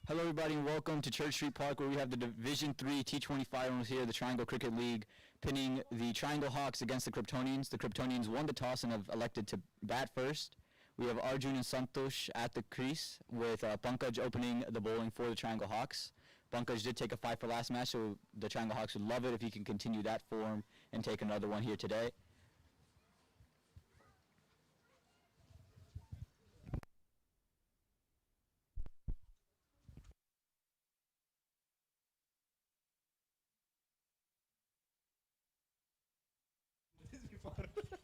Hello everybody and welcome to Church Street Park, where we have the Division III T20 Finals here, the Triangle Cricket League, pinning the Triangle Hawks against the Kryptonians. The Kryptonians won the toss and have elected to bat first. We have Arjun and Santosh at the crease, with Pankaj opening the bowling for the Triangle Hawks. Pankaj did take a 5 for last match, so the Triangle Hawks would love it if he can continue that form and take another one here today.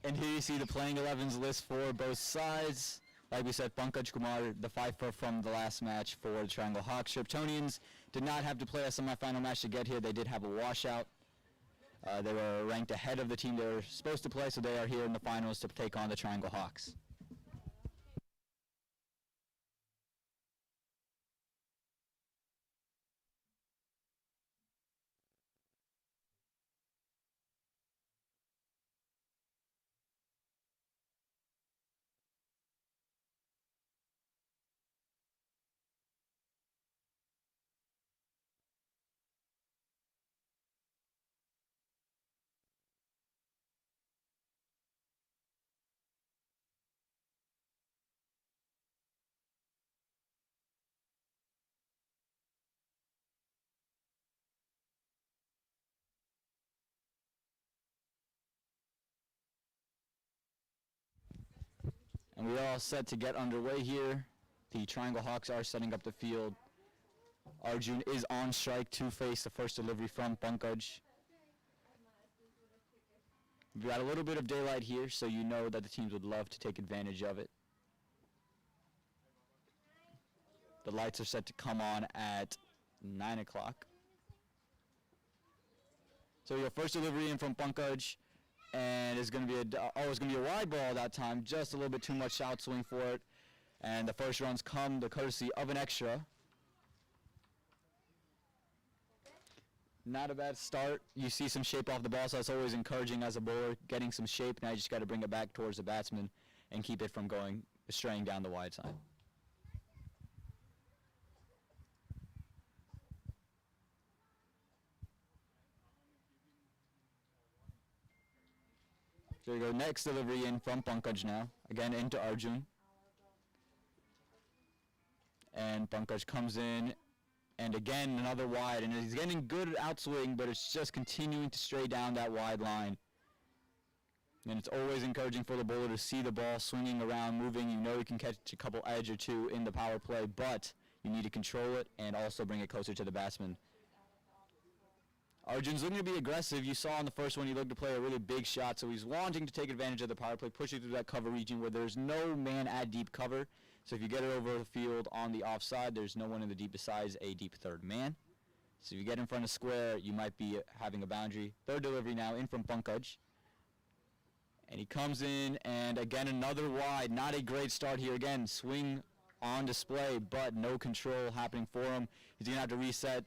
And here you see the playing 11s list for both sides. Like we said, Pankaj Kumar, the 5 from the last match for the Triangle Hawks. Kryptonians did not have to play a semifinal match to get here. They did have a washout. They were ranked ahead of the team they were supposed to play, so they are here in the finals to take on the Triangle Hawks. And we are all set to get underway here. The Triangle Hawks are setting up the field. Arjun is on strike to face the first delivery from Pankaj. We've got a little bit of daylight here, so you know that the teams would love to take advantage of it. The lights are set to come on at 9 o'clock. So your first delivery in from Pankaj. And it's going to be a wide ball that time, just a little bit too much outswing for it. And the first runs come the courtesy of an extra. Not a bad start. You see some shape off the ball, so that's always encouraging as a bowler, getting some shape. Now you just got to bring it back towards the batsman and keep it from straying down the wide side. There we go, next delivery in from Pankaj now. Again into Arjun. And Pankaj comes in, and again another wide. And he's getting good outswing, but it's just continuing to stray down that wide line. And it's always encouraging for the bowler to see the ball swinging around, moving. You know you can catch a couple edge or two in the power play, but you need to control it and also bring it closer to the batsman. Arjun's looking to be aggressive. You saw in the first one he looked to play a really big shot, so he's wanting to take advantage of the power play, pushing through that cover region where there's no man at deep cover. So if you get it over the field on the offside, there's no one in the deep besides a deep third man. So if you get in front of square, you might be having a boundary. Third delivery now in from Pankaj. And he comes in, and again another wide. Not a great start here. Again, swing on display, but no control happening for him. He's going to have to reset.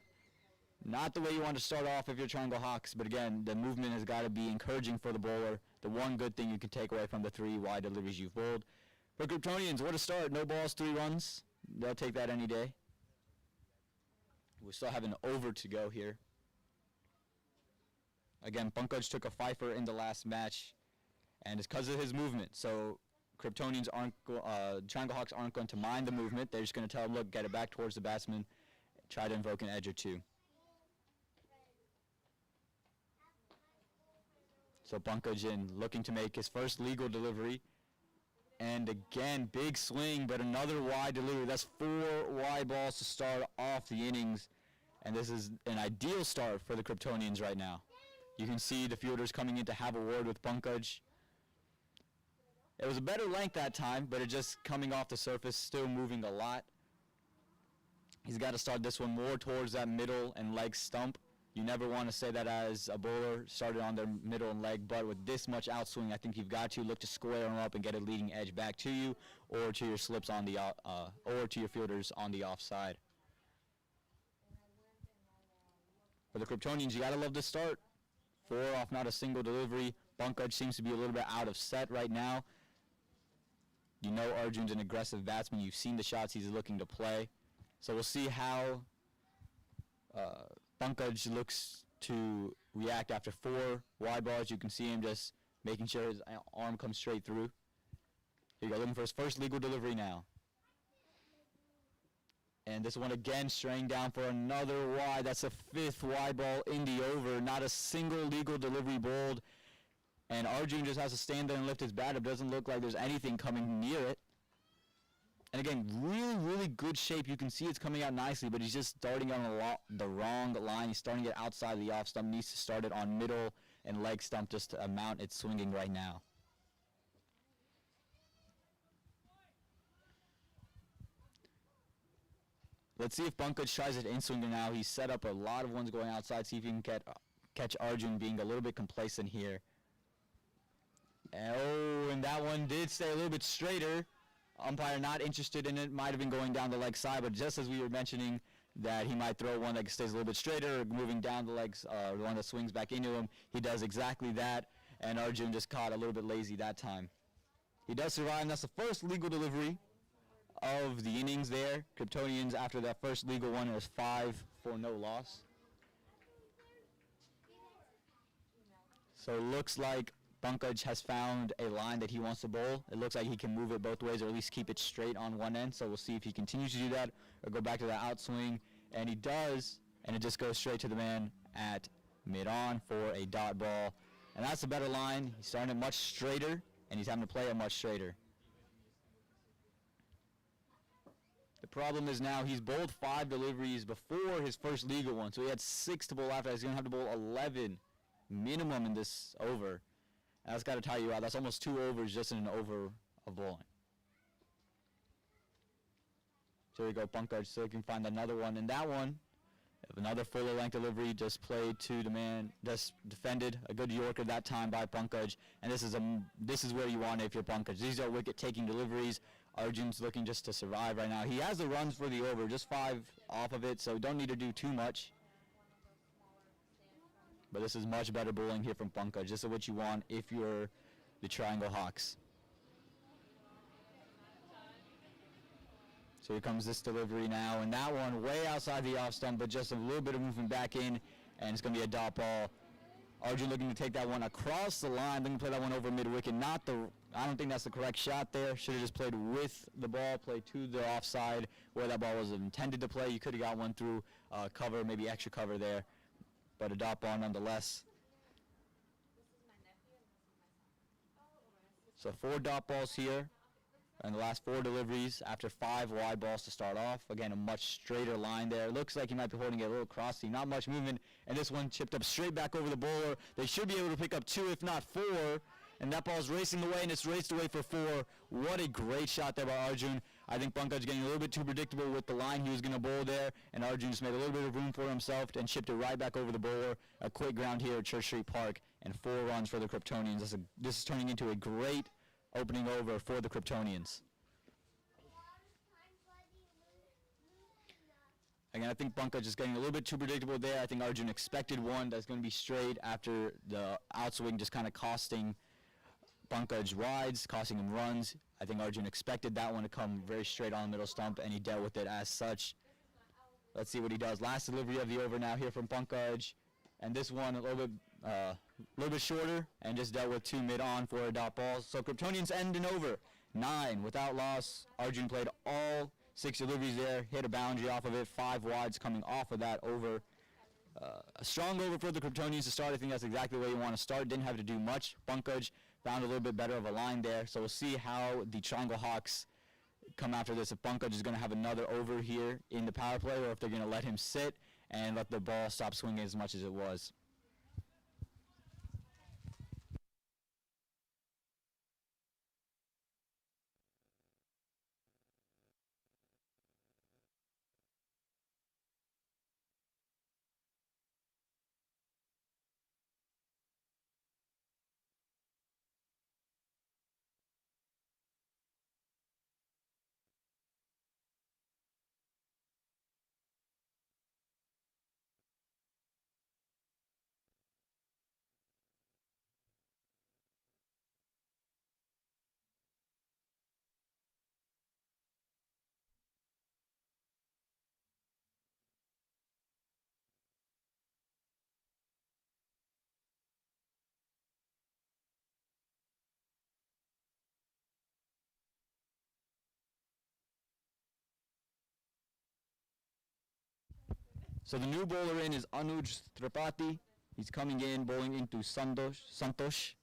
Not the way you want to start off if you're Triangle Hawks, but again, the movement has got to be encouraging for the bowler. The one good thing you can take away from the 3 wide deliveries you've bowled. For Kryptonians, what a start. No balls, 3 runs. They'll take that any day. We still have an over to go here. Again, Pankaj took a 5-fer in the last match, and it's because of his movement. So Kryptonians Triangle Hawks aren't going to mind the movement. They're just going to tell him, look, get it back towards the batsman, try to invoke an edge or two. So Pankaj in, looking to make his first legal delivery. And again, big swing, but another wide delivery. That's 4 wide balls to start off the innings. And this is an ideal start for the Kryptonians right now. You can see the fielders coming in to have a word with Pankaj. It was a better length that time, but it just coming off the surface, still moving a lot. He's got to start this one more towards that middle and leg stump. You never want to say that as a bowler, started on their middle and leg, but with this much outswing, I think you've got to look to square them up and get a leading edge back to you, or to your slips on the or to your fielders on the offside. For the Kryptonians, you gotta love the start. 4 off, not a single delivery. Pankaj seems to be a little bit out of set right now. You know Arjun's an aggressive batsman. You've seen the shots he's looking to play. So we'll see how Pankaj looks to react after 4 wide balls. You can see him just making sure his arm comes straight through. Here you go, looking for his first legal delivery now. And this one again straying down for another wide. That's a 5th wide ball in the over. Not a single legal delivery bowled. And Arjun just has to stand there and lift his bat up. Doesn't look like there's anything coming near it. And again, really, really good shape. You can see it's coming out nicely, but he's just starting on the wrong line. He's starting it outside the off stump. Needs to start it on middle and leg stump just to amount it's swinging right now. Let's see if Pankaj tries it in swinger now. He's set up a lot of ones going outside. See if he can catch Arjun being a little bit complacent here. Oh, and that one did stay a little bit straighter. Umpire not interested in it. Might have been going down the leg side, but just as we were mentioning that he might throw one that stays a little bit straighter or moving down the legs, the one that swings back into him, he does exactly that, and Arjun just caught a little bit lazy that time. He does survive, and that's the first legal delivery of the innings there. Kryptonians, after that first legal one, was 5 for no loss. So it looks like Pankaj has found a line that he wants to bowl. It looks like he can move it both ways, or at least keep it straight on one end. So we'll see if he continues to do that or go back to the outswing. And he does, and it just goes straight to the man at mid-on for a dot ball. And that's a better line. He's starting it much straighter, and he's having to play it much straighter. The problem is now he's bowled 5 deliveries before his first legal one. So he had 6 to bowl after. He's going to have to bowl 11 minimum in this over. That's got to tire you out. That's almost 2 overs just in an over of bowling. So here we go, Pankaj, so he can find another one. And that one, another fuller length delivery, just played to the man, just defended. A good Yorker that time by Pankaj. And this is where you want it if you're Pankaj. These are wicket-taking deliveries. Arjun's looking just to survive right now. He has the runs for the over, just 5 off of it, so don't need to do too much. But this is much better bowling here from Pankaj. This is what you want if you're the Triangle Hawks. So here comes this delivery now, and that one way outside the off stump, but just a little bit of movement back in, and it's going to be a dot ball. Arjun looking to take that one across the line, looking to play that one over mid-wicket. I don't think that's the correct shot there. Should have just played with the ball, played to the offside where that ball was intended to play. You could have got one through cover, maybe extra cover there. But a dot ball nonetheless. So 4 dot balls here in the last 4 deliveries after 5 wide balls to start off. Again, a much straighter line there. Looks like he might be holding it a little crossy. Not much movement. And this one chipped up straight back over the bowler. They should be able to pick up 2, if not 4. And that ball's racing away, and it's raced away for 4. What a great shot there by Arjun. I think Pankaj getting a little bit too predictable with the line he was going to bowl there, and Arjun just made a little bit of room for himself and chipped it right back over the bowler. A quick ground here at Church Street Park, and 4 runs for the Kryptonians. This is turning into a great opening over for the Kryptonians. Again, I think Pankaj is getting a little bit too predictable there. I think Arjun expected one that's going to be straight after the outswing just kind of costing Pankaj wides, costing him runs. I think Arjun expected that one to come very straight on the middle stump, and he dealt with it as such. Let's see what he does. Last delivery of the over now here from Pankaj, and this one a little bit shorter, and just dealt with 2 mid-on for a dot ball. So Kryptonians end in over 9 without loss. Arjun played all 6 deliveries there, hit a boundary off of it, 5 wides coming off of that over. A strong over for the Kryptonians to start. I think that's exactly where you want to start. Didn't have to do much. Pankaj found a little bit better of a line there. So we'll see how the Triangle Hawks come after this. If Pankaj is going to have another over here in the power play, or if they're going to let him sit and let the ball stop swinging as much as it was. So the new bowler in is Anuj Tripathi. He's coming in, bowling into Santosh.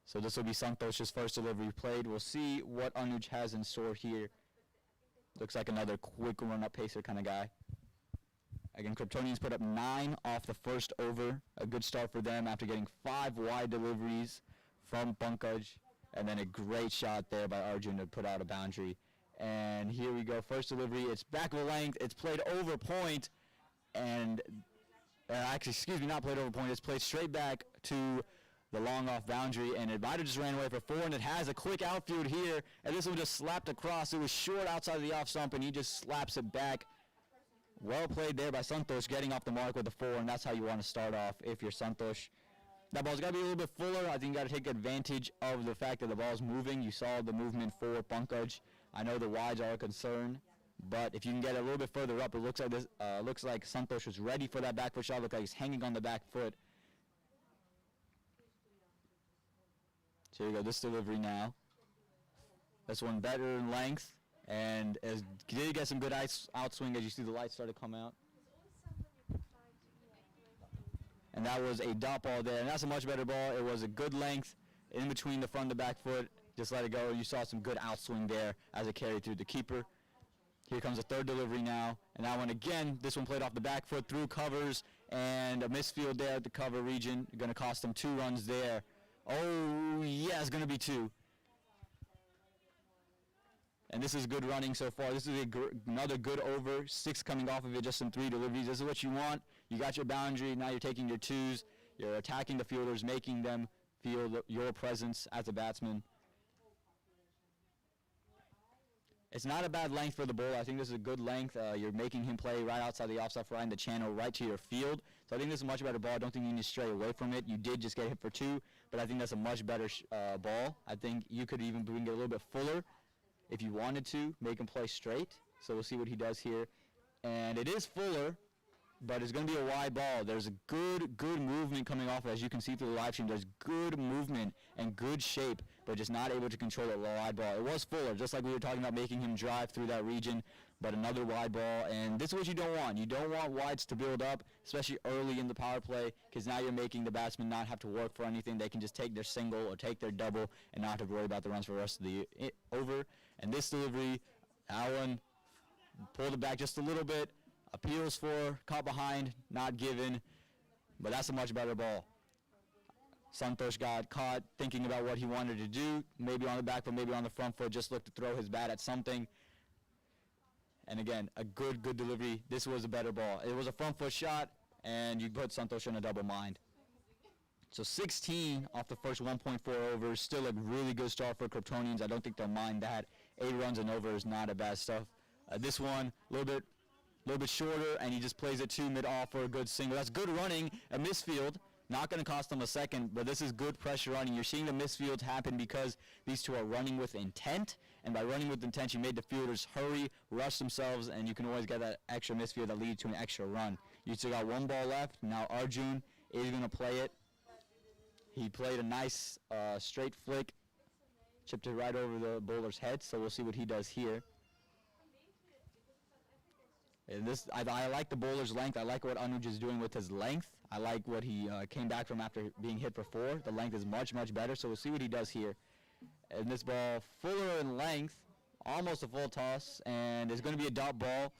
So this will be Santosh's first delivery played. We'll see what Anuj has in store here. Looks like another quick run-up pacer kind of guy. Again, Kryptonians put up 9 off the first over. A good start for them after getting 5 wide deliveries from Pankaj. And then a great shot there by Arjun to put out a boundary. And here we go, first delivery. It's back of length. It's played over point. And actually, excuse me, not played over point. It's played straight back to the long off boundary, and it might have just ran away for 4, and it has a quick outfield here, and this one just slapped across. It was short outside of the off stump, and he just slaps it back. Well played there by Santosh, getting off the mark with the 4, and that's how you want to start off if you're Santosh. That ball's got to be a little bit fuller. I think you got to take advantage of the fact that the ball's moving. You saw the movement for Pankaj. I know the wides are a concern, but if you can get a little bit further up, it looks like this. Looks like Santosh was ready for that back foot shot. Looks like he's hanging on the back foot. So here we go, this delivery now. This one better in length, and did get some good outswing as you see the lights start to come out. And that was a dot ball there, and that's a much better ball. It was a good length in between the front and the back foot. Just let it go. You saw some good outswing there as it carried through the keeper. Here comes a third delivery now, and that one again, this one played off the back foot through covers, and a misfield there at the cover region. Going to cost them 2 runs there. Oh, yeah, it's going to be 2. And this is good running so far. This is another good over. 6 coming off of it, just in 3 deliveries. This is what you want. You got your boundary. Now you're taking your 2s. You're attacking the fielders, making them feel your presence as a batsman. It's not a bad length for the bowler. I think this is a good length. You're making him play right outside the off-stump, right in the channel, right to your field. So I think this is a much better ball. I don't think you need to stray away from it. You did just get hit for 2, but I think that's a much better ball. I think you could even bring it a little bit fuller if you wanted to, make him play straight. So we'll see what he does here. And it is fuller, but it's going to be a wide ball. There's a good movement coming off, as you can see through the live stream. There's good movement and good shape, but just not able to control a wide ball. It was fuller, just like we were talking about making him drive through that region, but another wide ball. And this is what you don't want. You don't want wides to build up, especially early in the power play, because now you're making the batsman not have to work for anything. They can just take their single or take their double and not have to worry about the runs for the rest of the over. And this delivery, Allen pulled it back just a little bit. Appeals for, caught behind, not given, but that's a much better ball. Santosh got caught thinking about what he wanted to do, maybe on the back foot, maybe on the front foot, just looked to throw his bat at something. And again, a good delivery. This was a better ball. It was a front foot shot, and you put Santosh in a double mind. So 16 off the first 1.4 overs, still a really good start for Kryptonians. I don't think they'll mind that. 8 runs and over is not a bad stuff. This one, a little bit shorter, and he just plays it 2 mid-off for a good single. That's good running, a misfield. Not going to cost them a second, but this is good pressure running. You're seeing the misfields happen because these two are running with intent, and by running with intent, you made the fielders hurry, rush themselves, and you can always get that extra misfield that leads to an extra run. You still got 1 ball left. Now Arjun is going to play it. He played a nice straight flick, chipped it right over the bowler's head, so we'll see what he does here. And this, I like the bowler's length. I like what Anuj is doing with his length. I like what he came back from after being hit for 4. The length is much better, so we'll see what he does here. And this ball, fuller in length, almost a full toss, and it's going to be a dot ball.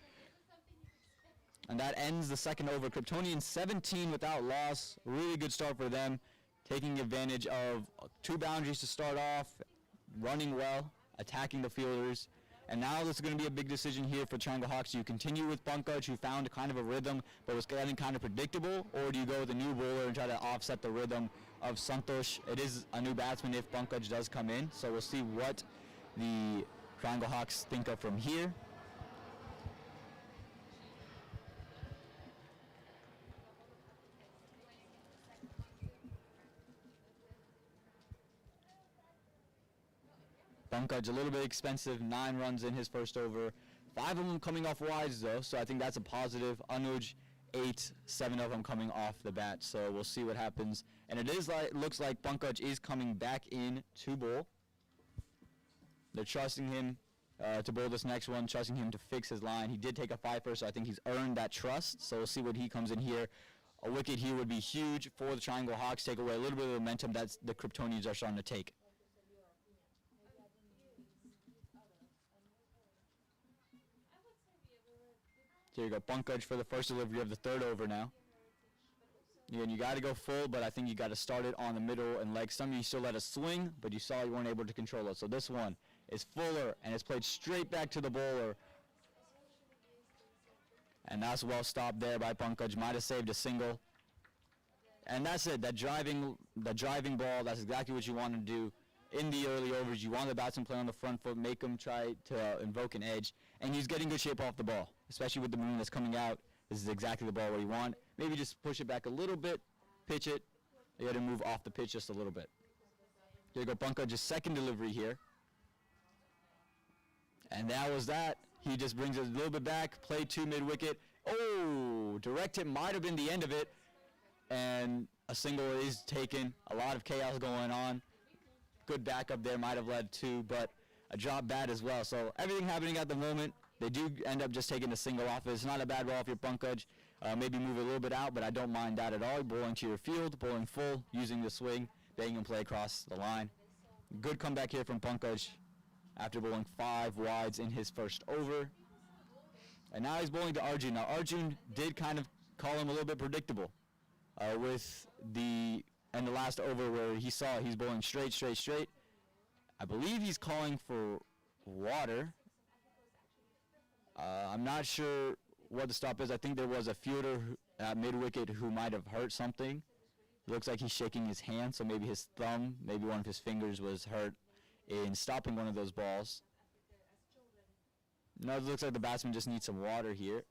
And that ends the second over. Kryptonians 17 without loss. Really good start for them, taking advantage of 2 boundaries to start off, running well, attacking the fielders. And now this is going to be a big decision here for Triangle Hawks. Do you continue with Pankaj, who found kind of a rhythm but was getting kind of predictable, or do you go with a new bowler and try to offset the rhythm of Santosh? It is a new batsman if Pankaj does come in, so we'll see what the Triangle Hawks think of from here. Pankaj, a little bit expensive, 9 runs in his first over. 5 of them coming off wides, though, so I think that's a positive. Anuj, 8, 7 of them coming off the bat, so we'll see what happens. And it looks like Pankaj is coming back in to bowl. They're trusting him. to bowl this next one, trusting him to fix his line. He did take a 5 so I think he's earned that trust. So we'll see what he comes in here. A wicket here would be huge for the Triangle Hawks, take away a little bit of the momentum that the Kryptonians are starting to take. Here you go, Pankaj for the first delivery of the third over now. Again, you got to go full, but I think you got to start it on the middle and leg. Some of you still let it swing, but you saw you weren't able to control it. So this one is fuller, and it's played straight back to the bowler. And that's well stopped there by Pankaj. Might have saved a single. And that's it. The driving ball, that's exactly what you want to do in the early overs. You want the batsman play on the front foot, make him try to invoke an edge. And he's getting good shape off the ball, especially with the moon that's coming out. This is exactly the ball where you want. Maybe just push it back a little bit, pitch it. You got to move off the pitch just a little bit. Here you go, Pankaj's second delivery here. And that was that. He just brings it a little bit back, play 2 mid-wicket. Oh, direct hit might have been the end of it. And a single is taken. A lot of chaos going on. Good backup there, might have led to, but a drop bad as well. So everything happening at the moment. They do end up just taking a single off. It's not a bad ball if you're Pankaj. Maybe move it a little bit out, but I don't mind that at all. Bowling to your field, bowling full, using the swing, bang and play across the line. Good comeback here from Pankaj after bowling 5 wides in his first over. And now he's bowling to Arjun. Now Arjun did kind of call him a little bit predictable with the last over where he saw he's bowling straight. I believe he's calling for water. I'm not sure what the stop is. I think there was a fielder at mid-wicket who might have hurt something. Looks like he's shaking his hand, so maybe his thumb, maybe one of his fingers was hurt in stopping one of those balls. No, it looks like the batsman just needs some water here.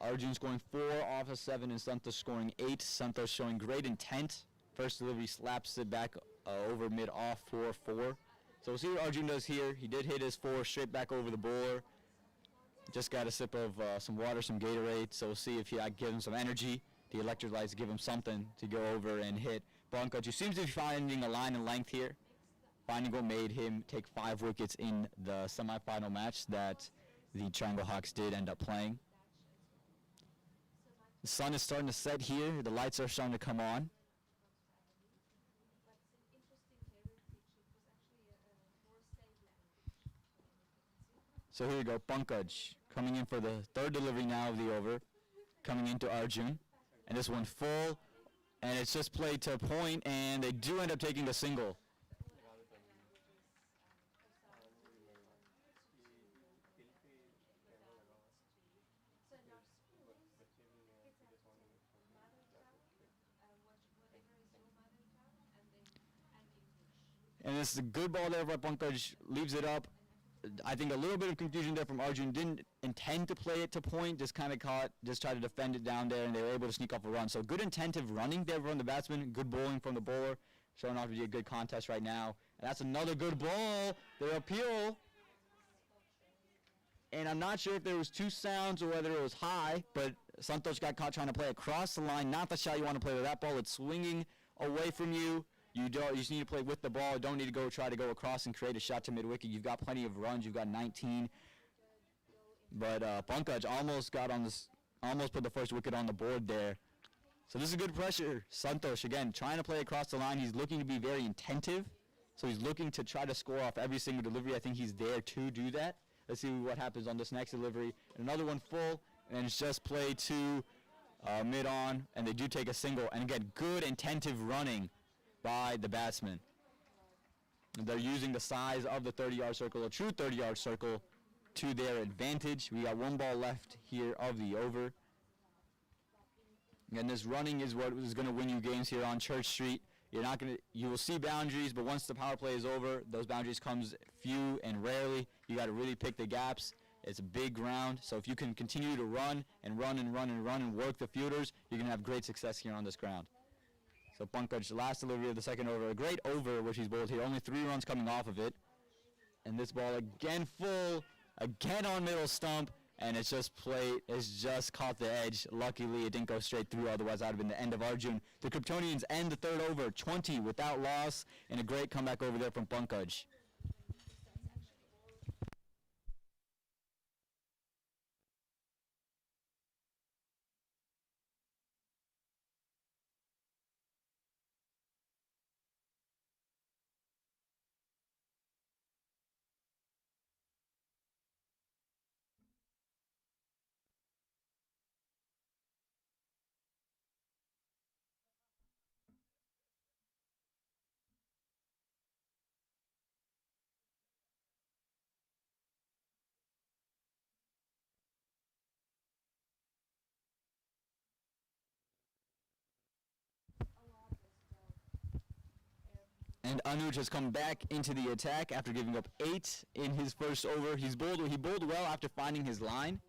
Arjun scoring 4 off of 7 and Santosh scoring 8. Santosh showing great intent. First delivery slaps it back over mid-off 4-4. So we'll see what Arjun does here. He did hit his 4 straight back over the bowler. Just got a sip of some water, some Gatorade. So we'll see if I give him some energy. The electrolytes give him something to go over and hit Pankaj, who seems to be finding a line and length here. Finding what made him take 5 wickets in the semifinal match that the Triangle Hawks did end up playing. The sun is starting to set here. The lights are starting to come on. So here we go, Pankaj coming in for the third delivery now of the over, coming into Arjun. And this one full, and it's just played to a point, and they do end up taking the single. And it's a good ball there by Pankaj, leaves it up. I think a little bit of confusion there from Arjun. Didn't intend to play it to point, just kind of just tried to defend it down there, and they were able to sneak off a run. So good intentive running there from the batsman, good bowling from the bowler, showing off to be a good contest right now. And that's another good ball. Their appeal. And I'm not sure if there was 2 sounds or whether it was high, but Santosh got caught trying to play across the line. Not the shot you want to play with that ball. It's swinging away from you. You just need to play with the ball. Don't need to try to go across and create a shot to mid-wicket. You've got plenty of runs. You've got 19. But Pankaj almost put the first wicket on the board there. So this is good pressure. Santosh, again, trying to play across the line. He's looking to be very intentive. So he's looking to try to score off every single delivery. I think he's there to do that. Let's see what happens on this next delivery. And another one full, and it's just played to mid-on, and they do take a single. And again, good intentive running by the batsman. They're using the size of the 30-yard circle, a true 30-yard circle, to their advantage. We got 1 ball left here of the over. And this running is what is going to win you games here on Church Street. You will see boundaries, but once the power play is over, those boundaries comes few and rarely. You got to really pick the gaps. It's a big ground, so if you can continue to run and work the fielders, you're going to have great success here on this ground. So Pankaj, last delivery of the second over, a great over which he's bowled here, only 3 runs coming off of it. And this ball again full, again on middle stump, and it's just caught the edge. Luckily, it didn't go straight through, otherwise that would have been the end of Arjun. The Kryptonians end the third over, 20 without loss, and a great comeback over there from Pankaj. And Anuj has come back into the attack after giving up 8 in his first over. He bowled well after finding his line.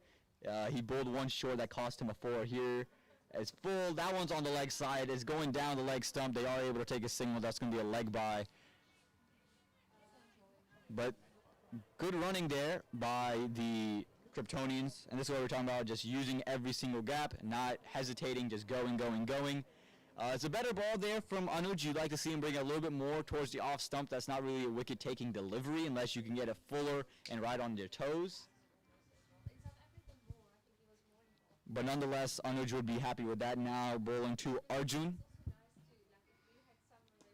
He bowled one short that cost him a 4 here. It's full. That one's on the leg side. It's going down the leg stump. They are able to take a single. That's going to be a leg bye. But good running there by the Kryptonians. And this is what we're talking about, just using every single gap, not hesitating, just going, going, going. It's a better ball there from Anuj. You'd like to see him bring it a little bit more towards the off stump. That's not really a wicket-taking delivery unless you can get it fuller and right on your toes. But nonetheless, Anuj would be happy with that. Now bowling to Arjun.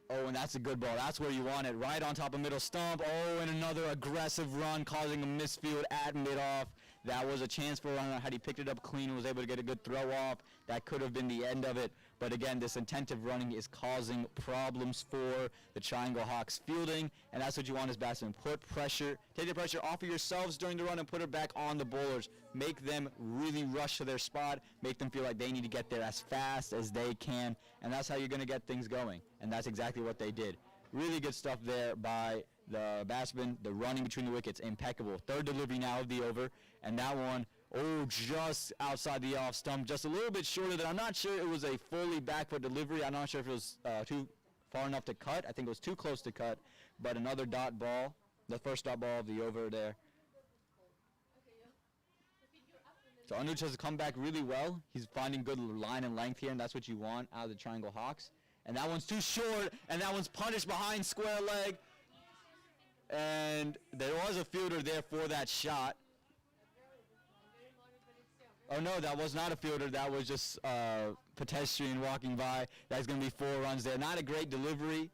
Oh, and that's a good ball. That's where you want it, right on top of middle stump. Oh, and another aggressive run causing a misfield at mid-off. That was a chance for a runner. Had he picked it up clean and was able to get a good throw off, that could have been the end of it. But again, this intensive running is causing problems for the Triangle Hawks fielding, and that's what you want as batsmen. Put pressure, take the pressure off of yourselves during the run and put it back on the bowlers. Make them really rush to their spot, make them feel like they need to get there as fast as they can, and that's how you're going to get things going. And that's exactly what they did. Really good stuff there by the batsman. The running between the wickets, impeccable. Third delivery now of the over, and that one, oh, just outside the off stump, just a little bit shorter than, I'm not sure it was a fully back foot delivery. I'm not sure if it was too far enough to cut. I think it was too close to cut, but another dot ball, the first dot ball of the over there. So Anuj has come back really well. He's finding good line and length here, and that's what you want out of the Triangle Hawks. And that one's too short, and that one's punished behind square leg. And there was a fielder there for that shot. Oh no, that was not a fielder. That was just a pedestrian walking by. That's going to be 4 runs there. Not a great delivery.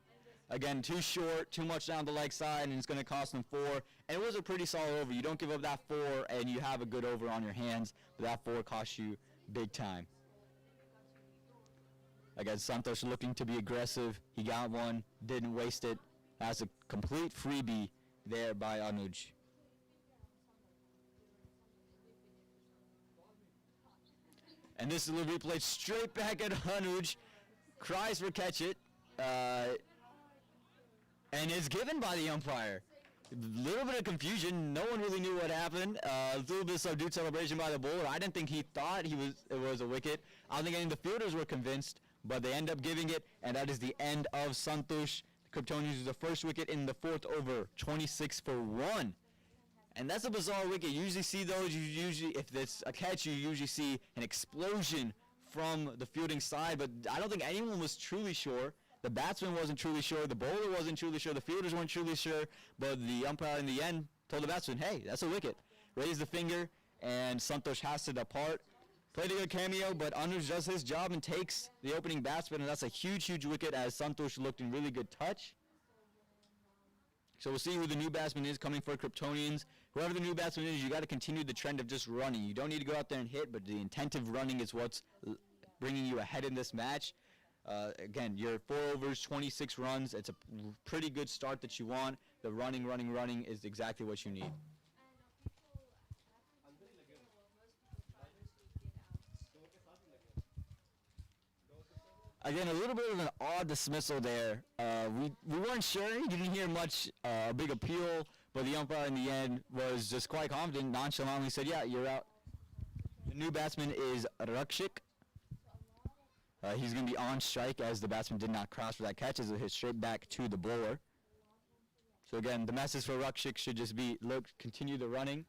Again, too short, too much down the leg side, and it's going to cost them 4. And it was a pretty solid over. You don't give up that 4, and you have a good over on your hands. But that 4 costs you big time. Again, Santosh looking to be aggressive. He got one, didn't waste it. That's a complete freebie there by Anuj. And this delivery played straight back at Anuj. Cries for catch it. And it's given by the umpire. A little bit of confusion. No one really knew what happened. A little bit of subdued celebration by the bowler. I didn't think he thought it was a wicket. I don't think any of the fielders were convinced, but they end up giving it, and that is the end of Santosh. The Kryptonians use the first wicket in the 4th over, 26 for 1. And that's a bizarre wicket. You usually see those, if it's a catch, you usually see an explosion from the fielding side, but I don't think anyone was truly sure. The batsman wasn't truly sure, the bowler wasn't truly sure, the fielders weren't truly sure, but the umpire in the end told the batsman, hey, that's a wicket. Raised the finger, and Santosh has it apart. Played a good cameo, but Anuj does his job and takes the opening batsman, and that's a huge, huge wicket as Santosh looked in really good touch. So we'll see who the new batsman is coming for Kryptonians. Whoever the new batsman is, you got to continue the trend of just running. You don't need to go out there and hit, but the intensive running is what's bringing you ahead in this match. Again, your 4 overs, 26 runs. It's a pretty good start that you want. The running is exactly what you need. Again, a little bit of an odd dismissal there. We weren't sure. You didn't hear much big appeal, but the umpire in the end was just quite confident, nonchalantly said, yeah, you're out. The new batsman is Rakshik. He's going to be on strike as the batsman did not cross for that catch as it hit straight back to the bowler. So again, the message for Rakshik should just be, look, continue the running.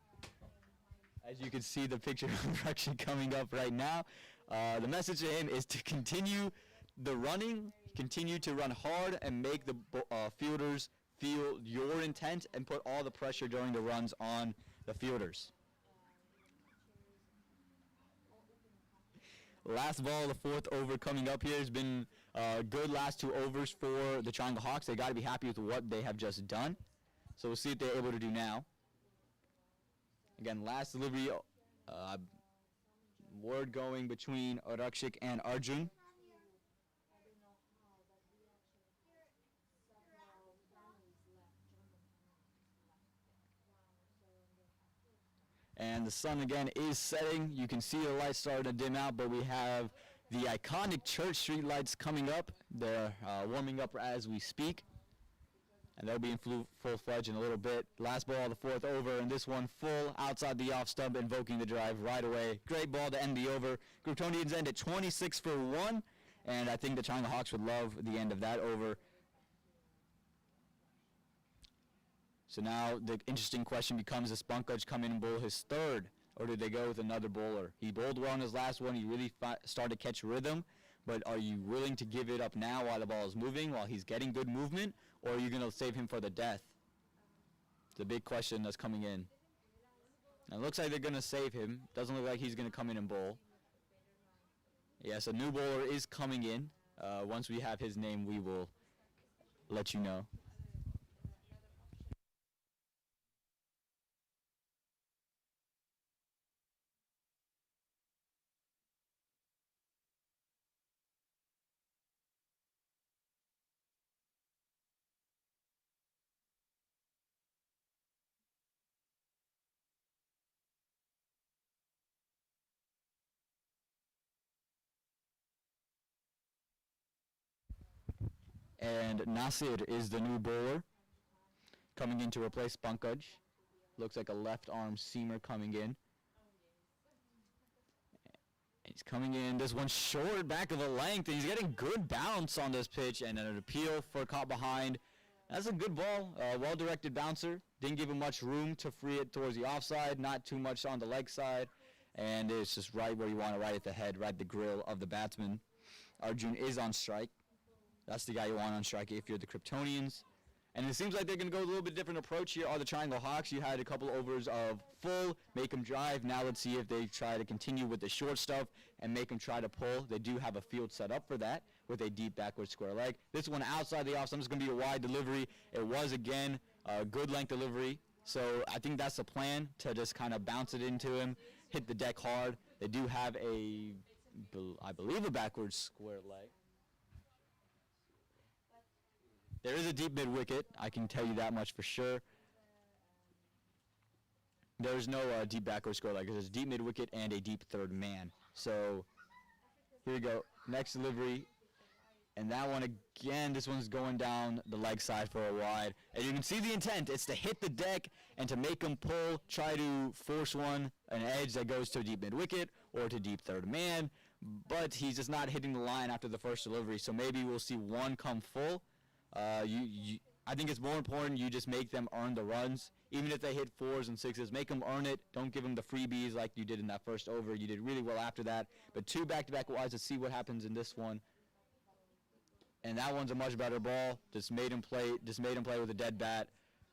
As you can see the picture of Rakshit coming up right now, the message to him is to continue the running, continue to run hard, and make the fielders feel your intent and put all the pressure during the runs on the fielders. Last ball of the fourth over coming up here has been good last 2 overs for the Triangle Hawks. They got to be happy with what they have just done. So we'll see what they're able to do now. Again, last delivery, word going between Rakshit and Arjun. And the sun again is setting. You can see the lights starting to dim out, but we have the iconic Church Street lights coming up. They're warming up as we speak. And they'll be in full-fledged in a little bit. Last ball of the fourth over, and this one full outside the off stump, invoking the drive right away. Great ball to end the over. Kryptonians end at 26 for 1, and I think the Triangle Hawks would love the end of that over. So now the interesting question becomes, does Pankaj come in and bowl his third, or do they go with another bowler? He bowled well in his last one. He really started to catch rhythm. But are you willing to give it up now while the ball is moving, while he's getting good movement, or are you going to save him for the death? It's a big question that's coming in. Now, it looks like they're going to save him. Doesn't look like he's going to come in and bowl. Yes, a new bowler is coming in. Once we have his name, we will let you know. And Nasir is the new bowler coming in to replace Pankaj. Looks like a left arm seamer coming in. He's coming in. This one's short back of a length, and he's getting good bounce on this pitch, and an appeal for caught behind. That's a good ball. Well-directed bouncer. Didn't give him much room to free it towards the offside, not too much on the leg side. And it's just right where you want it, right at the head, right at the grill of the batsman. Arjun is on strike. That's the guy you want on strike if you're the Kryptonians. And it seems like they're going to go a little bit different approach here. Are the Triangle Hawks? You had a couple overs of full, make them drive. Now let's see if they try to continue with the short stuff and make them try to pull. They do have a field set up for that with a deep backward square leg. This one outside the off stump is going to be a wide delivery. It was, again, a good length delivery. So I think that's the plan, to just kind of bounce it into him, hit the deck hard. They do have I believe, a backward square leg. There is a deep mid-wicket. I can tell you that much for sure. There's no deep backward square leg. There's a deep mid-wicket and a deep third man. So here we go. Next delivery. And that one again, this one's going down the leg side for a wide. And you can see the intent. It's to hit the deck and to make him pull, try to force an edge that goes to deep mid-wicket or to deep third man. But he's just not hitting the line after the first delivery. So maybe we'll see one come full. I think it's more important you just make them earn the runs. Even if they hit 4s and 6s, make them earn it. Don't give them the freebies like you did in that first over. You did really well after that. But 2 back-to-back wides. Let's see what happens in this one. And that one's a much better ball. Just made him play with a dead bat.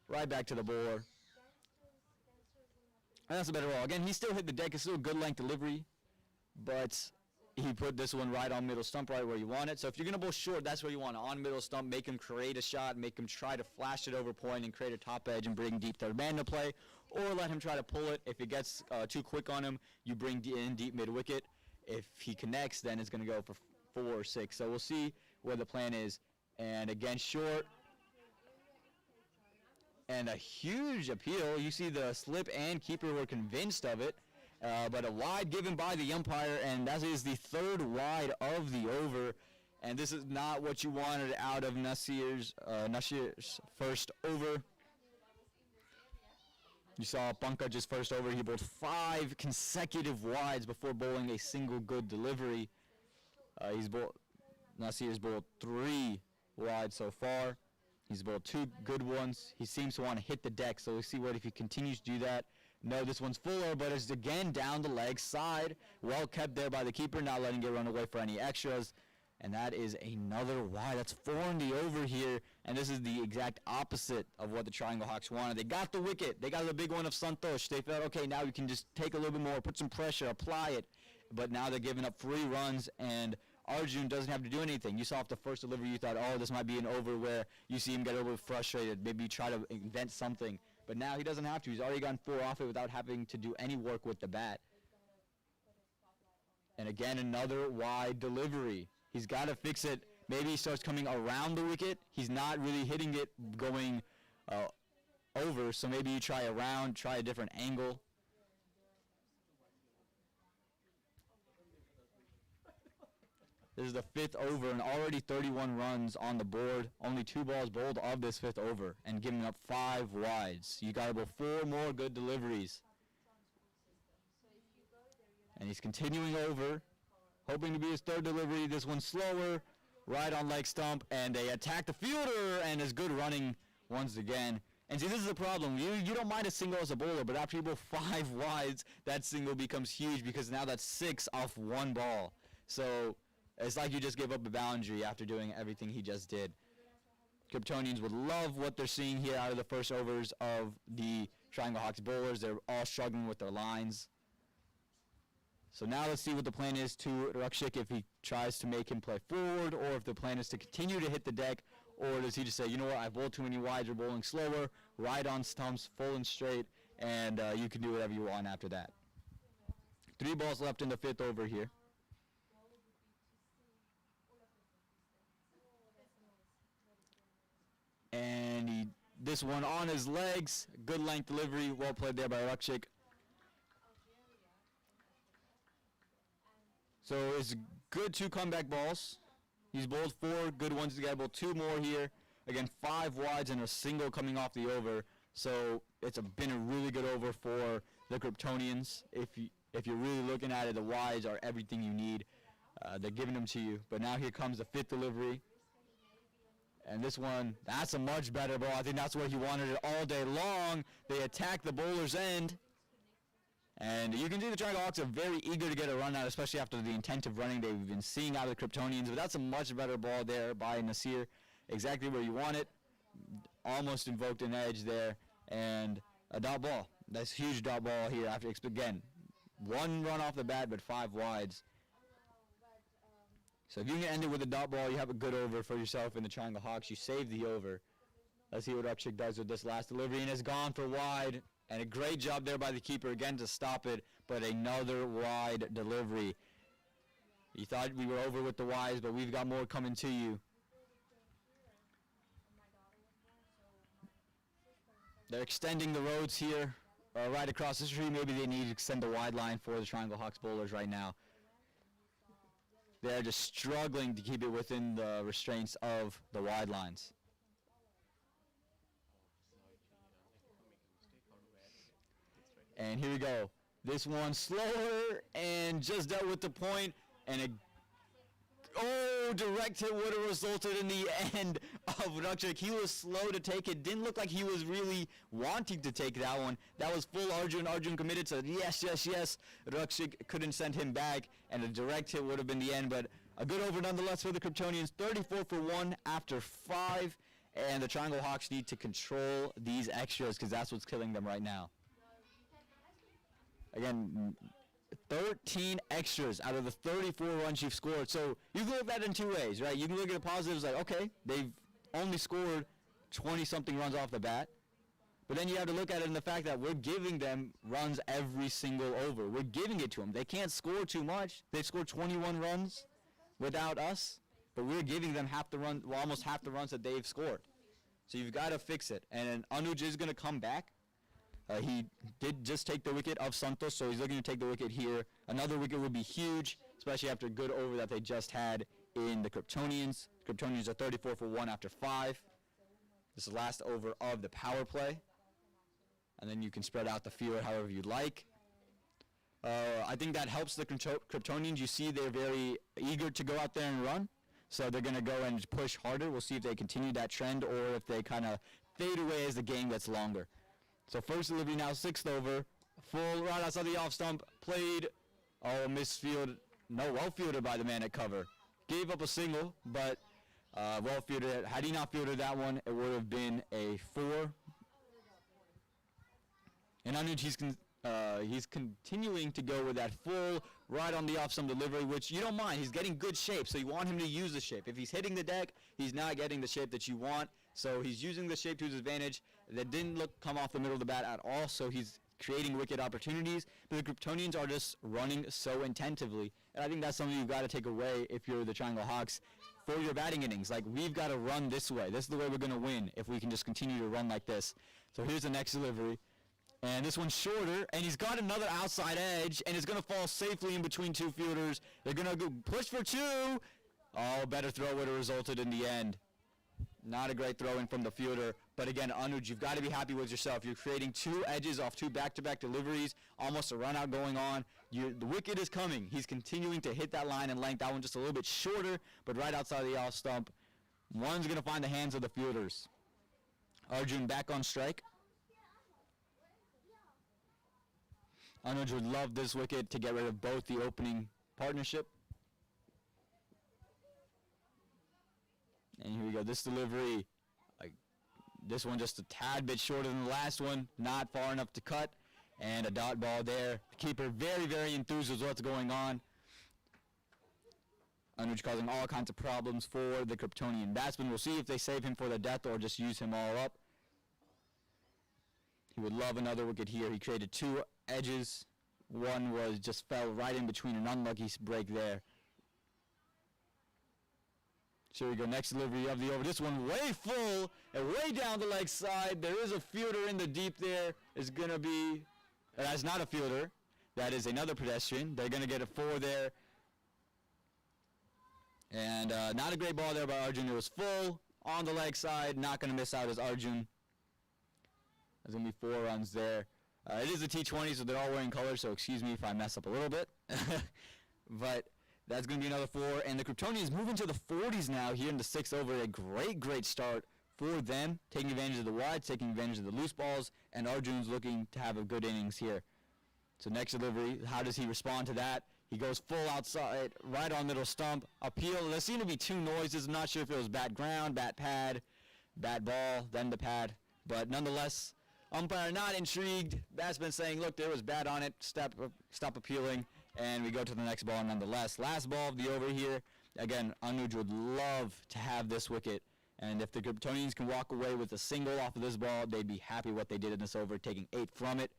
Right back to the bore. And that's a better ball. Again, he still hit the deck. It's still a good length delivery. But he put this one right on middle stump, right where you want it. So if you're going to bowl short, that's where you want it, on middle stump. Make him create a shot, make him try to flash it over point and create a top edge and bring deep third man to play, or let him try to pull it. If it gets too quick on him, you bring in deep mid-wicket. If he connects, then it's going to go for 4 or 6. So we'll see where the plan is. And again, short. And a huge appeal. You see the slip and keeper were convinced of it. But a wide given by the umpire, and that is the 3rd wide of the over. And this is not what you wanted out of Nasir's first over. You saw Pankaj's first over. He bowled 5 consecutive wides before bowling a single good delivery. Nasir's bowled 3 wides so far. He's bowled 2 good ones. He seems to want to hit the deck, so we'll see what if he continues to do that. No, this one's fuller, but it's again down the leg side. Well kept there by the keeper, not letting it run away for any extras. And that is another wide. That's 4 in the over here. And this is the exact opposite of what the Triangle Hawks wanted. They got the wicket. They got the big one of Santosh. They felt, okay, now we can just take a little bit more, put some pressure, apply it. But now they're giving up 3 runs, and Arjun doesn't have to do anything. You saw off the first delivery, you thought, oh, this might be an over where you see him get a little bit frustrated, maybe try to invent something. But now he doesn't have to. He's already gotten 4 off it without having to do any work with the bat. And again, another wide delivery. He's got to fix it. Maybe he starts coming around the wicket. He's not really hitting it going over, so maybe you try around, try a different angle. This is the 5th over, and already 31 runs on the board. Only 2 balls bowled of this 5th over, and giving up 5 wides. You got about 4 more good deliveries. And he's continuing over, hoping to be his 3rd delivery. This one's slower, right on leg stump, and they attack the fielder, and is good running once again. And see, this is the problem. You don't mind a single as a bowler, but after you bowl 5 wides, that single becomes huge because now that's 6 off 1 ball. So it's like you just gave up a boundary after doing everything he just did. Kryptonians would love what they're seeing here out of the first overs of the Triangle Hawks bowlers. They're all struggling with their lines. So now let's see what the plan is to Rakshik, if he tries to make him play forward, or if the plan is to continue to hit the deck, or does he just say, you know what, I bowled too many wides, you're bowling slower, right on stumps, full and straight, and you can do whatever you want after that. 3 balls left in the 5th over here. And this one on his legs, good length delivery, well played there by Rakshik. So it's good 2 comeback balls. He's bowled 4 good ones. He's got to bowl 2 more here. Again, 5 wides and a single coming off the over. So it's been a really good over for the Kryptonians. If you're really looking at it, the wides are everything you need. They're giving them to you. But now here comes the 5th delivery. And this one, that's a much better ball. I think that's where he wanted it all day long. They attack the bowler's end. And you can see the Triangle Hawks are very eager to get a run out, especially after the intensive running they've been seeing out of the Kryptonians. But that's a much better ball there by Nasir. Exactly where you want it. Almost invoked an edge there. And a dot ball. That's a huge dot ball here after, again, 1 run off the bat, but 5 wides. So if you can end it with a dot ball, you have a good over for yourself in the Triangle Hawks. You save the over. Let's see what Rakshik does with this last delivery, and it's gone for wide. And a great job there by the keeper again to stop it, but another wide delivery. You thought we were over with the wides, but we've got more coming to you. They're extending the roads here right across the street. Maybe they need to extend the wide line for the Triangle Hawks bowlers right now. They're just struggling to keep it within the restraints of the wide lines. And here we go. This one slower and just dealt with the point, and direct hit would have resulted in the end of Rakshik. He was slow to take it. Didn't look like he was really wanting to take that one. That was full Arjun. Arjun committed, so yes. Rakshik couldn't send him back, and a direct hit would have been the end, but a good over nonetheless for the Kryptonians. 34 for 1 after 5, and the Triangle Hawks need to control these extras because that's what's killing them right now. Again, 13 extras out of the 34 runs you've scored. So you can look at that in 2 ways, right? You can look at the positives like, okay, they've only scored 20-something runs off the bat. But then you have to look at it in the fact that we're giving them runs every single over. We're giving it to them. They can't score too much. They've scored 21 runs without us, but we're giving them almost half the runs that they've scored. So you've got to fix it. And Anuj is going to come back. He did just take the wicket of Santos, so he's looking to take the wicket here. Another wicket would be huge, especially after a good over that they just had in the Kryptonians. Kryptonians are 34 for 1 after 5. This is the last over of the power play. And then you can spread out the field however you like. I think that helps the Kryptonians. You see they're very eager to go out there and run. So they're going to go and push harder. We'll see if they continue that trend or if they kind of fade away as the game gets longer. So first delivery now, 6th over, Full right outside the off stump. Played. Oh, misfield. No, well fielded by the man at cover. Gave up a single, but well fielded. Had he not fielded that one, it would have been a 4. And Anuj, he's continuing to go with that full right on the off stump delivery, which you don't mind. He's getting good shape, so you want him to use the shape. If he's hitting the deck, he's not getting the shape that you want. So he's using the shape to his advantage. That didn't come off the middle of the bat at all, so he's creating wicked opportunities. But the Kryptonians are just running so intentively. And I think that's something you've got to take away if you're the Triangle Hawks for your batting innings. Like, we've got to run this way. This is the way we're going to win if we can just continue to run like this. So here's the next delivery. And this one's shorter, and he's got another outside edge, and it's going to fall safely in between 2 fielders. They're going to go push for 2. Oh, better throw would have resulted in the end. Not a great throw in from the fielder. But again, Anuj, you've got to be happy with yourself. You're creating 2 edges off 2 back-to-back deliveries, almost a run-out going on. The wicket is coming. He's continuing to hit that line and length. That one just a little bit shorter, but right outside the off stump. One's going to find the hands of the fielders. Arjun back on strike. Anuj would love this wicket to get rid of both the opening partnership. And here we go. This delivery, this one just a tad bit shorter than the last one, not far enough to cut, and a dot ball there. The keeper very, very enthused with what's going on. Anuj causing all kinds of problems for the Kryptonian batsman. We'll see if they save him for the death or just use him all up. He would love another wicket here. He created 2 edges. One was just fell right in between, an unlucky break there. So we go, next delivery of the over. This one way full and way down the leg side. There is a fielder in the deep there. It's going to be, that's not a fielder. That is another pedestrian. They're going to get a 4 there. And not a great ball there by Arjun. It was full on the leg side. Not going to miss out as Arjun. There's going to be 4 runs there. It is a T20, so they're all wearing colors, so excuse me if I mess up a little bit. But that's going to be another 4. And the Kryptonians moving to the 40s now here in the 6th over. A great, great start for them, taking advantage of the wides, taking advantage of the loose balls, and Arjun's looking to have a good innings here. So next delivery, how does he respond to that? He goes full outside, right on middle stump. Appeal, there seem to be 2 noises. I'm not sure if it was bat ground, bat pad, bat ball, then the pad. But nonetheless, umpire not intrigued. Batsman saying, look, there was bat on it. Stop appealing. And we go to the next ball nonetheless. Last ball of the over here. Again, Anuj would love to have this wicket. And if the Kryptonians can walk away with a single off of this ball, they'd be happy what they did in this over, taking 8 from it.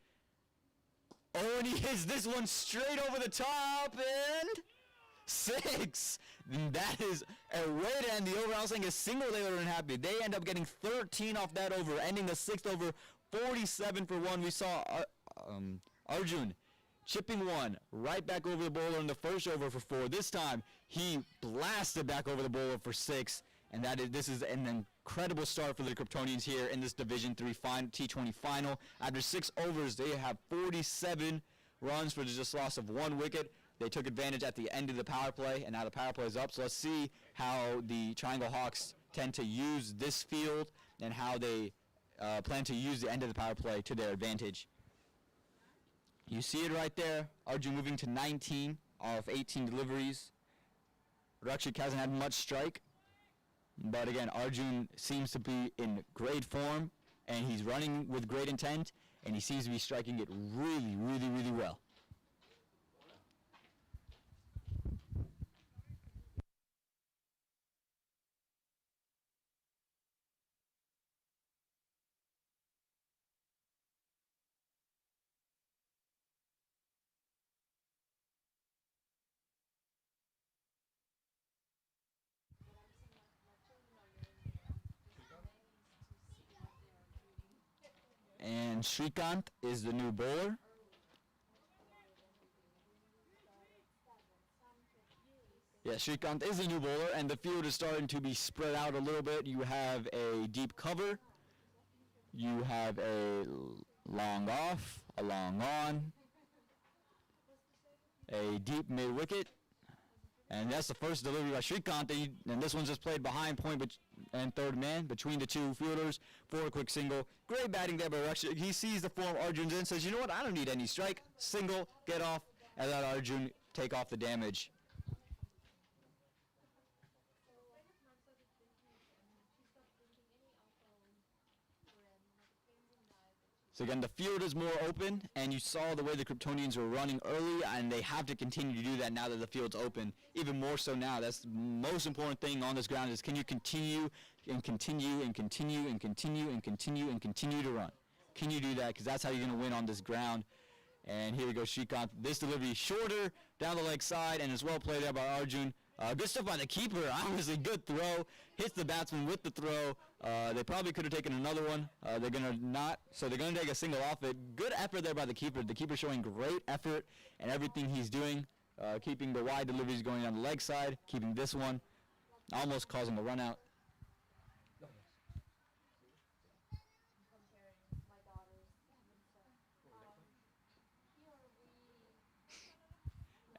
Oh, and he hits this one straight over the top, and 6. That is a way to end the over. I was saying a single they would have been happy. They end up getting 13 off that over, ending the 6th over 47 for 1. We saw Arjun chipping 1 right back over the bowler in the first over for 4. This time he blasted back over the bowler for 6, and this is an incredible start for the Kryptonians here in this Division 3 T20 final. After 6 overs, they have 47 runs for just loss of 1 wicket. They took advantage at the end of the power play, and now the power play is up. So let's see how the Triangle Hawks tend to use this field and how they plan to use the end of the power play to their advantage. You see it right there. Arjun moving to 19 off 18 deliveries. Rakshik hasn't had much strike. But again, Arjun seems to be in great form, and he's running with great intent, and he seems to be striking it really, really, really well. And Shrikant is the new bowler. Yeah, Shrikant is the new bowler, and the field is starting to be spread out a little bit. You have a deep cover. You have a long off, a long on, a deep mid-wicket. And that's the first delivery by Shrikant, and this one's just played behind point, and third man between the two fielders for a quick single. Great batting there by Rakshik. He sees the form Arjun's in, says, you know what, I don't need any strike. Single, get off, and let Arjun take off the damage. So again, the field is more open, and you saw the way the Kryptonians were running early, and they have to continue to do that now that the field's open. Even more so now. That's the most important thing on this ground is can you continue and continue and continue and continue and continue and continue to run. Can you do that? Because that's how you're going to win on this ground. And here we go, Shrikant. This delivery shorter down the leg side, and it's well played there by Arjun. Good stuff by the keeper. Honestly, good throw. Hits the batsman with the throw. They probably could have taken another one. They're going to not. So they're going to take a single off it. Good effort there by the keeper. The keeper showing great effort in everything he's doing. Keeping the wide deliveries going down the leg side. Keeping this one. Almost causing a run out.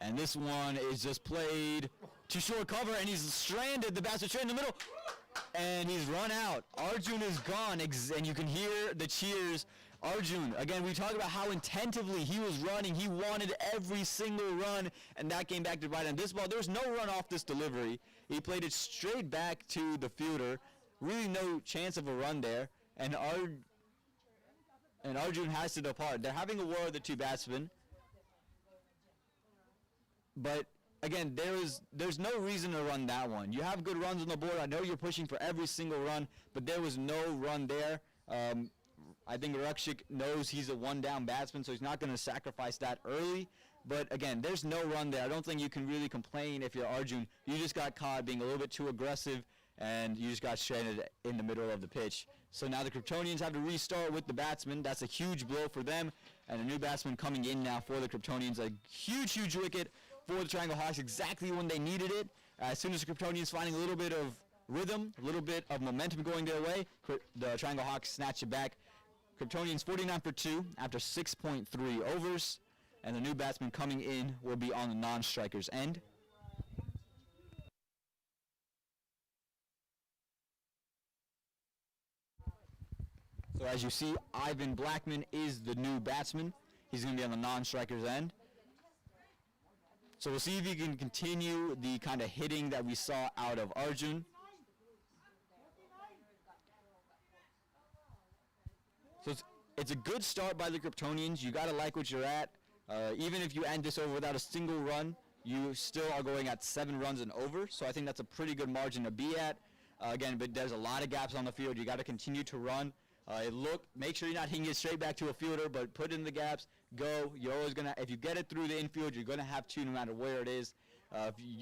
And this one is just played to short cover, and he's stranded. The batsman straight in the middle, and he's run out. Arjun is gone, and you can hear the cheers. Arjun, again, we talked about how intentively he was running. He wanted every single run, and that came back to bite him. This ball, there was no run off this delivery. He played it straight back to the fielder. Really no chance of a run there, and Arjun has to depart. They're having a war with the two batsmen. But again, there's no reason to run that one. You have good runs on the board. I know you're pushing for every single run, but there was no run there. I think Rakshik knows he's a one-down batsman, so he's not going to sacrifice that early. But again, there's no run there. I don't think you can really complain if you're Arjun. You just got caught being a little bit too aggressive, and you just got stranded in the middle of the pitch. So now the Kryptonians have to restart with the batsman. That's a huge blow for them, and a new batsman coming in now for the Kryptonians. A huge, huge wicket for the Triangle Hawks, exactly when they needed it. As soon as the Kryptonians finding a little bit of rhythm, a little bit of momentum going their way, the Triangle Hawks snatch it back. Kryptonians 49 for 2 after 6.3 overs, and the new batsman coming in will be on the non-striker's end. So as you see, Ivan Blackman is the new batsman. He's going to be on the non-striker's end. So we'll see if he can continue the kind of hitting that we saw out of Arjun. So it's a good start by the Kryptonians. You got to like what you're at. Even if you end this over without a single run, you still are going at 7 runs and over. So I think that's a pretty good margin to be at. Again, but there's a lot of gaps on the field. You got to continue to run. Make sure you're not hitting it straight back to a fielder, but put in the gaps, go. You're always going to, if you get it through the infield, you're going to have 2 no matter where it is.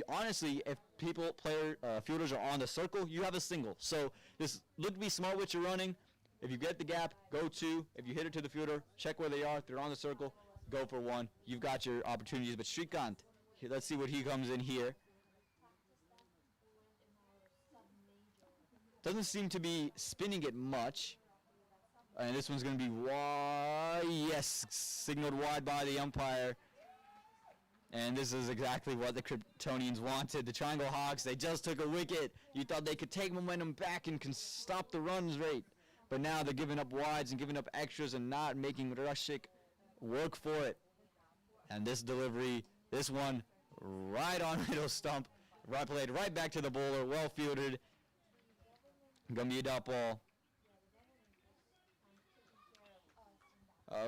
Honestly, if fielders are on the circle, you have a single. So just look to be smart with your running. If you get the gap, go 2. If you hit it to the fielder, check where they are. If they're on the circle, go for 1. You've got your opportunities. But Shrikant, let's see what he comes in here. Doesn't seem to be spinning it much. And this one's going to be wide. Yes, signaled wide by the umpire. And this is exactly what the Kryptonians wanted. The Triangle Hawks, they just took a wicket. You thought they could take momentum back and can stop the runs rate. But now they're giving up wides and giving up extras and not making Rakshik work for it. And this delivery, this one right on middle stump. Right played right back to the bowler. Well fielded. Going to be a dot ball.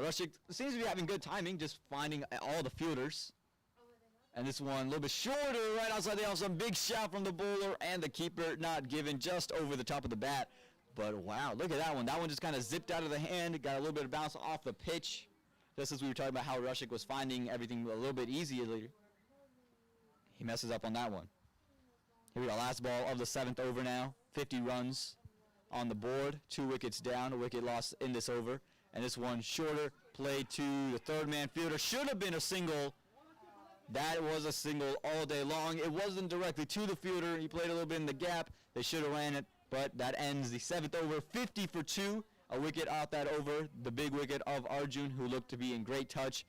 Rakshik seems to be having good timing, just finding all the fielders. And this one a little bit shorter, right outside the off. Some big shot from the bowler and the keeper, not given, just over the top of the bat. But wow, look at that one. That one just kind of zipped out of the hand, got a little bit of bounce off the pitch. Just as we were talking about how Rakshik was finding everything a little bit easier. He messes up on that one. Here we go, last ball of the 7th over now. 50 runs on the board, 2 wickets down, a wicket lost in this over. And this one shorter, played to the third man fielder. Should have been a single. That was a single all day long. It wasn't directly to the fielder. He played a little bit in the gap. They should have ran it, but that ends the 7th over. 50 for 2. A wicket off that over. The big wicket of Arjun, who looked to be in great touch.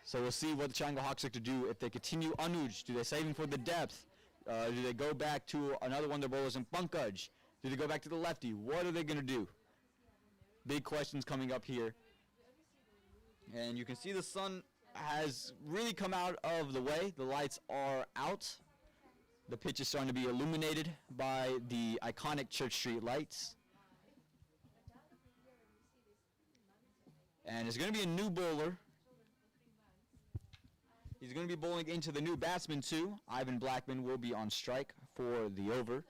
So we'll see what the Triangle Hawks look to do. If they continue Anuj, do they save him for the depth? Do they go back to another one of their bowlers in Pankaj? Do they go back to the lefty? What are they going to do? Big questions coming up here. And you can see the sun has really come out of the way. The lights are out. The pitch is starting to be illuminated by the iconic Church Street lights. And there's going to be a new bowler. He's going to be bowling into the new batsman too. Ivan Blackman will be on strike for the over.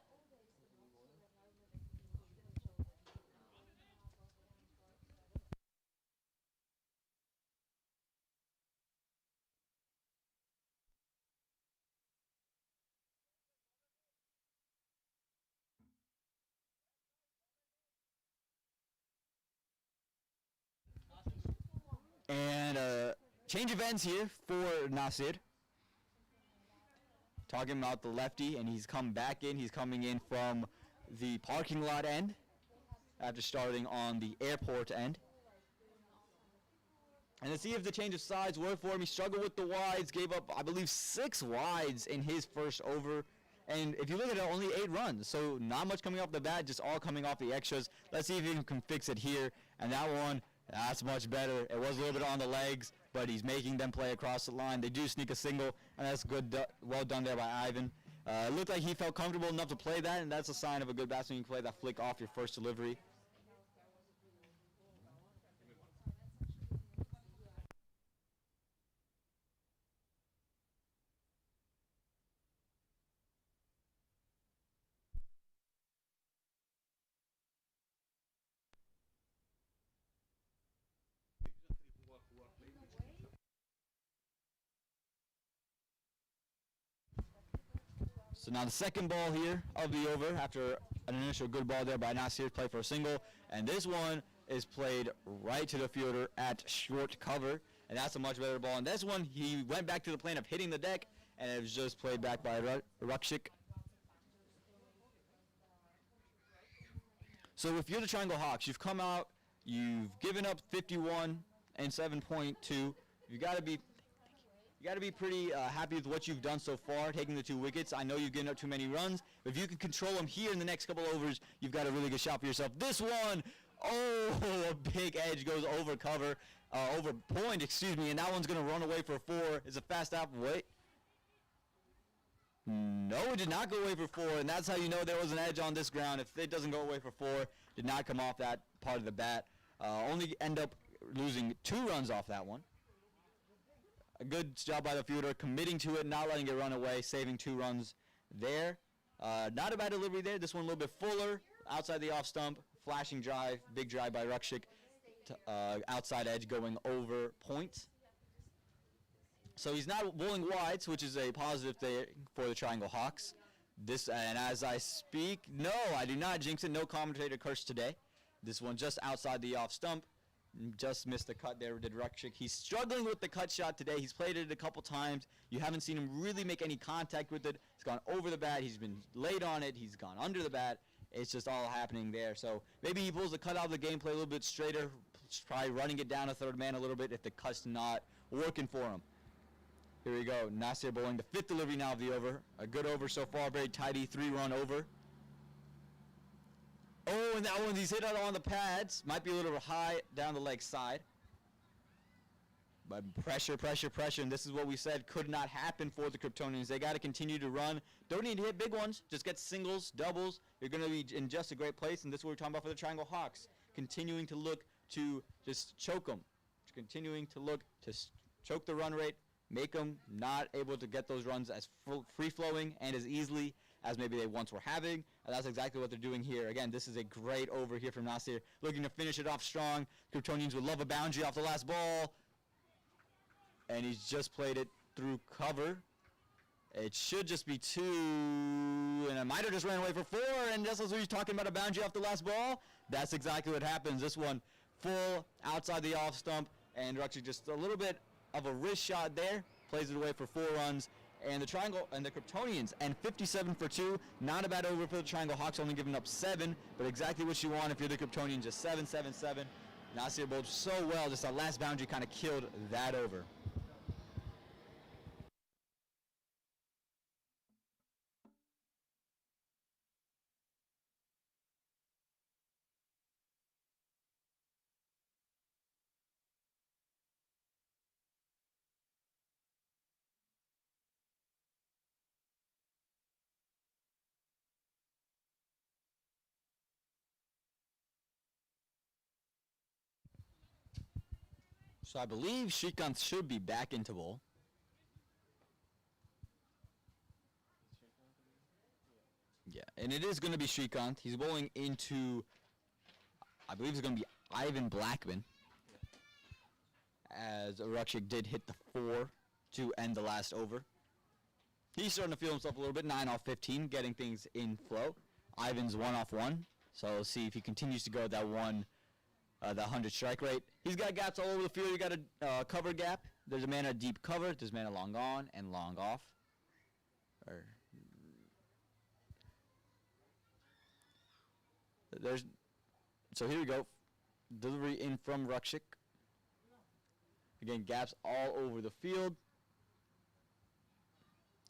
And change of ends here for Nasir. Talking about the lefty, and he's come back in. He's coming in from the parking lot end after starting on the airport end. And let's see if the change of sides work for him. He struggled with the wides, gave up, I believe, 6 wides in his first over. And if you look at it, only 8 runs. So not much coming off the bat, just all coming off the extras. Let's see if he can fix it here. And that one, that's much better. It was a little bit on the legs, but he's making them play across the line. They do sneak a single, and that's good. Well done there by Ivan. It looked like he felt comfortable enough to play that, and that's a sign of a good batsman. You can play that flick off your first delivery. So now the second ball here of the over after an initial good ball there by Nasir, play for a single. And this one is played right to the fielder at short cover. And that's a much better ball. And this one, he went back to the plan of hitting the deck, and it was just played back by Rakshik. So if you're the Triangle Hawks, you've come out, you've given up 51 and 7.2. You got to be pretty happy with what you've done so far, taking the 2 wickets. I know you've given up too many runs, but if you can control them here in the next couple overs, you've got a really good shot for yourself. This one, oh, a big edge goes over cover, over point, excuse me, and that one's going to run away for 4. It's a fast out. Wait. No, it did not go away for 4, and that's how you know there was an edge on this ground. If it doesn't go away for 4, did not come off that part of the bat. Only end up losing 2 runs off that one. A good job by the fielder, committing to it, not letting it run away, saving 2 runs there. Not a bad delivery there. This one a little bit fuller, outside the off stump, flashing drive, big drive by Rakshik, outside edge going over point. So he's not bowling wides, which is a positive thing for the Triangle Hawks. And as I speak, no, I do not jinx it. No commentator curse today. This one just outside the off stump. Just missed the cut there, did Rakshik. He's struggling with the cut shot today. He's played it a couple times. You haven't seen him really make any contact with it. He's gone over the bat. He's been late on it. He's gone under the bat. It's just all happening there. So maybe he pulls the cut out of the gameplay a little bit straighter, try running it down a third man a little bit if the cut's not working for him. Here we go. Nasir bowling the 5th delivery now of the over. A good over so far. Very tidy 3-run over. Oh, and that one, he's hit out on the pads. Might be a little high down the leg side. But pressure, pressure, pressure. And this is what we said could not happen for the Kryptonians. They got to continue to run. Don't need to hit big ones. Just get singles, doubles. You're going to be in just a great place. And this is what we're talking about for the Triangle Hawks. Continuing to look to just choke them. Continuing to look to choke the run rate. Make them not able to get those runs as free-flowing and as easily as maybe they once were having. And that's exactly what they're doing here. Again, this is a great over here from Nasir. Looking to finish it off strong. Kryptonians would love a boundary off the last ball. And he's just played it through cover. It should just be 2. And it might have just ran away for 4. And just as we were talking about a boundary off the last ball, that's exactly what happens. This one full outside the off stump. And actually just a little bit of a wrist shot there. Plays it away for 4 runs. And the Triangle and the Kryptonians, and 57 for 2. Not a bad over for the Triangle Hawks, only giving up 7, but exactly what you want if you're the Kryptonians, just 7, 7, 7. Nasir bowled so well, just that last boundary kind of killed that over. So I believe Shrikant should be back into bowl. Yeah, and it is going to be Shrikant. He's bowling into, I believe it's going to be Ivan Blackman. As Rakshik did hit the 4 to end the last over. He's starting to feel himself a little bit, 9 off 15, getting things in flow. Ivan's 1 off 1, so we'll see if he continues to go at that 100 strike rate. He's got gaps all over the field. You got a cover gap. There's a man at deep cover. There's a man at long on and long off. So here we go. Delivery in from Rakshik. Again, gaps all over the field.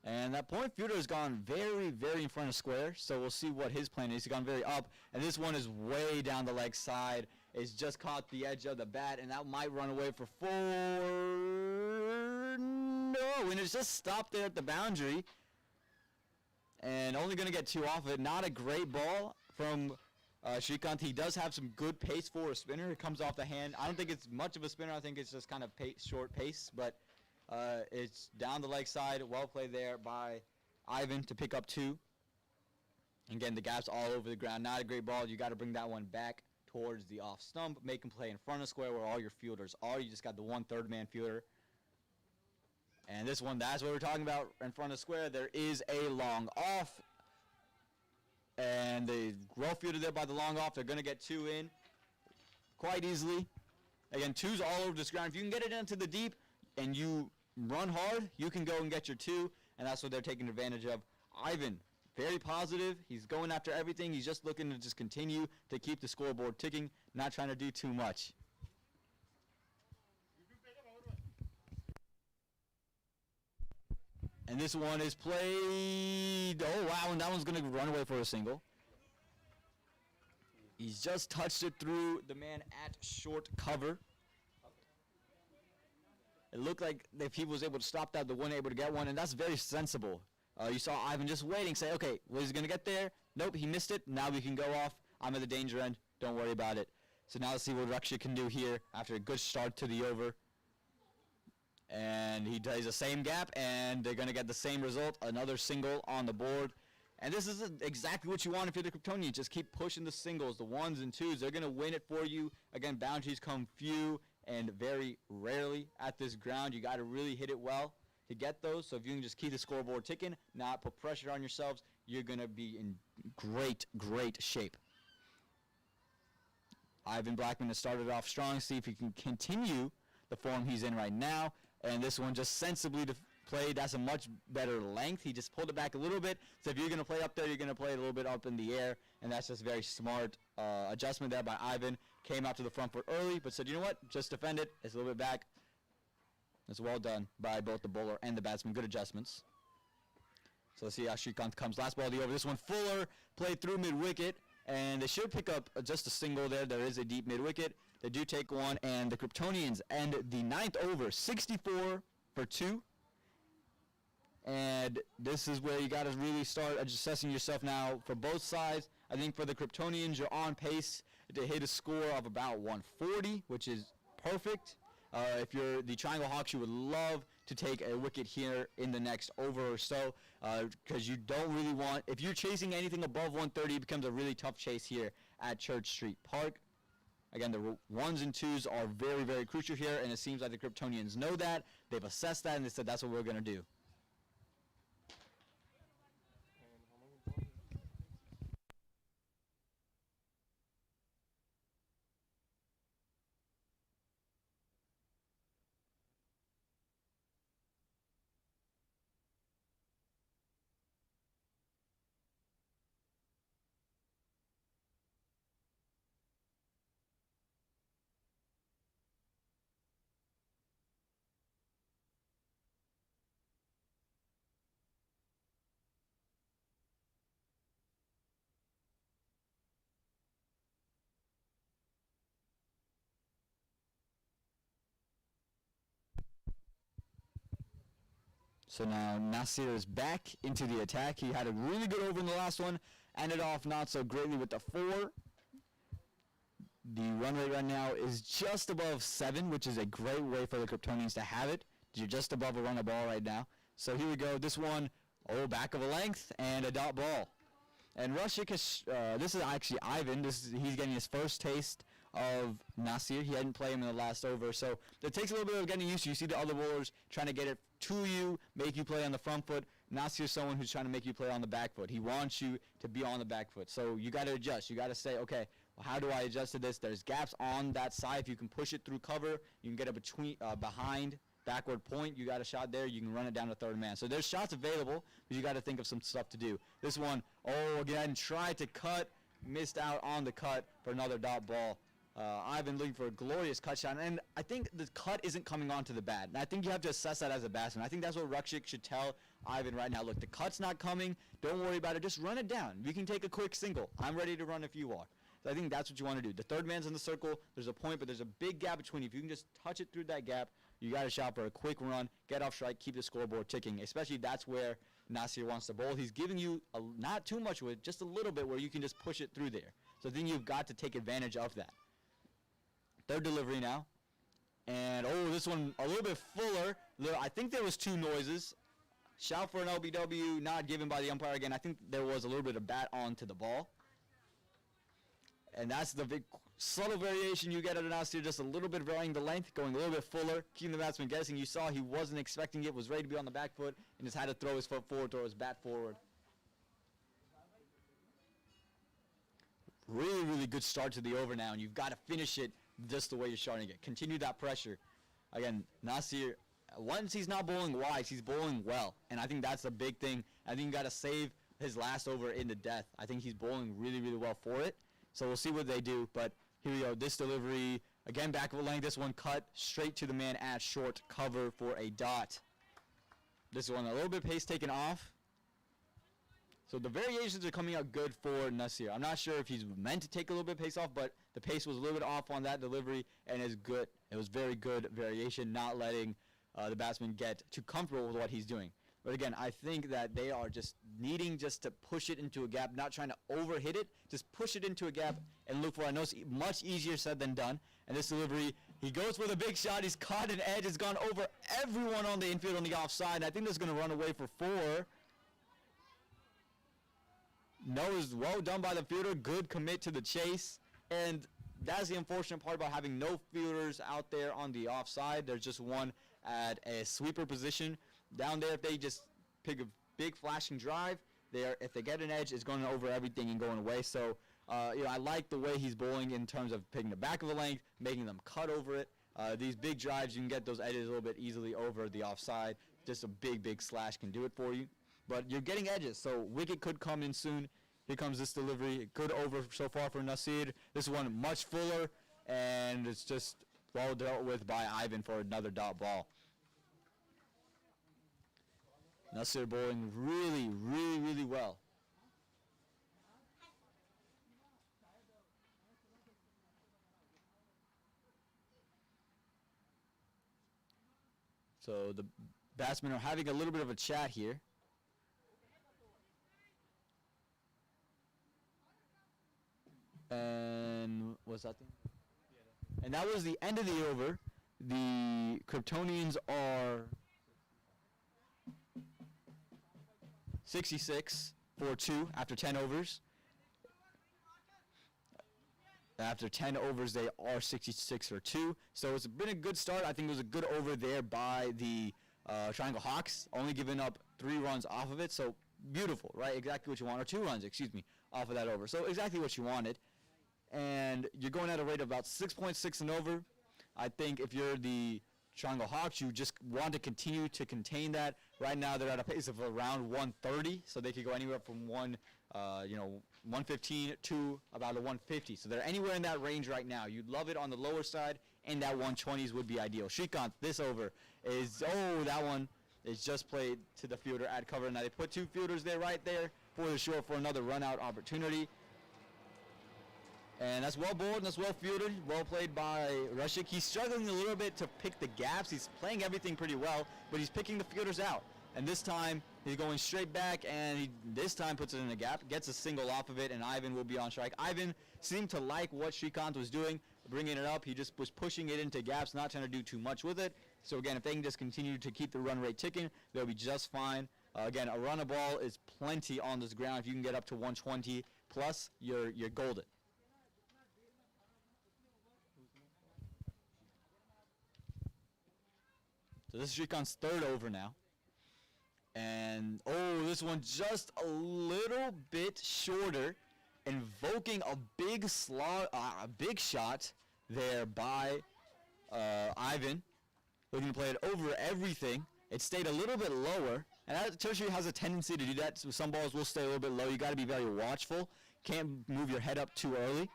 And that point fielder has gone very, very in front of square, so we'll see what his plan is. He's gone very up, and this one is way down the leg side. It's just caught the edge of the bat, and that might run away for 4. No, and it's just stopped there at the boundary. And only going to get 2 off of it. Not a great ball from Shrikant. He does have some good pace for a spinner. It comes off the hand. I don't think it's much of a spinner. I think it's just kind of short pace, but it's down the leg side. Well played there by Ivan to pick up 2. Again, the gap's all over the ground. Not a great ball. You got to bring that one back towards the off stump. Make him play in front of square where all your fielders are. You just got the 1/3 man fielder. And this one, that's what we're talking about in front of square. There is a long off. And the well fielded there by the long off. They're going to get 2 in quite easily. Again, 2's all over this ground. If you can get it into the deep and you run hard, you can go and get your 2. And that's what they're taking advantage of. Ivan, very positive. He's going after everything. He's just looking to just continue to keep the scoreboard ticking, not trying to do too much. And this one is played. Oh, wow, and that one's going to run away for a single. He's just touched it through the man at short cover. It looked like if he was able to stop that, they weren't able to get one, and that's very sensible. You saw Ivan just waiting, say, okay, well, he's going to get there. Nope, he missed it. Now we can go off. I'm at the danger end. Don't worry about it. So now let's see what Rakshik can do here after a good start to the over. And he does the same gap, and they're going to get the same result, another single on the board. And this is exactly what you want if you're the Kryptonian. Just keep pushing the singles, the 1s and 2s. They're going to win it for you. Again, boundaries come few and very rarely at this ground. You got to really hit it well to get those. So if you can just keep the scoreboard ticking, not put pressure on yourselves, you're going to be in great, great shape. Ivan Blackman has started off strong. See if he can continue the form he's in right now. And this one just sensibly played. That's a much better length. He just pulled it back a little bit. So if you're going to play up there, you're going to play it a little bit up in the air. And that's just very smart adjustment there by Ivan. Came out to the front foot early, but said, you know what? Just defend it. It's a little bit back. That's well done by both the bowler and the batsman. Good adjustments. So let's see how Shrikant comes. Last ball of the over. This one, Fuller played through mid-wicket. And they should pick up just a single there. There is a deep mid-wicket. They do take one, and the Kryptonians end the 9th over, 64 for 2. And this is where you got to really start assessing yourself now for both sides. I think for the Kryptonians, you're on pace to hit a score of about 140, which is perfect. If you're the Triangle Hawks, you would love to take a wicket here in the next over or so, because you don't really want, if you're chasing anything above 130, it becomes a really tough chase here at Church Street Park. Again, the 1s and 2s are very, very crucial here, and it seems like the Kryptonians know that. They've assessed that, and they said that's what we're going to do. So now Nasir is back into the attack. He had a really good over in the last one. Ended off not so greatly with the 4. The run rate right now is just above 7, which is a great way for the Kryptonians to have it. You're just above a run of ball right now. So here we go. This one, back of a length and a dot ball. And Rushik has, this is actually Ivan. He's getting his first taste of Nasir. He hadn't played him in the last over. So it takes a little bit of getting used to. You see the other bowlers trying to get it to you, make you play on the front foot. Nasir's someone who's trying to make you play on the back foot. He wants you to be on the back foot. So you got to adjust. You got to say, okay, well, how do I adjust to this? There's gaps on that side. If you can push it through cover, you can get it behind backward point. You got a shot there. You can run it down to third man. So there's shots available, but you got to think of some stuff to do. This one, again, tried to cut, missed out on the cut for another dot ball. Ivan looking for a glorious cut shot, and I think the cut isn't coming onto the bat. And I think you have to assess that as a batsman. I think that's what Rushik should tell Ivan right now. Look, the cut's not coming. Don't worry about it. Just run it down. You can take a quick single. I'm ready to run if you are. So I think that's what you want to do. The third man's in the circle. There's a point, but there's a big gap between you. If you can just touch it through that gap, you got a shot for a quick run, get off strike, keep the scoreboard ticking. Especially that's where Nasir wants to bowl. He's giving you not too much with, just a little bit where you can just push it through there. So I think you've got to take advantage of that. Third delivery now. And, this one a little bit fuller. I think there was 2 noises. Shout for an LBW, not given by the umpire again. I think there was a little bit of bat onto the ball. And that's the big subtle variation you get out of Nasir, just a little bit varying the length, going a little bit fuller, keeping the batsman guessing. You saw he wasn't expecting it, was ready to be on the back foot, and just had to throw his foot forward, throw his bat forward. Really, really good start to the over now, and you've got to finish it just the way you're starting it. Continue that pressure. Again, Nasir, once he's not bowling wise, he's bowling well, and I think that's the big thing. I think you got to save his last over in the death. I think he's bowling really, really well for it. So we'll see what they do, but here we go. This delivery, again, back of a length. This one cut straight to the man at short cover for a dot. This one, a little bit of pace taken off. So the variations are coming out good for Nasir. I'm not sure if he's meant to take a little bit of pace off, but the pace was a little bit off on that delivery, and it's good. It was very good variation, not letting the batsman get too comfortable with what he's doing. But again, I think that they are just needing just to push it into a gap, not trying to overhit it. Just push it into a gap and look for it. I know it's much easier said than done. And this delivery, he goes for the big shot. He's caught an edge. It's gone over everyone on the infield on the offside. I think this is going to run away for 4. No, is well done by the fielder. Good commit to the chase. And that's the unfortunate part about having no fielders out there on the offside. There's just one at a sweeper position. Down there, if they just pick a big flashing drive, if they get an edge, it's going over everything and going away. So, I like the way he's bowling in terms of picking the back of the length, making them cut over it. These big drives, you can get those edges a little bit easily over the offside. Just a big slash can do it for you. But you're getting edges, so wicket could come in soon. Here comes this delivery. Good over so far for Nasir. This one much fuller, and it's just well dealt with by Ivan for another dot ball. Nasir bowling really well. So the batsmen are having a little bit of a chat here. And what's that thing? And that was the end of the over. The Kryptonians are 66 for 2 after 10 overs. After 10 overs, they are 66 for 2. So it's been a good start. I think it was a good over there by the Triangle Hawks, only giving up 3 runs off of it. So beautiful, right? Exactly what you want, or 2 runs, off of that over. So exactly what you wanted. And you're going at a rate of about 6.6 and over. I think if you're the Triangle Hawks, you just want to continue to contain that. Right now, they're at a pace of around 130, so they could go anywhere from 115 to about a 150. So they're anywhere in that range right now. You'd love it on the lower side, and that 120s would be ideal. Shrikant, this over is, that one is just played to the fielder at cover. Now they put 2 fielders there right there for the short for another run-out opportunity. And that's well bowled and that's well fielded, well played by Rushik. He's struggling a little bit to pick the gaps. He's playing everything pretty well, but he's picking the fielders out. And this time, he's going straight back, and he this time puts it in a gap, gets a single off of it, and Ivan will be on strike. Ivan seemed to like what Srikanth was doing, bringing it up. He just was pushing it into gaps, not trying to do too much with it. So again, if they can just continue to keep the run rate ticking, they'll be just fine. Again, a run a ball is plenty on this ground. If you can get up to 120 plus, you're golden. So this is Srikanth's third over now. And, oh, this one just a little bit shorter, invoking a big shot there by Ivan, looking to play it over everything. It stayed a little bit lower, and Tertiary has a tendency to do that, so some balls will stay a little bit low. You got to be very watchful. Can't move your head up too early.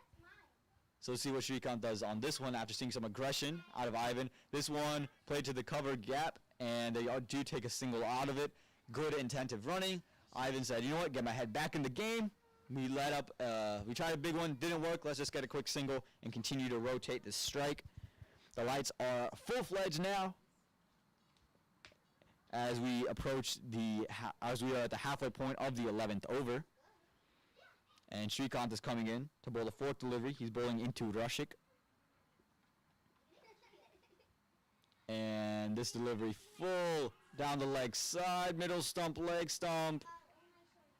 So let's see what Srikanth does on this one after seeing some aggression out of Ivan. This one played to the cover gap, and they do take a single out of it. Good intensive running. Ivan said, you know what, get my head back in the game. We let up, we tried a big one, didn't work. Let's just get a quick single and continue to rotate this strike. The lights are full-fledged now as we approach as we are at the halfway point of the 11th over. And Srikanth is coming in to bowl the fourth delivery. He's bowling into Rashik. And this delivery full down the leg side, middle stump, leg stump.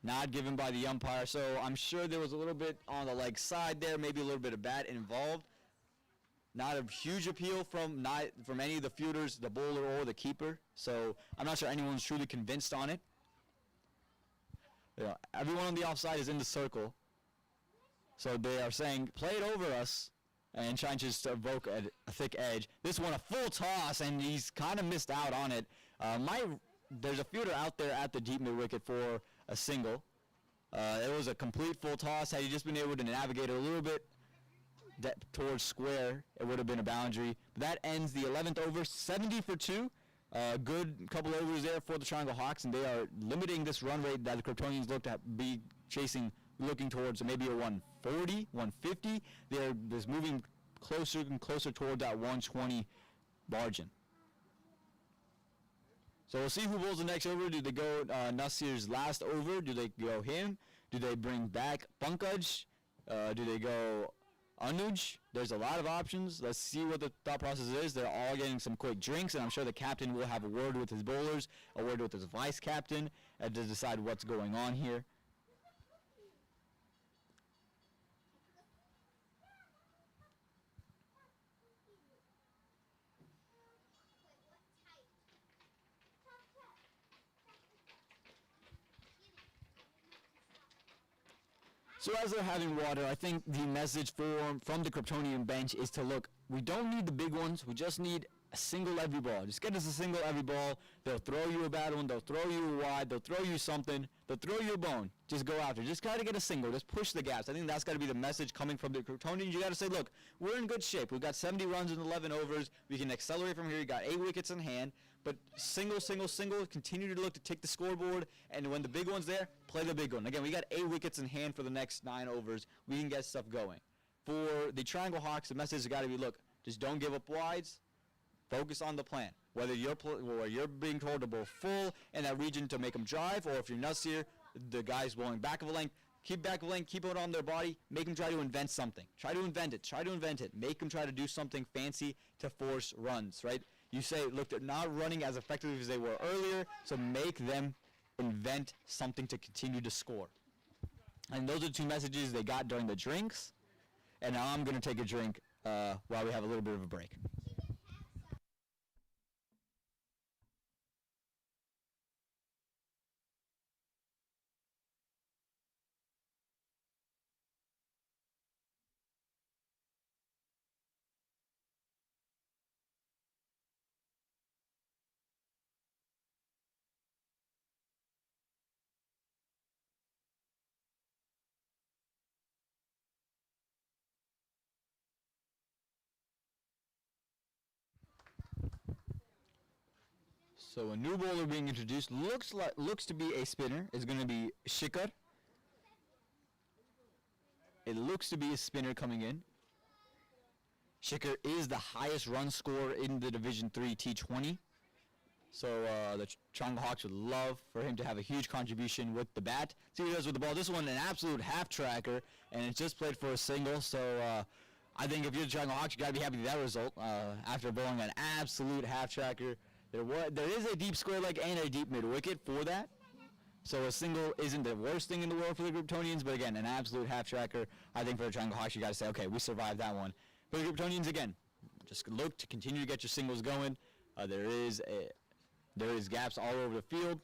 Not given by the umpire, so I'm sure there was a little bit on the leg side there, maybe a little bit of bat involved. Not a huge appeal from any of the fielders, the bowler or the keeper, so I'm not sure anyone's truly convinced on it. Everyone on the offside is in the circle, so they are saying, play it over us, and trying to just evoke a thick edge. This one, a full toss, and he's kind of missed out on it. There's a fielder out there at the deep mid wicket for a single. It was a complete full toss. Had he just been able to navigate a little bit towards square, it would have been a boundary. But that ends the 11th over, 70 for 2. Good couple overs there for the Triangle Hawks, and they are limiting this run rate that the Kryptonians look to be chasing, looking towards maybe a 140, 150. They're just moving closer and closer toward that 120 margin. So we'll see who bowls the next over. Do they go Nasir's last over? Do they go him? Do they bring back Pankaj? Do they go Anuj? There's a lot of options. Let's see what the thought process is. They're all getting some quick drinks, and I'm sure the captain will have a word with his bowlers, a word with his vice captain, to decide what's going on here. So as they're having water, I think the message from the Kryptonian bench is to look, we don't need the big ones, we just need a single every ball. Just get us a single every ball. They'll throw you a bad one, they'll throw you a wide, they'll throw you something, they'll throw you a bone. Just go after. Just try to get a single. Just push the gaps. I think that's got to be the message coming from the Kryptonians. You got to say, look, we're in good shape. We've got 70 runs in 11 overs. We can accelerate from here. You got 8 wickets in hand. But single, single, single, continue to look to take the scoreboard, and when the big one's there, play the big one. Again, we got 8 wickets in hand for the next 9 overs. We can get stuff going. For the Triangle Hawks, the message has got to be, look, just don't give up wides. Focus on the plan. Whether you're being told to bowl full in that region to make them drive, or if you're Nasir, the guys bowling back of a length, keep back of a length, keep it on their body, make them try to invent something. Try to invent it. Make them try to do something fancy to force runs, right? You say, look, they're not running as effectively as they were earlier, so make them invent something to continue to score. And those are 2 messages they got during the drinks. And now I'm going to take a drink while we have a little bit of a break. So a new bowler being introduced, looks to be a spinner. Is going to be Shikhar. It looks to be a spinner coming in. Shikhar is the highest run scorer in the Division 3 T20. So the Triangle Hawks would love for him to have a huge contribution with the bat. See what he does with the ball. This one, an absolute half tracker, and it's just played for a single. So I think if you're the Triangle Hawks, you gotta be happy with that result. After bowling an absolute half tracker, there is a deep square leg and a deep mid wicket for that. So a single isn't the worst thing in the world for the Kryptonians, but again, an absolute half tracker. I think for the Triangle Hawks, you gotta say, okay, we survived that one. For the Kryptonians, again, just look to continue to get your singles going. There is gaps all over the field.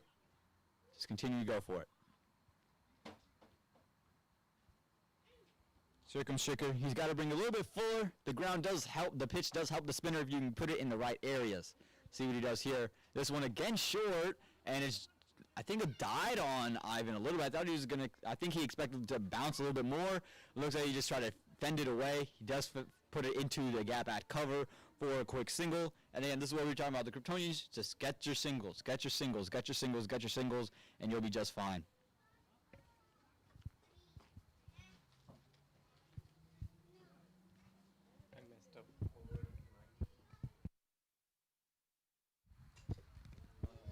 Just continue to go for it. Here comes Shicker. He's got to bring a little bit fuller. The ground does help. The pitch does help the spinner if you can put it in the right areas. See what he does here. This one again short, and it's, I think it died on Ivan a little bit. I thought he was gonna. I think he expected to bounce a little bit more. It looks like he just tried to fend it away. He does put it into the gap at cover for a quick single. And again, this is what we were talking about. The Kryptonians, just get your singles, get your singles, get your singles, get your singles, and you'll be just fine.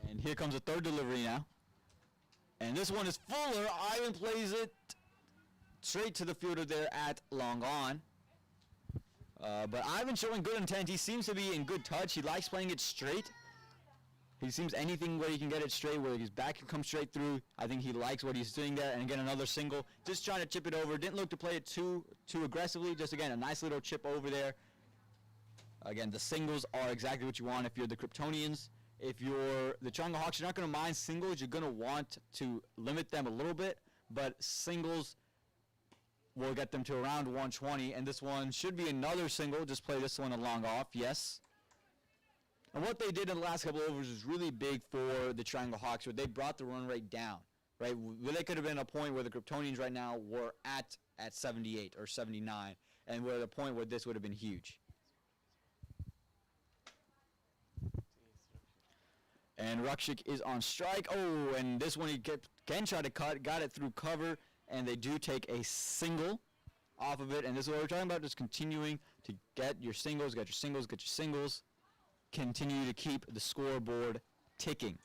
And here comes a third delivery now. And this one is fuller. Ivan plays it straight to the fielder there at long on. But Ivan showing good intent. He seems to be in good touch. He likes playing it straight. He seems anything where he can get it straight, where his back can come straight through. I think he likes what he's doing there. And again, another single. Just trying to chip it over. Didn't look to play it too aggressively. Just again, a nice little chip over there. Again, the singles are exactly what you want if you're the Kryptonians. If you're the Triangle Hawks, you're not going to mind singles. You're going to want to limit them a little bit. But singles will get them to around 120. And this one should be another single. Just play this one along off. Yes. And what they did in the last couple of overs was really big for the Triangle Hawks, where they brought the run rate down. Right? They could have been a point where the Kryptonians right now were at 78 or 79. And we're at a point where this would have been huge. And Rakshik is on strike. Oh, and this one he can try to cut, got it through cover, and they do take a single off of it. And this is what we're talking about, just continuing to get your singles, get your singles, get your singles. Continue to keep the scoreboard ticking.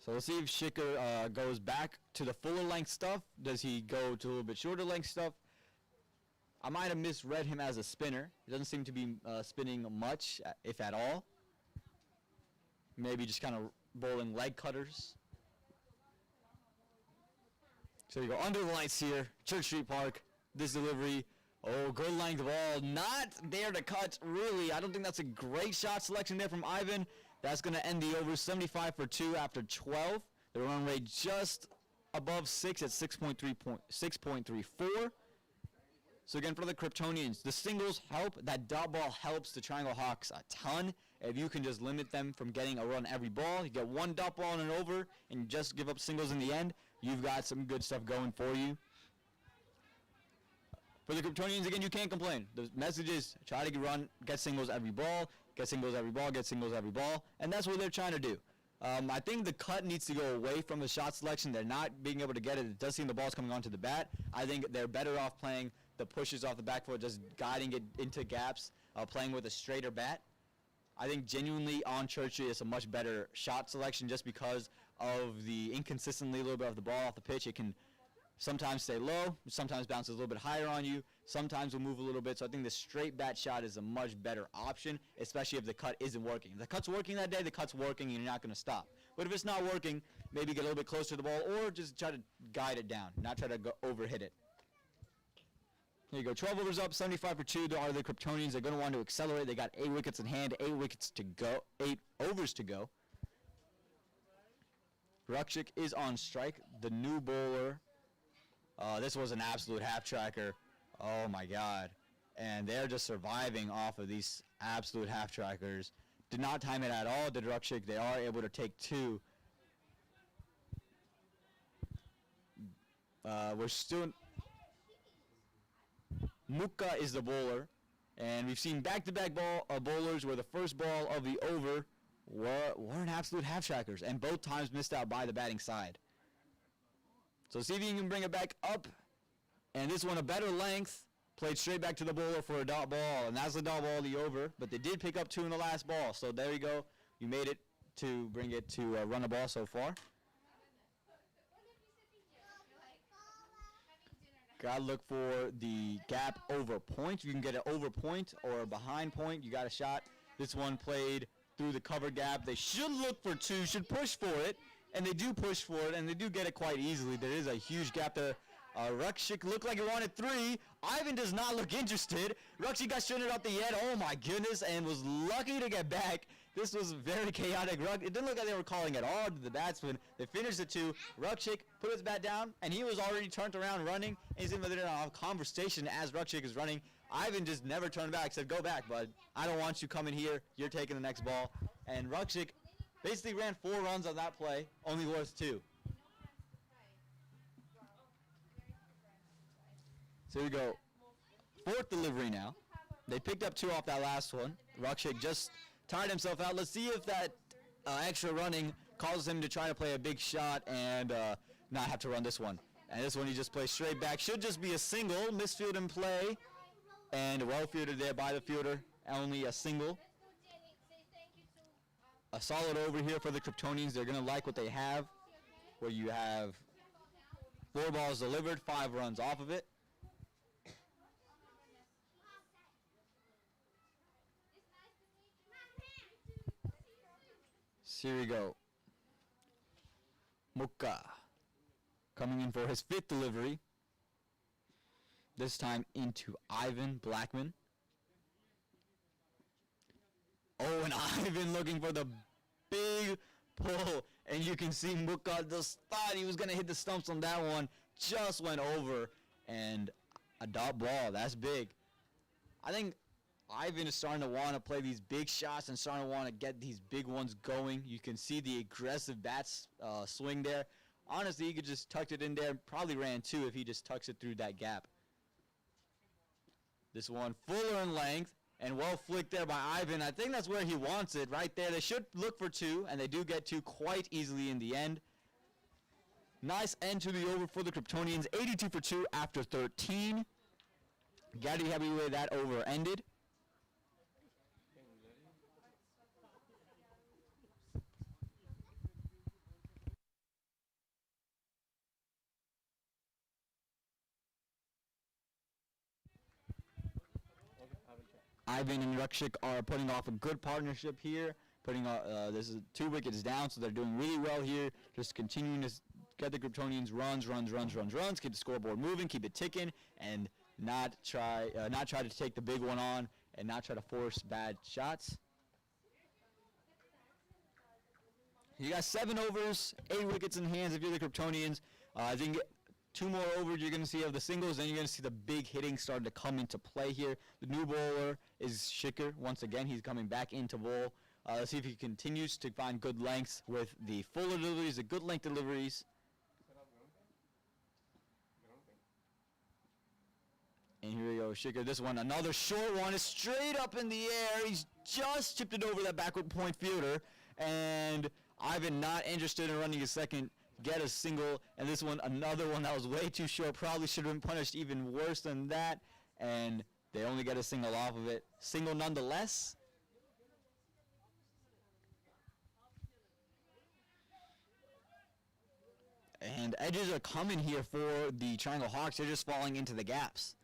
So let's see if Shicker goes back to the fuller length stuff. Does he go to a little bit shorter length stuff? I might have misread him as a spinner. He doesn't seem to be spinning much, if at all. Maybe just kind of bowling leg cutters. So you go under the lights here, Church Street Park. This delivery, oh, good length ball. Not there to cut, really. I don't think that's a great shot selection there from Ivan. That's going to end the over 75 for 2 after 12. The run rate just above 6 at 6.34. So again, for the Kryptonians, the singles help. That dot ball helps the Triangle Hawks a ton. If you can just limit them from getting a run every ball, you get one dot ball and an over, and just give up singles in the end, you've got some good stuff going for you. For the Kryptonians, again, you can't complain. The message is try to get singles every ball, get singles every ball, get singles every ball, and that's what they're trying to do. I think the cut needs to go away from the shot selection. They're not being able to get it. It does seem the ball's coming onto the bat. I think they're better off playing the pushes off the back foot, just guiding it into gaps, playing with a straighter bat. I think genuinely on Churchill is a much better shot selection just because of the inconsistently a little bit of the ball off the pitch. It can sometimes stay low, sometimes bounces a little bit higher on you, sometimes will move a little bit. So I think the straight bat shot is a much better option, especially if the cut isn't working. If the cut's working that day, the cut's working and you're not going to stop. But if it's not working, maybe get a little bit closer to the ball or just try to guide it down, not try to overhit it. Here you go, 12 overs up, 75 for 2. They are the Kryptonians. They're going to want to accelerate. They got 8 wickets in hand, 8 wickets to go, 8 overs to go. Rakshik is on strike, the new bowler. This was an absolute half-tracker. Oh, my God. And they're just surviving off of these absolute half-trackers. Did not time it at all, did Rakshik. They are able to take 2. We're still... Mukka is the bowler. And we've seen back-to-back bowlers where the first ball of the over weren't absolute half-trackers. And both times missed out by the batting side. So see if you can bring it back up. And this one a better length. played straight back to the bowler for a dot ball, and that's the dot ball, the over. But they did pick up 2 in the last ball, so there you go. You made it to bring it to run a ball so far. Gotta look for the gap over point. You can get it over point or behind point. You got a shot. This one played through the cover gap. They should look for 2, should push for it, and they do push for it, and they do get it quite easily. There is a huge gap there. Rukshik looked like he wanted 3. Ivan does not look interested. Rukshik got shunted up the end. Oh my goodness, and was lucky to get back. This was very chaotic. It didn't look like they were calling at all to the batsman. They finished it 2. Rukshik put his bat down, and he was already turned around running. And he's in a conversation as Rukshik is running. Ivan just never turned back, said, "Go back, bud. I don't want you coming here. You're taking the next ball." And Rukshik basically ran 4 runs on that play, only worth 2. So here we go. 4th delivery now. They picked up 2 off that last one. Rukshik just tired himself out. Let's see if that extra running causes him to try to play a big shot and not have to run this one. And this one he just plays straight back. Should just be a single. Misfield in play. And well fielded there by the fielder. Only a single. A solid over here for the Kryptonians. They're going to like what they have, where you have 4 balls delivered, 5 runs off of it. So here we go. Mukka coming in for his 5th delivery. This time into Ivan Blackman. Oh, and Ivan looking for the big pull. And you can see Mukka just thought he was going to hit the stumps on that one. Just went over. And a dot ball. That's big. I think Ivan is starting to want to play these big shots and starting to want to get these big ones going. You can see the aggressive bats swing there. Honestly, he could just tuck it in there. Probably ran 2 if he just tucks it through that gap. This one fuller in length and well flicked there by Ivan. I think that's where he wants it, right there. They should look for 2, and they do get 2 quite easily in the end. Nice end to the over for the Kryptonians. 82 for 2 after 13. Gotta be happy with that over ended. Ivan and Rukshik are putting off a good partnership here. This is 2 wickets down, so they're doing really well here. Just continuing to get the Kryptonians runs, keep the scoreboard moving, keep it ticking, and not try to take the big one on, and not try to force bad shots. You got 7 overs, 8 wickets in hands if you're the Kryptonians. I think 2 more overs you're going to see of the singles, then you're going to see the big hitting starting to come into play here. The new bowler is Shikhar. Once again, he's coming back into bowl. Let's see if he continues to find good lengths with the fuller deliveries, the good length deliveries. And here we go, Shikhar. This one, another short one, is straight up in the air. He's just chipped it over that backward point fielder. And Ivan not interested in running his second. Get a single, and this one, another one that was way too short, probably should have been punished even worse than that, and they only get a single off of it. Single nonetheless. And edges are coming here for the Triangle Hawks. They're just falling into the gaps.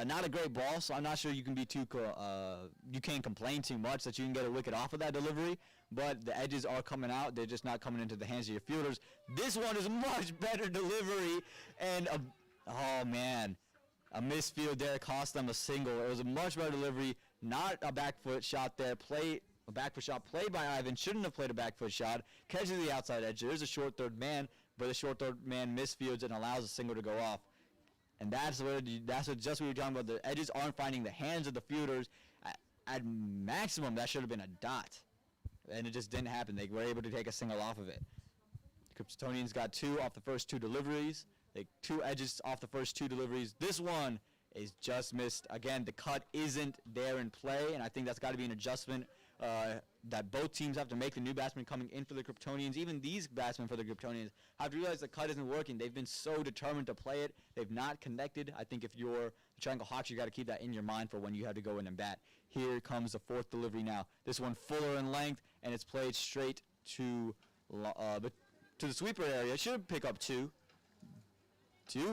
Not a great ball, so I'm not sure you can be you can't complain too much that you can get a wicket off of that delivery. But the edges are coming out. They're just not coming into the hands of your fielders. This one is a much better delivery, and oh man, a misfield there cost them a single. It was a much better delivery, not a back foot shot there. A back foot shot played by Ivan. Shouldn't have played a back foot shot. Catches the outside edge. There's a short third man, but the short third man misfields and allows a single to go off. And that's just what you're talking about. The edges aren't finding the hands of the fielders. At maximum, that should have been a dot. And it just didn't happen. They were able to take a single off of it. The Kryptonians got 2 off the first 2 deliveries. 2 edges off the first 2 deliveries. This one is just missed. Again, the cut isn't there in play, and I think that's got to be an adjustment that both teams have to make. The new batsmen coming in for the Kryptonians, even these batsmen for the Kryptonians, have to realize the cut isn't working. They've been so determined to play it. They've not connected. I think if you're the Triangle Hawks, you got to keep that in your mind for when you have to go in and bat. Here comes the fourth delivery now. This one fuller in length, and it's played straight to the sweeper area. Should pick up two.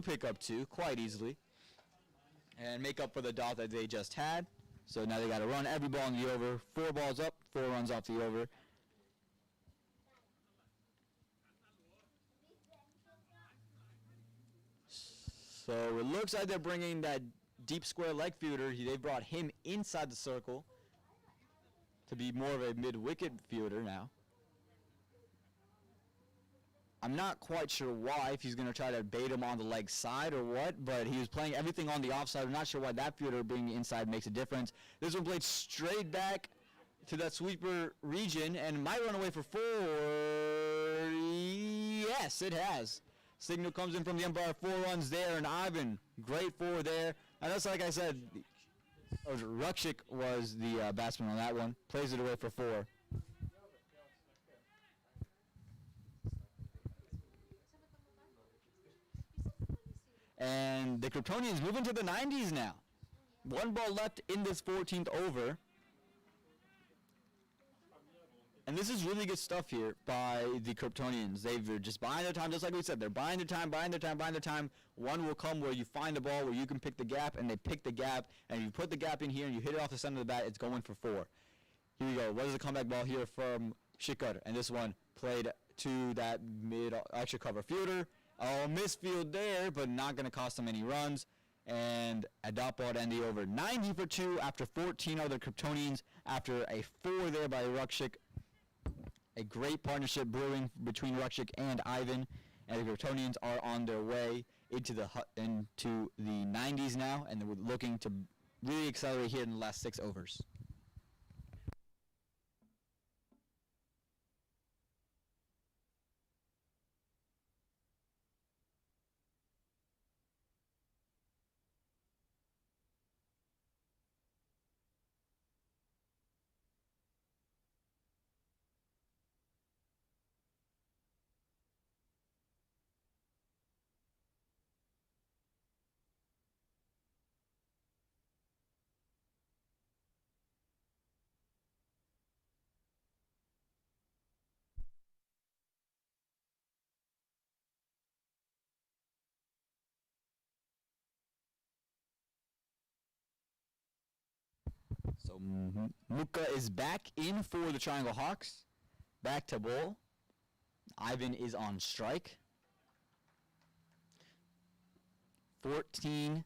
Pick up two quite easily, and make up for the dot that they just had. So now they got to run every ball in the over. 4 balls up, 4 runs off the over. So it looks like they're bringing that deep square leg fielder. They brought him inside the circle to be more of a mid-wicket fielder now. I'm not quite sure why, if he's going to try to bait him on the leg side or what, but he was playing everything on the offside. I'm not sure why that fielder being inside makes a difference. This one played straight back to that sweeper region and might run away for 4. Yes, it has. Signal comes in from the umpire, 4 runs there, and Ivan, great 4 there. And that's like I said, Rukshik was the batsman on that one. Plays it away for 4. And the Kryptonians move into the 90s now. 1 ball left in this 14th over. And this is really good stuff here by the Kryptonians. They're just buying their time, just like we said. They're buying their time, buying their time, buying their time. One will come where you find the ball, where you can pick the gap, and they pick the gap. And if you put the gap in here and you hit it off the center of the bat, it's going for 4. Here we go. What is the comeback ball here from Shikar? And this one played to that mid-extra cover fielder. Oh, misfield there, but not going to cost them any runs. And a dot ball to end the over. 90 for 2 after 14 other Kryptonians. After a 4 there by Rukshik. A great partnership brewing between Rukshik and Ivan. And the Kryptonians are on their way into the 90s now. And they're looking to really accelerate here in the last 6 overs. So Muka is back in for the Triangle Hawks. Back to bowl. Ivan is on strike. 14th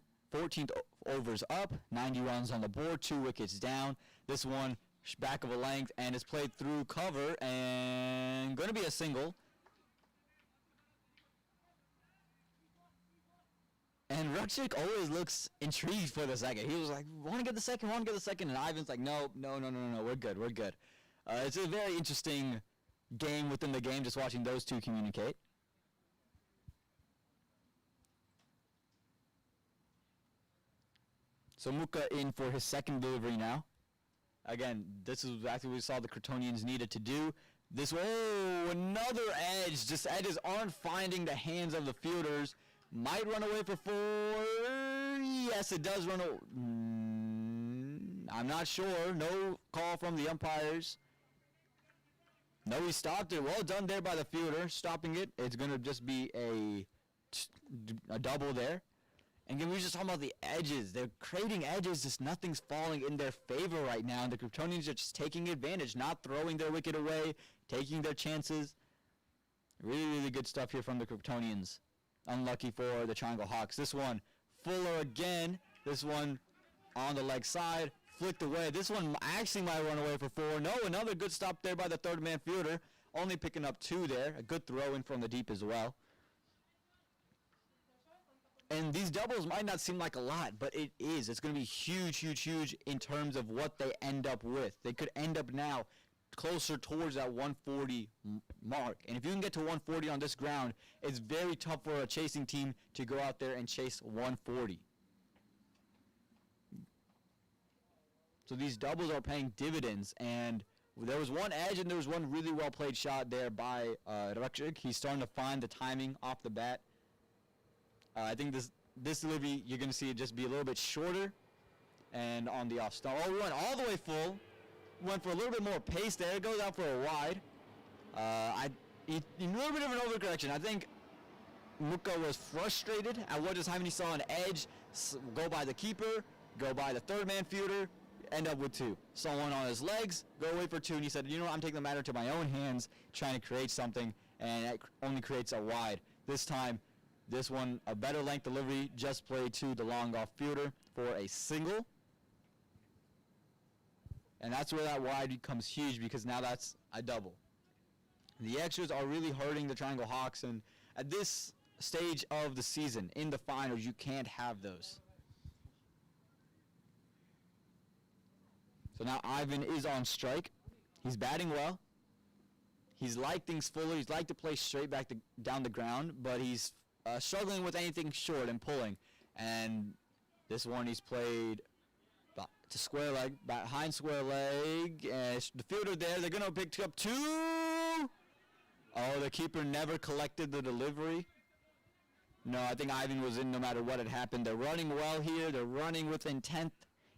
overs up. 90 runs on the board. 2 wickets down. This one back of a length and is played through cover and going to be a single. And Rukshik always looks intrigued for the second. He was like, want to get the second, want to get the second. And Ivan's like, no, we're good, we're good. It's a very interesting game within the game, just watching those two communicate. So Muka in for his second delivery now. Again, this is exactly what we saw the Kryptonians needed to do. This, oh, another edge. Just edges aren't finding the hands of the fielders. Might run away for 4. Yes, it does run away. I'm not sure. No call from the umpires. No, he stopped it. Well done there by the fielder, stopping it. It's going to just be a double there. And again, we were just talking about the edges. They're creating edges, just nothing's falling in their favor right now. And the Kryptonians are just taking advantage, not throwing their wicket away, taking their chances. Really, really good stuff here from the Kryptonians. Unlucky for the Triangle Hawks. This one, Fuller again. This one on the leg side, flicked away. This one actually might run away for 4. No, another good stop there by the third man fielder. Only picking up 2 there. A good throw in from the deep as well. And these doubles might not seem like a lot, but it is. It's going to be huge, huge, huge in terms of what they end up with. They could end up now closer towards that 140 mark. And if you can get to 140 on this ground, it's very tough for a chasing team to go out there and chase 140. So these doubles are paying dividends, and there was one edge and there was one really well played shot there by Rakshik. He's starting to find the timing off the bat. I think this delivery, you're going to see it just be a little bit shorter, and on the off stump. Oh, we went all the way full. Went for a little bit more pace there. It goes out for a wide. A little bit of an overcorrection. I think Muka was frustrated at what just happened. He saw an edge go by the keeper, go by the third man fielder, end up with two. Saw one on his legs, go away for two, and he said, you know what, I'm taking the matter to my own hands, trying to create something, and it only creates a wide. This time, this one, a better length delivery, just played to the long off fielder for a single. And that's where that wide becomes huge, because now that's a double. The extras are really hurting the Triangle Hawks, and at this stage of the season, in the finals, you can't have those. So now Ivan is on strike. He's batting well. He's liked things fuller. He's liked to play straight back down the ground, but he's struggling with anything short and pulling. And this one he's played to square leg, behind square leg. The fielder there, they're going to pick up two. Oh, the keeper never collected the delivery. No, I think Ivan was in no matter what had happened. They're running well here. They're running with intent,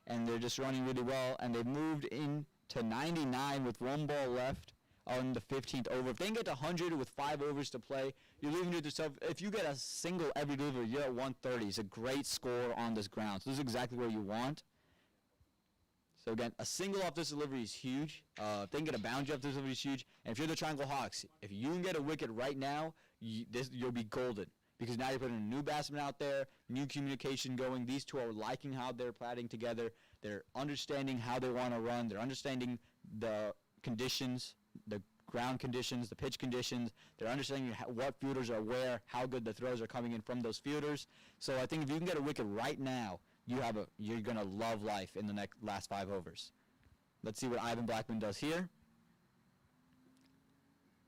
and they're just running really well. And they've moved in to 99 with one ball left on the 15th over. If they can get to 100 with 5 overs to play, you're leaving it to yourself. If you get a single every delivery, you're at 130. It's a great score on this ground. So this is exactly where you want. So again, a single off this delivery is huge. If they can get a boundary off this delivery is huge. And if you're the Triangle Hawks, if you can get a wicket right now, you'll be golden. Because now you're putting a new batsman out there, new communication going. These two are liking how they're platting together. They're understanding how they want to run. They're understanding the conditions, the ground conditions, the pitch conditions. They're understanding what fielders are where, how good the throws are coming in from those fielders. So I think if you can get a wicket right now, you're going to love life in the last 5 overs. Let's see what Ivan Blackman does here.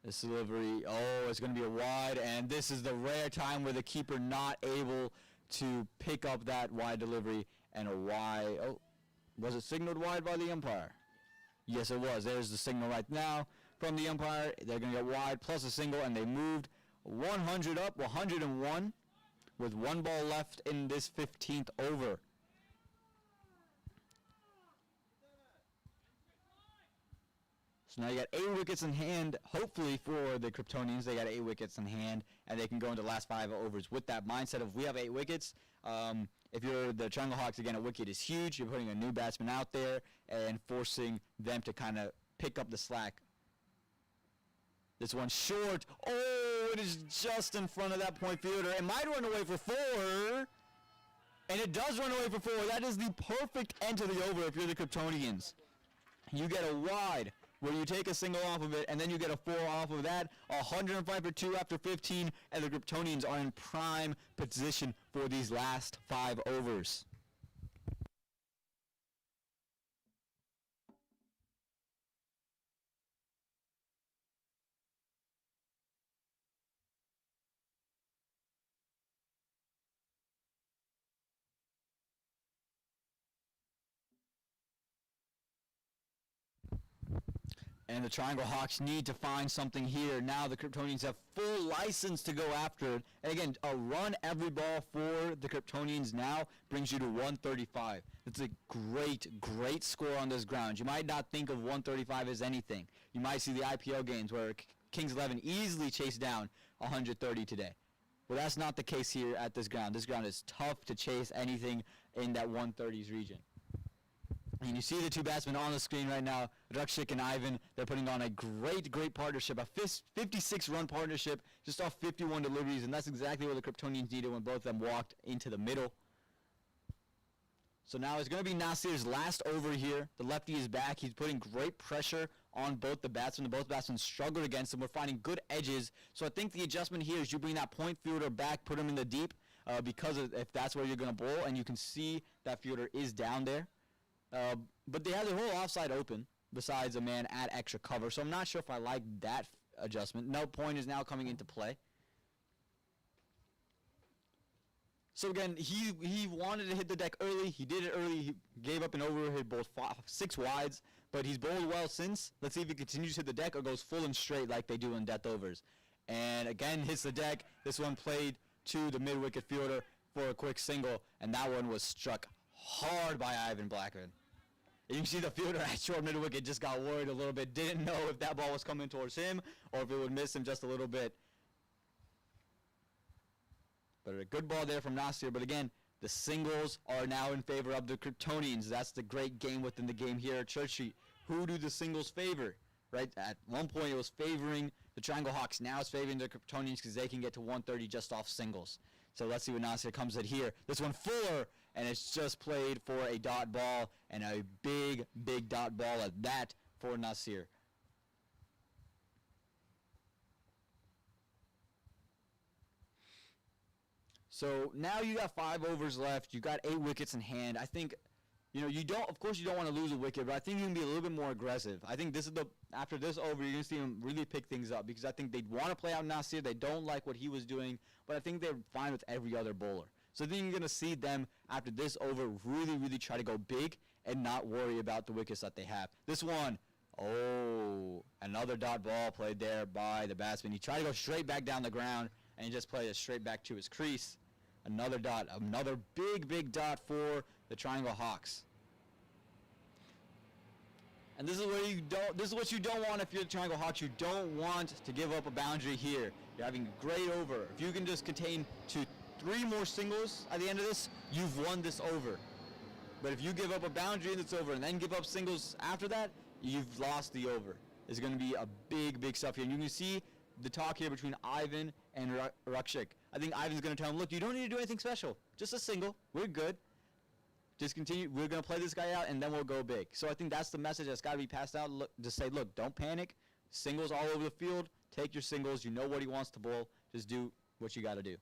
This delivery, oh, it's going to be a wide, and this is the rare time where the keeper not able to pick up that wide delivery, and a wide. Oh, was it signaled wide by the umpire? Yes, it was. There's the signal right now from the umpire. They're going to get wide plus a single, and they moved 100 up, 101, with 1 ball left in this 15th over. So now you got 8 wickets in hand, hopefully for the Kryptonians. They got 8 wickets in hand, and they can go into the last 5 overs with that mindset of we have 8 wickets. If you're the Triangle Hawks, again, a wicket is huge. You're putting a new batsman out there and forcing them to kind of pick up the slack. This one short. Oh, it is just in front of that point fielder. It might run away for 4. And it does run away for 4. That is the perfect end to the over if you're the Kryptonians. You get a wide, where you take a single off of it, and then you get a 4 off of that, 105 for 2 after 15, and the Kryptonians are in prime position for these last 5 overs. And the Triangle Hawks need to find something here. Now the Kryptonians have full license to go after it. And again, a run every ball for the Kryptonians now brings you to 135. It's a great, great score on this ground. You might not think of 135 as anything. You might see the IPL games where Kings 11 easily chased down 130 today. Well, that's not the case here at this ground. This ground is tough to chase anything in that 130s region. And you see the 2 batsmen on the screen right now, Rakshik and Ivan. They're putting on a great, great partnership, a 56-run partnership, just off 51 deliveries, and that's exactly what the Kryptonians needed when both of them walked into the middle. So now it's going to be Nasir's last over here. The lefty is back. He's putting great pressure on both the batsmen. Both batsmen struggled against him. We're finding good edges. So I think the adjustment here is you bring that point fielder back, put him in the deep, because if that's where you're going to bowl, and you can see that fielder is down there. But they have their whole offside open besides a man at extra cover, so I'm not sure if I like that adjustment. No point is now coming into play. So again, he wanted to hit the deck early. He did it early. He gave up an over, hit both 6 wides, but he's bowled well since. Let's see if he continues to hit the deck or goes full and straight like they do in death overs. And again, hits the deck. This one played to the mid-wicket fielder for a quick single, and that one was struck hard by Ivan Blackman. You can see the fielder at short mid-wicket just got worried a little bit, didn't know if that ball was coming towards him or if it would miss him just a little bit. But a good ball there from Nasir. But again, the singles are now in favor of the Kryptonians. That's the great game within the game here at Church Street. Who do the singles favor? Right? At one point it was favoring the Triangle Hawks. Now it's favoring the Kryptonians because they can get to 130 just off singles. So let's see what Nasir comes at here. This one fuller, and it's just played for a dot ball, and a big, big dot ball at that for Nasir. So now you got 5 overs left. You got 8 wickets in hand. I think, of course you don't want to lose a wicket, but I think you can be a little bit more aggressive. I think after this over, you're going to see him really pick things up because I think they'd want to play out Nasir. They don't like what he was doing, but I think they're fine with every other bowler. So I think you're going to see them after this over really, really try to go big and not worry about the wickets that they have. This one, another dot ball played there by the batsman. He tried to go straight back down the ground, and he just played it straight back to his crease. Another dot, another big, big dot for the Triangle Hawks. And this is what you don't want if you're the Triangle Hawks. You don't want to give up a boundary here. You're having a great over. If you can just contain 3 more singles at the end of this, you've won this over. But if you give up a boundary and it's over and then give up singles after that, you've lost the over. It's going to be a big, big stuff here. And you can see the talk here between Ivan and Rakshik. I think Ivan's going to tell him, look, you don't need to do anything special. Just a single. We're good. Just continue. We're going to play this guy out, and then we'll go big. So I think that's the message that's got to be passed out. Just say, look, don't panic. Singles all over the field. Take your singles. You know what he wants to bowl. Just do what you got to do.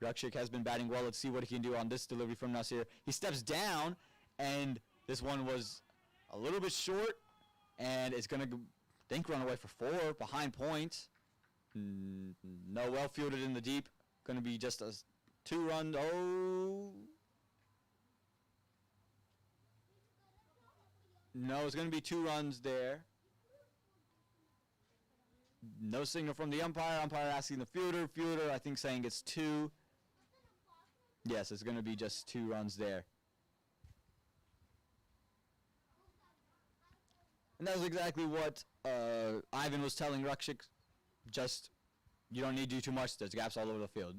Rakshik has been batting well. Let's see what he can do on this delivery from Nasir. He steps down, and this one was a little bit short, and it's going to run away for 4 behind point. No, well fielded in the deep. Going to be just a 2-run. No, it's going to be 2 runs there. No signal from the umpire. Umpire asking the fielder. Fielder, I think, saying it's 2. Yes, it's going to be just 2 runs there. And that was exactly what Ivan was telling Rakshik. Just, you don't need to do too much. There's gaps all over the field.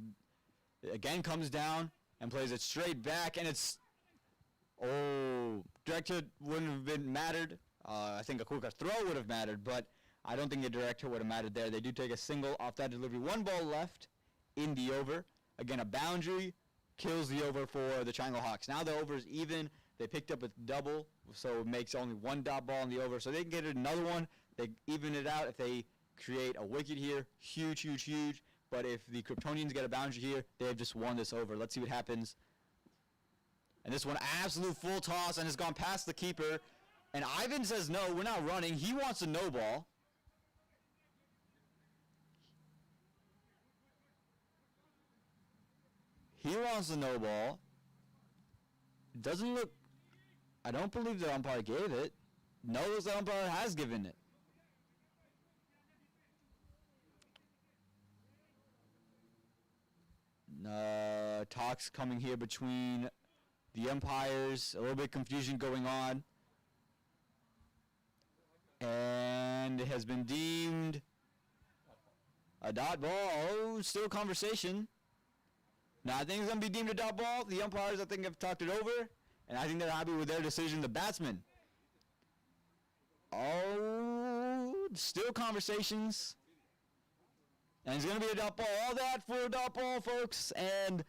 Again, comes down and plays it straight back, and it's, direct hit wouldn't have been mattered. I think a quicker throw would have mattered, but I don't think the direct hit would have mattered there. They do take a single off that delivery. 1 ball left in the over. Again, a boundary kills the over for the Triangle Hawks. Now the over is even. They picked up a double, so it makes only 1 dot ball in the over. So they can get another one. They even it out if they create a wicket here. Huge, huge, huge. But if the Kryptonians get a boundary here, they have just won this over. Let's see what happens. And this one, absolute full toss, and it's gone past the keeper. And Ivan says, no, we're not running. He wants a no ball. He wants a no ball. Doesn't look, I don't believe the umpire gave it. No, the umpire has given it. Talks coming here between the umpires. A little bit of confusion going on. And it has been deemed a dot ball. Still conversation. Now, I think it's going to be deemed a dot ball. The umpires, I think, have talked it over. And I think they're happy with their decision. The batsman. Still conversations. And it's going to be a dot ball. All that for a dot ball, folks. And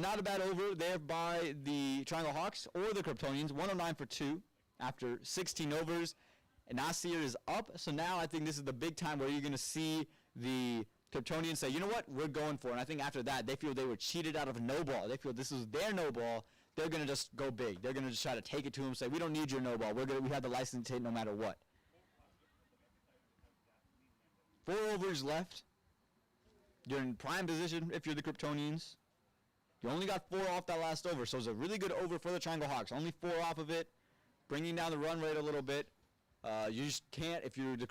not a bad over there by the Triangle Hawks or the Kryptonians. 109 for 2 after 16 overs. And Nasir is up. So now I think this is the big time where you're going to see the Kryptonians say, you know what, we're going for it. And I think after that, they feel they were cheated out of a no ball. They feel this is their no ball. They're going to just go big. They're going to just try to take it to him, say, we don't need your no ball. We have the license to hit no matter what. 4 overs left. You're in prime position if you're the Kryptonians. You only got 4 off that last over, so it's a really good over for the Triangle Hawks. Only 4 off of it, bringing down the run rate a little bit. You just can't, if you're the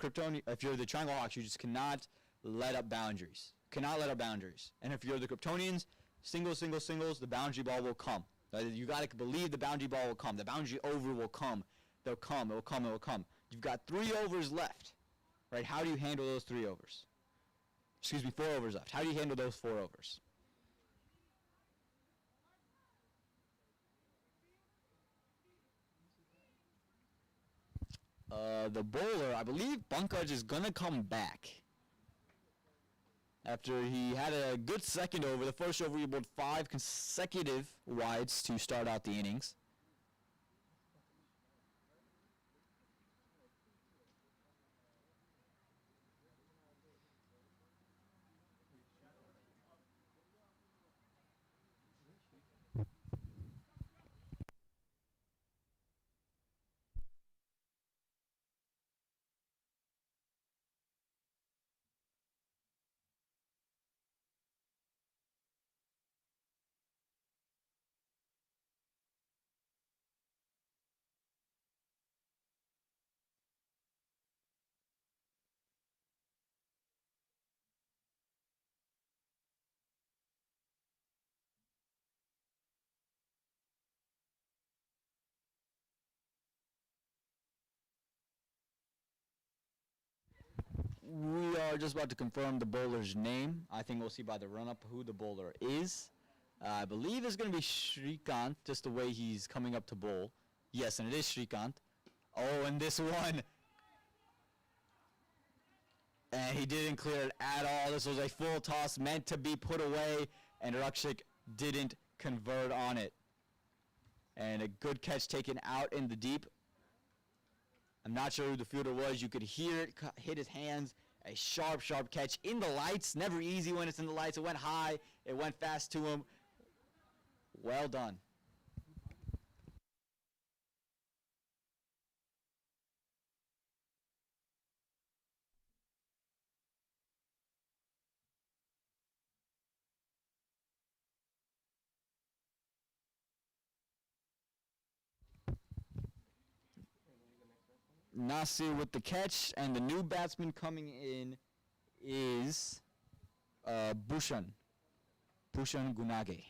Triangle Hawks, you just cannot let up boundaries. Cannot let up boundaries. And if you're the Kryptonians, singles, singles, singles, the boundary ball will come. You got to believe the boundary ball will come. The boundary over will come. They'll come. It will come. It will come. You've got 3 overs left, right? How do you handle those 3 overs? Excuse me, 4 overs left. How do you handle those 4 overs? The bowler, I believe Bunkaj is going to come back. After he had a good second over, the first over he bowled 5 consecutive wides to start out the innings. We are just about to confirm the bowler's name. I think we'll see by the run-up who the bowler is. I believe it's going to be Shrikant, just the way he's coming up to bowl. Yes, and it is Shrikant. Oh, and this one. And he didn't clear it at all. This was a full toss meant to be put away, and Rakshik didn't convert on it. And a good catch taken out in the deep. I'm not sure who the fielder was. You could hear it hit his hands. A sharp, sharp catch in the lights. Never easy when it's in the lights. It went high. It went fast to him. Well done. Nasir with the catch, and the new batsman coming in is Bhushan Gunage.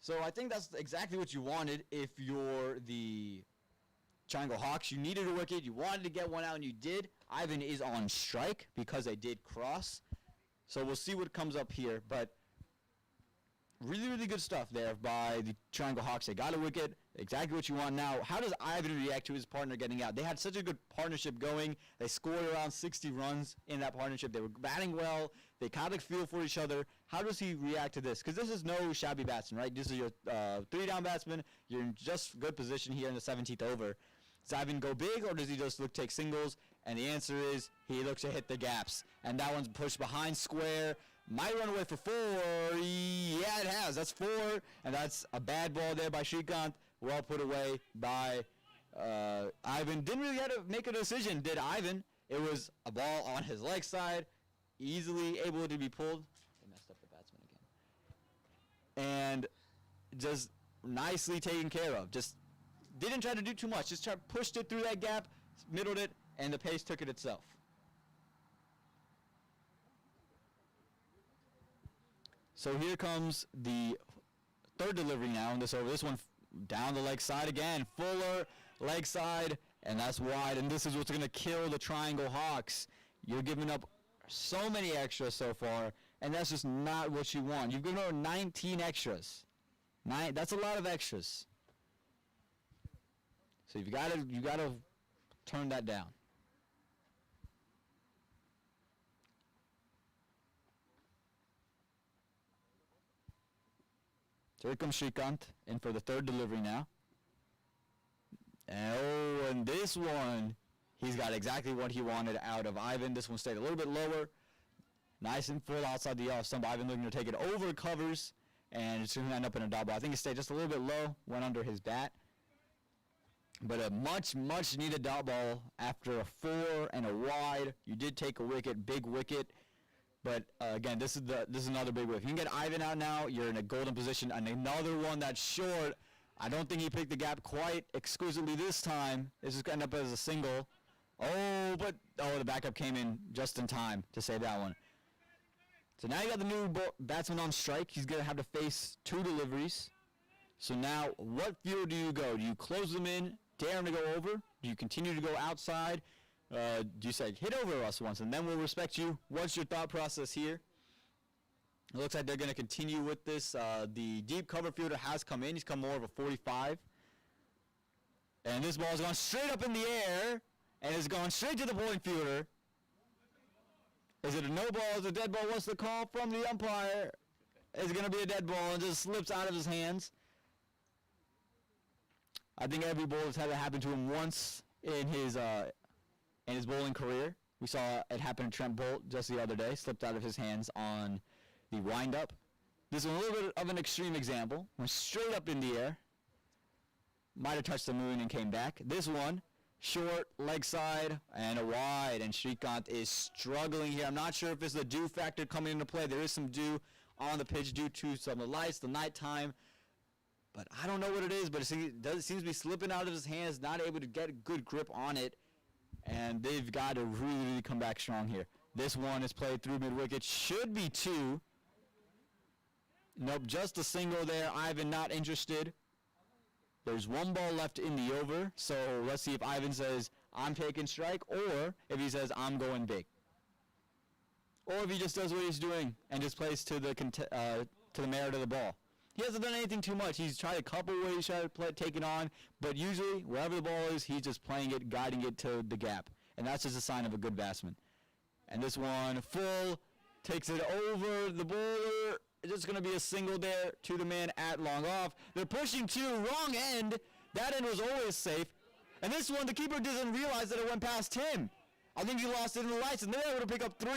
So I think that's exactly what you wanted if you're the Triangle Hawks. You needed a wicket, you wanted to get one out, and you did. Ivan is on strike because they did cross. So we'll see what comes up here, but really, really good stuff there by the Triangle Hawks. They got a wicket, exactly what you want now. How does Ivan react to his partner getting out? They had such a good partnership going. They scored around 60 runs in that partnership. They were batting well. They kind of feel for each other. How does he react to this? Because this is no shabby batsman, right? This is your 3-down batsman. You're in just good position here in the 17th over. Does Ivan go big, or does he just take singles? And the answer is he looks to hit the gaps. And that one's pushed behind square. Might run away for 4. Yeah, it has. That's 4. And that's a bad ball there by Shrikant. Well put away by Ivan. Didn't really have to make a decision, did Ivan? It was a ball on his leg side. Easily able to be pulled. They messed up the batsman again. And just nicely taken care of. Just didn't try to do too much. Just pushed it through that gap, middled it, and the pace took it itself. So here comes the third delivery now in this over. This one down the leg side again. Fuller, leg side, and that's wide. And this is what's going to kill the Triangle Hawks. You're giving up so many extras so far, and that's just not what you want. You've given over 19 extras. That's a lot of extras. So you gotta turn that down. So here comes Shrikant in for the third delivery now. And this one, he's got exactly what he wanted out of Ivan. This one stayed a little bit lower. Nice and full outside the off stump. Ivan looking to take it over covers, and it's going to end up in a double. I think it stayed just a little bit low, went under his bat. But a much, much needed dot ball after a 4 and a wide. You did take a wicket, big wicket. But again, this is another big whiff. If you can get Ivan out now, you're in a golden position. And another one that's short. I don't think he picked the gap quite exquisitely this time. This is going to end up as a single. Oh, but the backup came in just in time to save that one. So now you got the new batsman on strike. He's going to have to face 2 deliveries. So now, what field do you go? Do you close them in, dare him to go over? Do you continue to go outside? Do you say, hit over us once, and then we'll respect you? What's your thought process here? It looks like they're going to continue with this. The deep cover fielder has come in. He's come more of a 45. And this ball has gone straight up in the air, and it's gone straight to the bowling fielder. Is it a no ball? Is it a dead ball? What's the call from the umpire? It's going to be a dead ball and just slips out of his hands. I think every bowler's had it happen to him once in his bowling career. We saw it happen to Trent Bolt just the other day. Slipped out of his hands on the wind-up. This is a little bit of an extreme example. Went straight up in the air. Might have touched the moon and came back. This one, short, leg side, and a wide. And Shrikant is struggling here. I'm not sure if it's the dew factor coming into play. There is some dew on the pitch due to some of the lights, the nighttime. But I don't know what it is, but it seems to be slipping out of his hands, not able to get a good grip on it. And they've got to really, really come back strong here. This one is played through mid-wicket. Should be 2. Nope, just a single there. Ivan not interested. There's 1 ball left in the over, so let's see if Ivan says, I'm taking strike, or if he says, I'm going big. Or if he just does what he's doing and just plays to the merit of the ball. He hasn't done anything too much. He's tried a couple ways, tried to play, take it on, but usually, wherever the ball is, he's just playing it, guiding it to the gap. And that's just a sign of a good batsman. And this one, full, takes it over the bowler. It's just going to be a single there to the man at long off. They're pushing 2, wrong end. That end was always safe. And this one, the keeper doesn't realize that it went past him. I think he lost it in the lights, and they're able to pick up 3.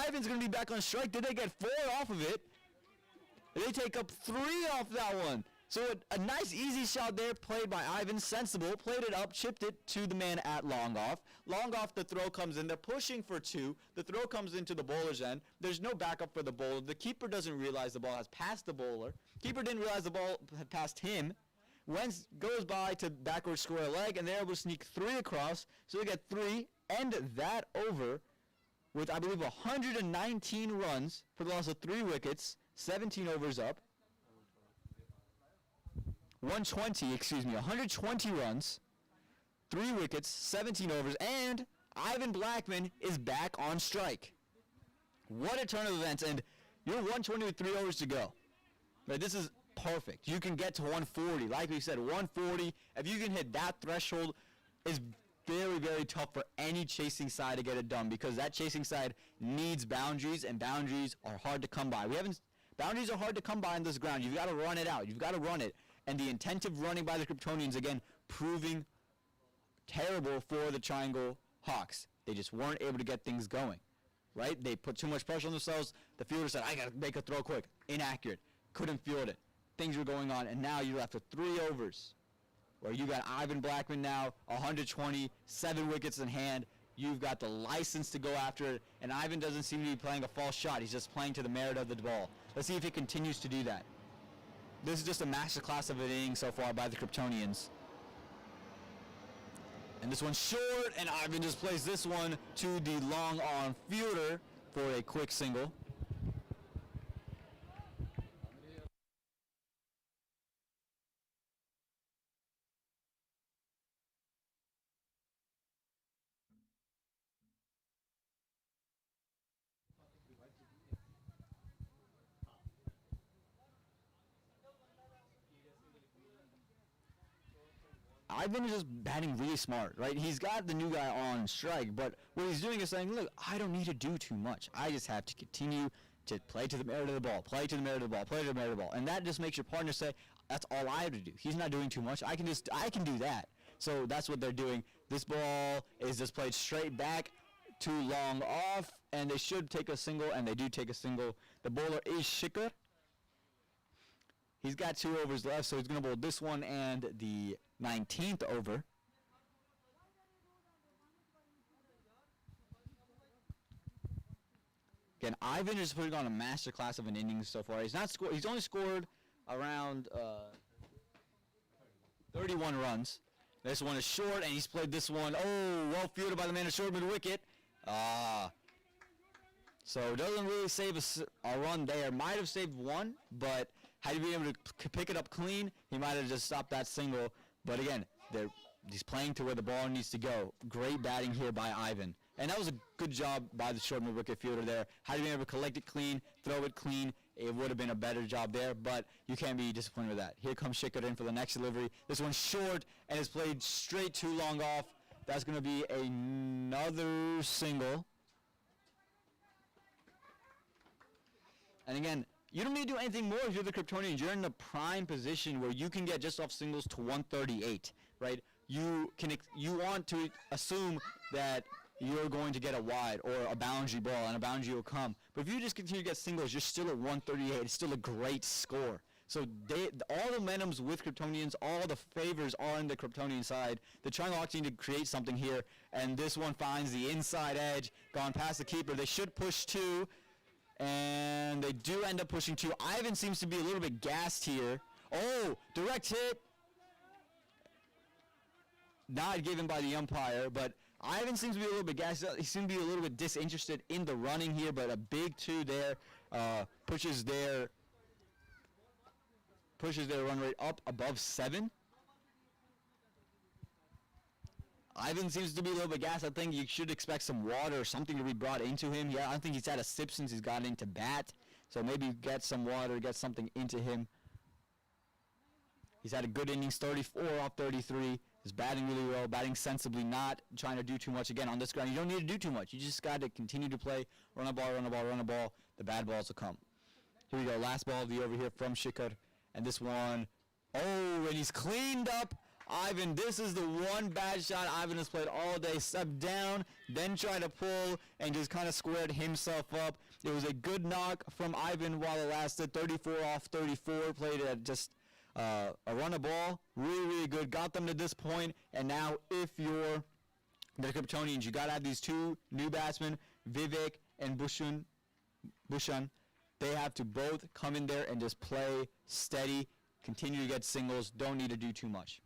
Ivan's going to be back on strike. Did they get 4 off of it? They take up 3 off that one. So a nice easy shot there played by Ivan. Sensible. Played it up, chipped it to the man at long off. Long off, the throw comes in. They're pushing for 2. The throw comes into the bowler's end. There's no backup for the bowler. The keeper doesn't realize the ball has passed the bowler. Keeper didn't realize the ball had passed him. Goes by to backward square leg, and they're able to sneak 3 across. So they get 3, end that over with, I believe, 119 runs for the loss of 3 wickets. 17 overs up. 120 runs, 3 wickets, 17 overs, and Ivan Blackman is back on strike. What a turn of events, and you're 120 with 3 overs to go. Right, this is perfect. You can get to 140. Like we said, 140, if you can hit that threshold, is very, very tough for any chasing side to get it done because that chasing side needs boundaries, and boundaries are hard to come by. Boundaries are hard to come by on this ground. You've got to run it out. You've got to run it. And the intensive running by the Kryptonians, again, proving terrible for the Triangle Hawks. They just weren't able to get things going, right? They put too much pressure on themselves. The fielder said, I got to make a throw quick. Inaccurate. Couldn't field it. Things were going on, and now you're left with 3 overs where you got Ivan Blackman now, 120, 7 wickets in hand. You've got the license to go after it, and Ivan doesn't seem to be playing a false shot. He's just playing to the merit of the ball. Let's see if he continues to do that. This is just a masterclass of an inning so far by the Kryptonians. And this one's short, and Ivan just plays this one to the long arm fielder for a quick single. Ivan is just batting really smart, right? He's got the new guy on strike, but what he's doing is saying, look, I don't need to do too much. I just have to continue to play to the merit of the ball, play to the merit of the ball, play to the merit of the ball. And that just makes your partner say, that's all I have to do. He's not doing too much. I can do that. So that's what they're doing. This ball is just played straight back to long off, and they should take a single, and they do take a single. The bowler is Shikhar. He's got 2 overs left, so he's going to bowl this one and the 19th over. Again, Ivan is putting on a masterclass of an innings so far. He's only scored around 31 runs. This one is short, and he's played this one. Oh, well fielded by the man at short mid-wicket. So doesn't really save a run there. Might have saved one, but had he been able to pick it up clean, he might have just stopped that single. But again, he's playing to where the ball needs to go. Great batting here by Ivan. And that was a good job by the short mid-wicket fielder there. Had he been able to collect it clean, throw it clean, it would have been a better job there, but you can't be disappointed with that. Here comes Shikhar in for the next delivery. This one's short, and it's played straight too long off. That's going to be another single. And again, you don't need to do anything more if you're the Kryptonians. You're in the prime position where you can get just off singles to 138, right? You want to assume that you're going to get a wide or a boundary ball, and a boundary will come. But if you just continue to get singles, you're still at 138. It's still a great score. So all the momentum's with Kryptonians. All the favors are on the Kryptonian side. They're trying to create something here, and this one finds the inside edge, gone past the keeper. They should push two, and they do end up pushing two. Ivan seems to be a little bit gassed here. Oh, direct hit. Not given by the umpire, but Ivan seems to be a little bit gassed. He seems to be a little bit disinterested in the running here, but a big two there pushes their run rate up above 7. Ivan seems to be a little bit gassed. I think you should expect some water or something to be brought into him. Yeah, I don't think he's had a sip since he's gotten into bat, so maybe get some water, get something into him. He's had a good innings, 34 off 33. He's batting really well, batting sensibly, not trying to do too much. Again, on this ground, you don't need to do too much. You just got to continue to play, run a ball, run a ball, run a ball. The bad balls will come. Here we go, last ball of the over here from Shikhar. And this one, oh, and he's cleaned up. Ivan, this is the one bad shot Ivan has played all day. Stepped down, then tried to pull, and just kind of squared himself up. It was a good knock from Ivan while it lasted. 34 off 34, played at just a run a ball, really, really good. Got them to this point, and now if you're the Kryptonians, you got to have these two new batsmen, Vivek and Bhushan. They have to both come in there and just play steady, continue to get singles, don't need to do too much.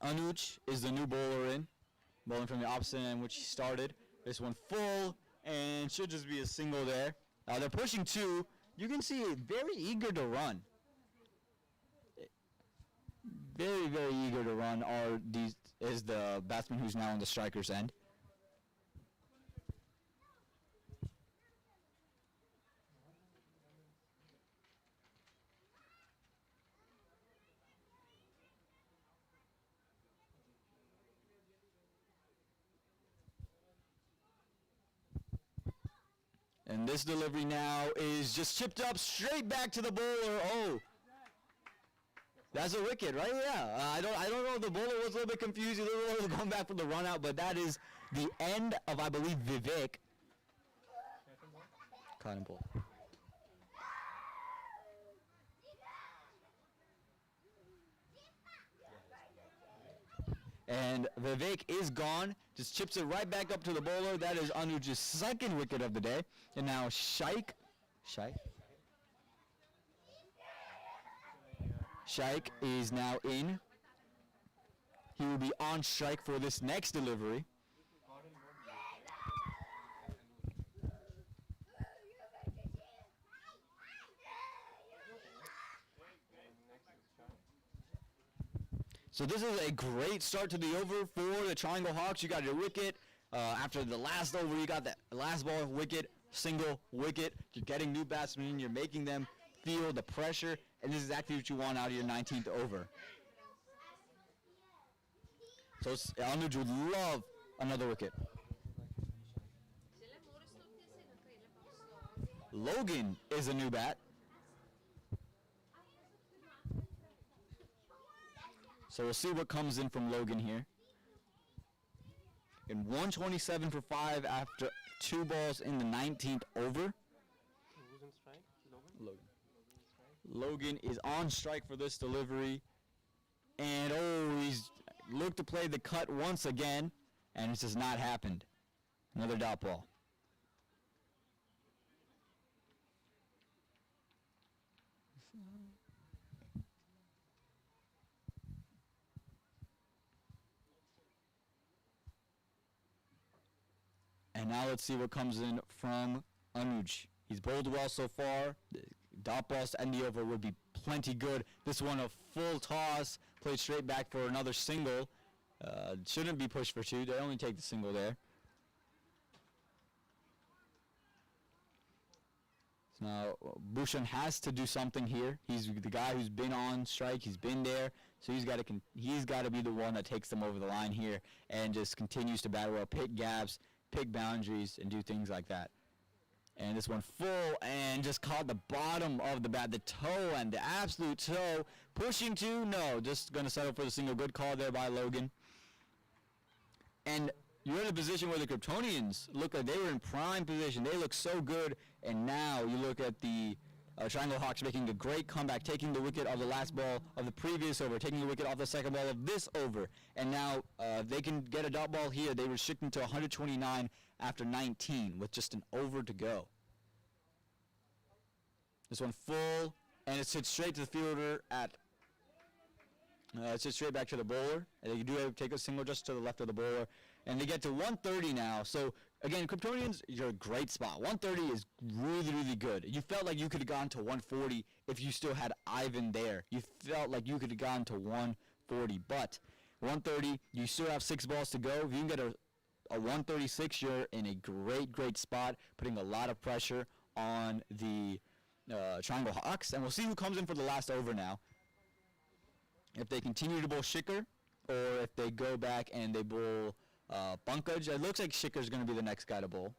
Anuj is the new bowler in, bowling from the opposite end which he started. This one full, and should just be a single there. They're pushing two. You can see very eager to run. Very, very eager to run is the batsman who's now on the striker's end. And this delivery now is just chipped up straight back to the bowler. Oh, that's a wicket, right? Yeah. I don't know. The bowler was a little bit confused. He was a little going back for the run out, but that is the end of, I believe, Vivek. Cotton ball. And Vivek is gone. Just chips it right back up to the bowler. That is Anuj's second wicket of the day. And now Shaikh is now in He will be on strike for this next delivery. So this is a great start to the over for the Triangle Hawks. You got your wicket. After the last over, you got that last ball, wicket, single, wicket. You're getting new batsmen in. You're making them feel the pressure. And this is exactly what you want out of your 19th over. So Anuj would love another wicket. Logan is a new bat. So we'll see what comes in from Logan here. In 127 for 5 after 2 balls in the 19th over. Who's on strike? Logan. Logan is on strike for this delivery. And he's looked to play the cut once again, and it's just not happened. Another dot ball. And now let's see what comes in from Anuj. He's bowled well so far. The dot balls to end the over would be plenty good. This one a full toss, played straight back for another single. Shouldn't be pushed for 2. They only take the single there. So now Bhushan has to do something here. He's the guy who's been on strike. He's been there, so he's got to be the one that takes them over the line here and just continues to bat well, pick gaps, pick boundaries, and do things like that. And this one full and just caught the bottom of the bat, the toe and the absolute toe. Pushing 2, no, just going to settle for the single. Good call there by Logan. And you're in a position where the Kryptonians look like they were in prime position. They look so good, and now you look at the Triangle Hawks making a great comeback, taking the wicket of the last ball of the previous over, taking the wicket off the second ball of this over, and now they can get a dot ball here. They restrict them to 129 after 19 with just an over to go. This one full, and it's hit straight to the fielder at, it's hit straight back to the bowler, and they do take a single just to the left of the bowler, and they get to 130 now. So again, Kryptonians, you're a great spot. 130 is really, really good. You felt like you could have gone to 140 if you still had Ivan there. You felt like you could have gone to 140, but 130, you still have 6 balls to go. If you can get a 136, you're in a great, great spot, putting a lot of pressure on the Triangle Hawks. And we'll see who comes in for the last over now. If they continue to bowl Shikhar, or if they go back and they bowl Pankaj. It looks like Shikhar's going to be the next guy to bowl.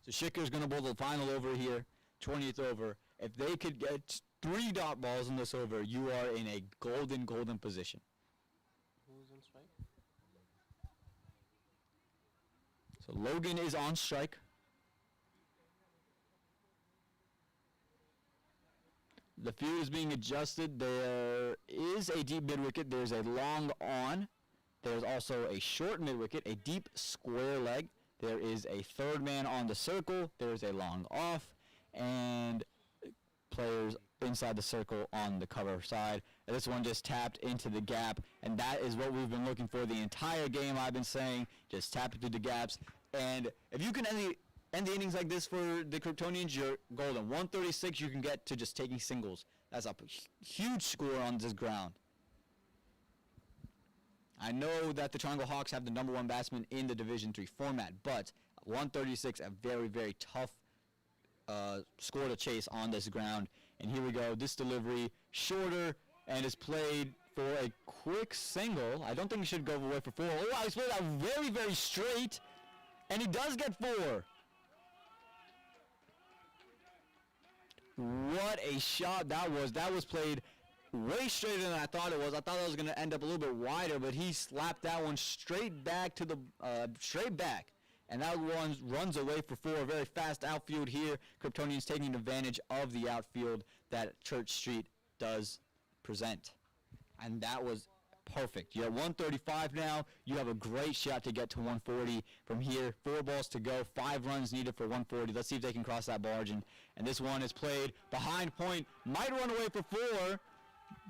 So Shikhar's going to bowl the final over here, 20th over. If they could get 3 dot balls in this over, you are in a golden, golden position. Who's on strike? So Logan is on strike. The field is being adjusted. There is a deep mid-wicket. There's a long on. There's also a short mid-wicket, a deep square leg. There is a third man on the circle. There's a long off. And players inside the circle on the cover side. And this one just tapped into the gap. And that is what we've been looking for the entire game. I've been saying, just tap it through the gaps. And if you can end the innings like this for the Kryptonians, you're golden. 136 you can get to just taking singles. That's a huge score on this ground. I know that the Triangle Hawks have the #1 batsman in the Division III format, but 136, a very, very tough score to chase on this ground. And here we go. This delivery, shorter, and is played for a quick single. I don't think he should go away for 4. Oh, he's played out very, very straight, and he does get 4. What a shot that was. That was played way straighter than I thought it was. I thought it was going to end up a little bit wider, but he slapped that one straight back to the straight back. And that one runs away for 4. Very fast outfield here. Kryptonians taking advantage of the outfield that Church Street does present. And that was perfect. You're at 135 now. You have a great shot to get to 140 from here. 4 balls to go. 5 runs needed for 140. Let's see if they can cross that margin. And this one is played behind point. Might run away for 4.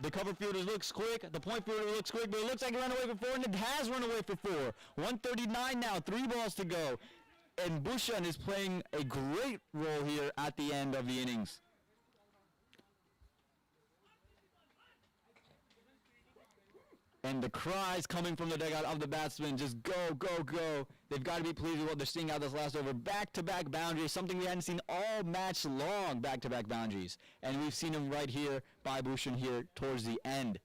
The cover fielder looks quick. The point fielder looks quick, but it looks like it ran away for 4, and it has run away for 4. 139 now. 3 balls to go. And Bushan is playing a great role here at the end of the innings. And the cries coming from the dugout of the batsmen, just go, go, go. They've got to be pleased with what they're seeing out this last over. Back-to-back boundaries, something we hadn't seen all match long, back-to-back boundaries. And we've seen them right here by Bhushan here towards the end.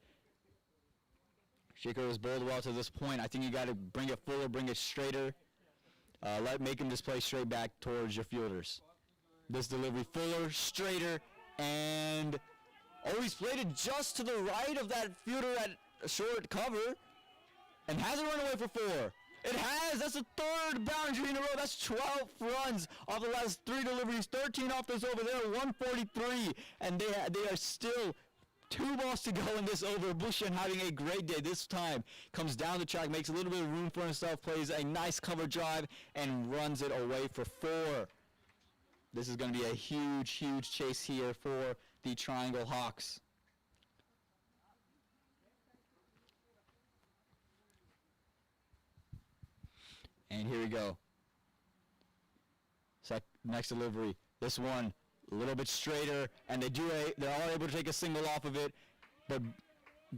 Shikhar has bowled well to this point. I think you got to bring it fuller, bring it straighter. Make him just play straight back towards your fielders. This delivery fuller, straighter, and he's played it just to the right of that fielder at short cover, and hasn't run away for 4. It has. That's the 3rd boundary in a row. That's 12 runs off the last 3 deliveries. 13 off this over there. 143, and they are still 2 balls to go in this over. Bhushan having a great day this time. Comes down the track, makes a little bit of room for himself, plays a nice cover drive, and runs it away for 4. This is going to be a huge, huge chase here for the Triangle Hawks. And here we go. Next delivery. This one a little bit straighter, and they're all able to take a single off of it, but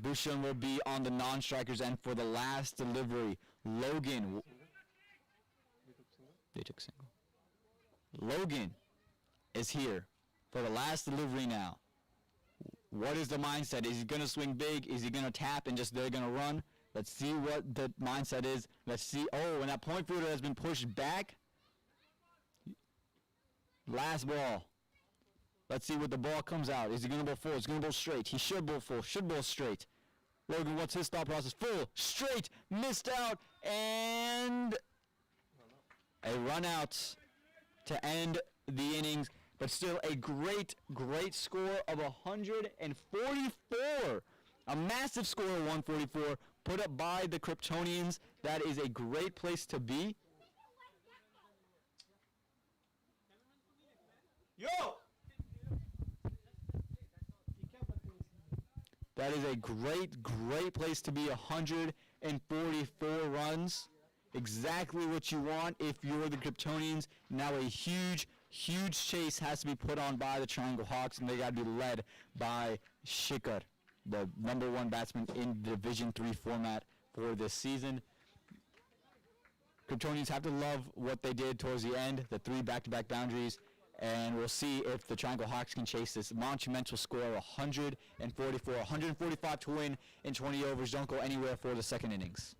Bhushan will be on the non-strikers end for the last delivery. Logan. They took single. Logan is here for the last delivery now. What is the mindset? Is he going to swing big? Is he going to tap and just they're going to run? Let's see what the mindset is. Let's see. And that point fielder has been pushed back. Last ball. Let's see what the ball comes out. Is he going to bowl full? Is he going to bowl straight? He should bowl full. Should bowl straight. Logan, what's his thought process? Full, straight, missed out, and a run out to end the innings. But still a great, great score of 144. A massive score of 144 put up by the Kryptonians. That is a great place to be. Yo! That is a great, great place to be. 144 runs. Exactly what you want if you're the Kryptonians. Now a huge, huge chase has to be put on by the Triangle Hawks, and they got to be led by Shikhar, the #1 batsman in the Division III format for this season. Kryptonians have to love what they did towards the end, the 3 back-to-back boundaries, and we'll see if the Triangle Hawks can chase this monumental score of 144, 145 to win in 20 overs. Don't go anywhere for the second innings.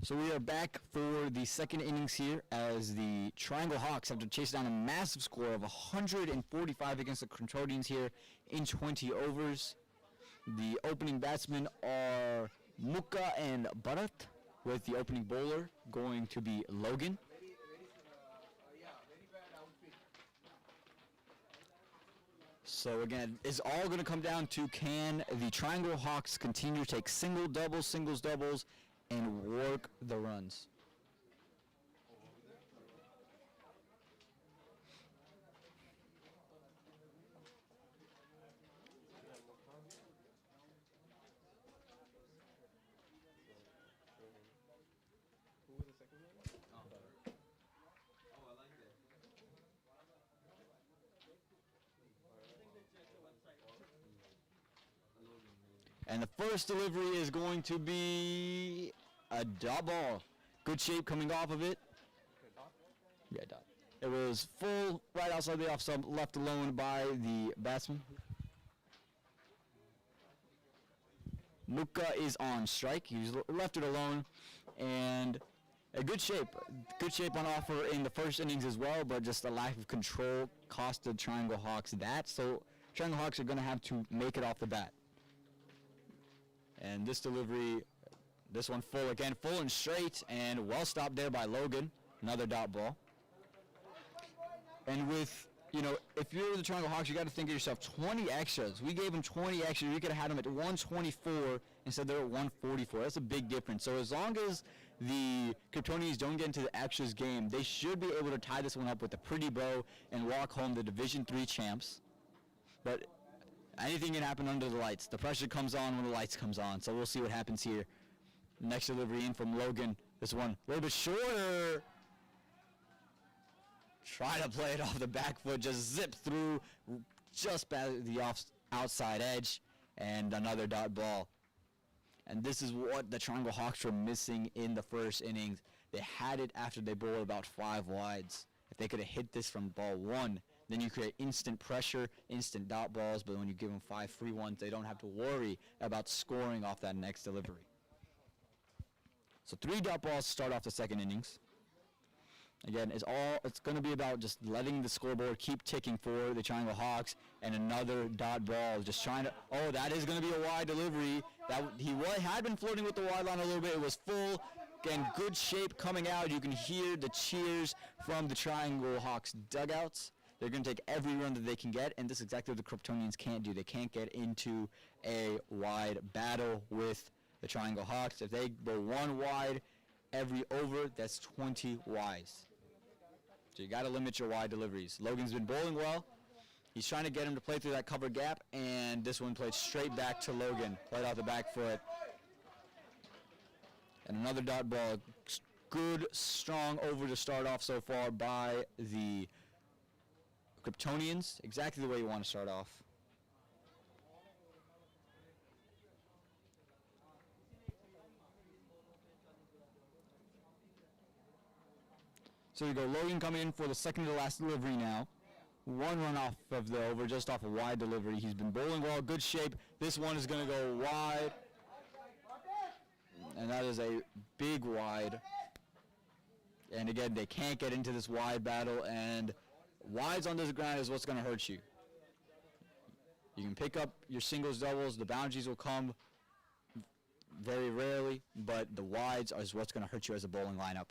So we are back for the second innings here as the Triangle Hawks have to chase down a massive score of 145 against the Crotonians here in 20 overs. The opening batsmen are Muka and Bharat, with the opening bowler going to be Logan. So again, it's all going to come down to, can the Triangle Hawks continue to take singles, doubles, and work the runs. Who was the second one? And the first delivery is going to be a dot ball. Good shape coming off of it. Yeah, dot. It was full right outside the off stump, left alone by the batsman. Muka is on strike. He's left it alone, and a good shape on offer in the first innings as well, but just a lack of control cost the Triangle Hawks that. So Triangle Hawks are going to have to make it off the bat. And this delivery, this one full again, full and straight, and well stopped there by Logan. Another dot ball. And with, if you're the Triangle Hawks, you got to think of yourself, 20 extras. We gave them 20 extras. We could have had them at 124 instead they're at 144. That's a big difference. So as long as the Kryptonians don't get into the extras game, they should be able to tie this one up with a pretty bow and walk home the Division III champs. But anything can happen under the lights. The pressure comes on when the lights comes on. So we'll see what happens here. Next delivery in from Logan. This one a little bit shorter. Try to play it off the back foot. Just zip through just past the outside edge. And another dot ball. And this is what the Triangle Hawks were missing in the first innings. They had it after they bowled about 5 wides. If they could have hit this from ball 1, then you create instant pressure, instant dot balls, but when you give them 5 free ones, they don't have to worry about scoring off that next delivery. So 3 dot balls to start off the second innings. Again, it's going to be about just letting the scoreboard keep ticking for the Triangle Hawks, and another dot ball, just trying to, that is going to be a wide delivery. He had been flirting with the wide line a little bit. It was full. Again, good shape coming out. You can hear the cheers from the Triangle Hawks dugouts. They're going to take every run that they can get, and this is exactly what the Kryptonians can't do. They can't get into a wide battle with the Triangle Hawks. If they go 1 wide every over, that's 20 wides. So you got to limit your wide deliveries. Logan's been bowling well. He's trying to get him to play through that cover gap, and this one played straight back to Logan, played off the back foot. And another dot ball. Good, strong over to start off so far by the Kryptonians. Exactly the way you want to start off. So you go Logan coming in for the second to last delivery now. 1 run off of the over, just off a wide delivery. He's been bowling well, good shape. This one is going to go wide. And that is a big wide. And again, they can't get into this wide battle, and wides on this ground is what's going to hurt you. You can pick up your singles, doubles. The boundaries will come very rarely, but the wides is what's going to hurt you as a bowling lineup.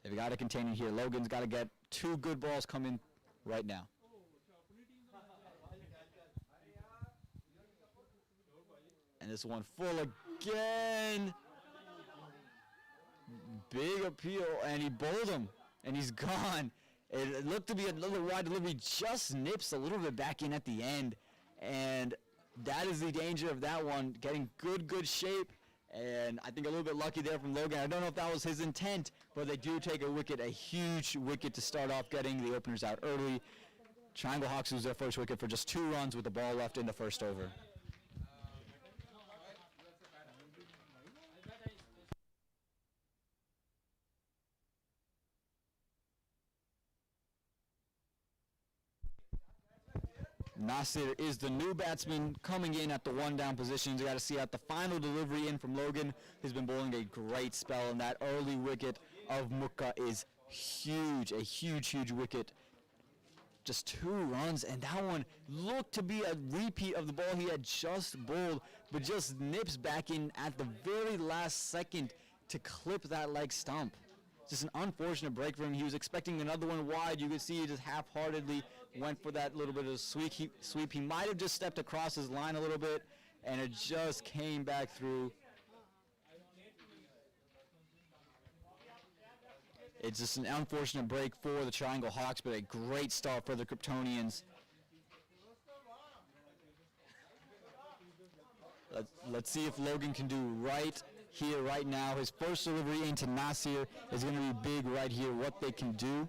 They've got to contain it here. Logan's got to get 2 good balls coming right now. And this one full again. Big appeal, and he bowled him, and he's gone. It looked to be another wide delivery, just nips a little bit back in at the end, and that is the danger of that one, getting good shape, and I think a little bit lucky there from Logan. I don't know if that was his intent, but they do take a wicket, a huge wicket to start off, getting the openers out early. Triangle Hawks lose their first wicket for just 2 runs with the ball left in the first over. Nasir is the new batsman coming in at the one-down positions. You got to see out the final delivery in from Logan. He's been bowling a great spell, and that early wicket of Mukka is huge, a huge, huge wicket. Just 2 runs, and that one looked to be a repeat of the ball he had just bowled, but just nips back in at the very last second to clip that leg stump. Just an unfortunate break for him. He was expecting another one wide. You could see he just half-heartedly went for that little bit of sweep. He might have just stepped across his line a little bit, and it just came back through. It's just an unfortunate break for the Triangle Hawks, but a great start for the Kryptonians. Let's see if Logan can do right here, right now. His first delivery into Nasir is going to be big right here, what they can do.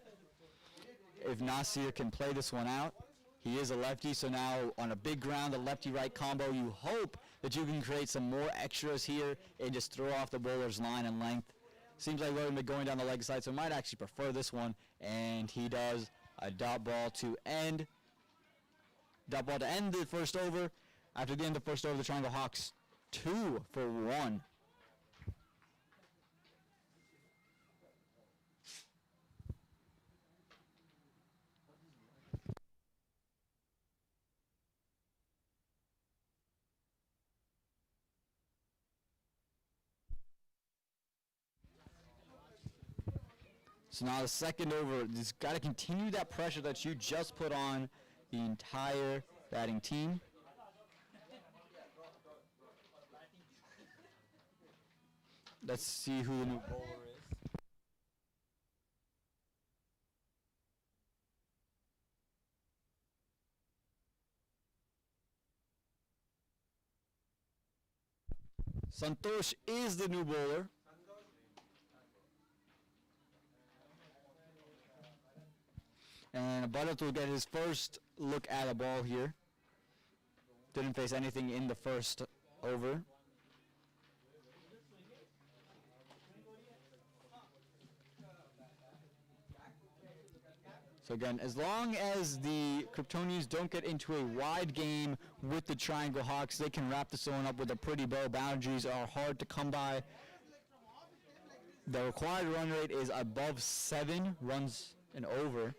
If Nasir can play this one out, he is a lefty, so now on a big ground, the lefty-right combo, you hope that you can create some more extras here and just throw off the bowler's line and length. Seems like Logan been going down the leg side, so might actually prefer this one, and he does a dot ball to end the first over. After the end of the first over, the Triangle Hawks 2 for 1. So now the second over, just got to continue that pressure that you just put on the entire batting team. Let's see who the new bowler is. Santosh is the new bowler. And Bharat will get his first look at a ball here. Didn't face anything in the first over. So again, as long as the Kryptonians don't get into a wide game with the Triangle Hawks, they can wrap this one up with a pretty bow. Boundaries are hard to come by. The required run rate is above 7 runs and over.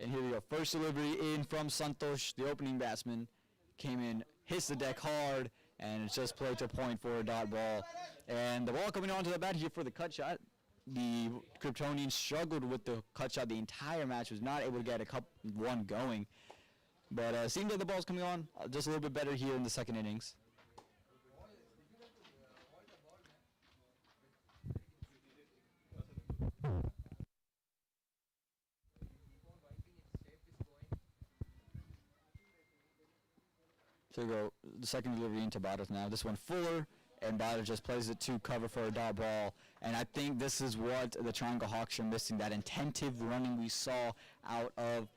And here we go. First delivery in from Santosh, the opening batsman. Came in, hits the deck hard, and it's just played to point for a dot ball. And the ball coming onto the bat here for the cut shot. The Kryptonians struggled with the cut shot the entire match, was not able to get one going. But seems like the ball's coming on just a little bit better here in the second innings. So we go the second delivery into Bharat now. This one fuller, and Bharat just plays it to cover for a dot ball. And I think this is what the Triangle Hawks are missing, that intensive running we saw out of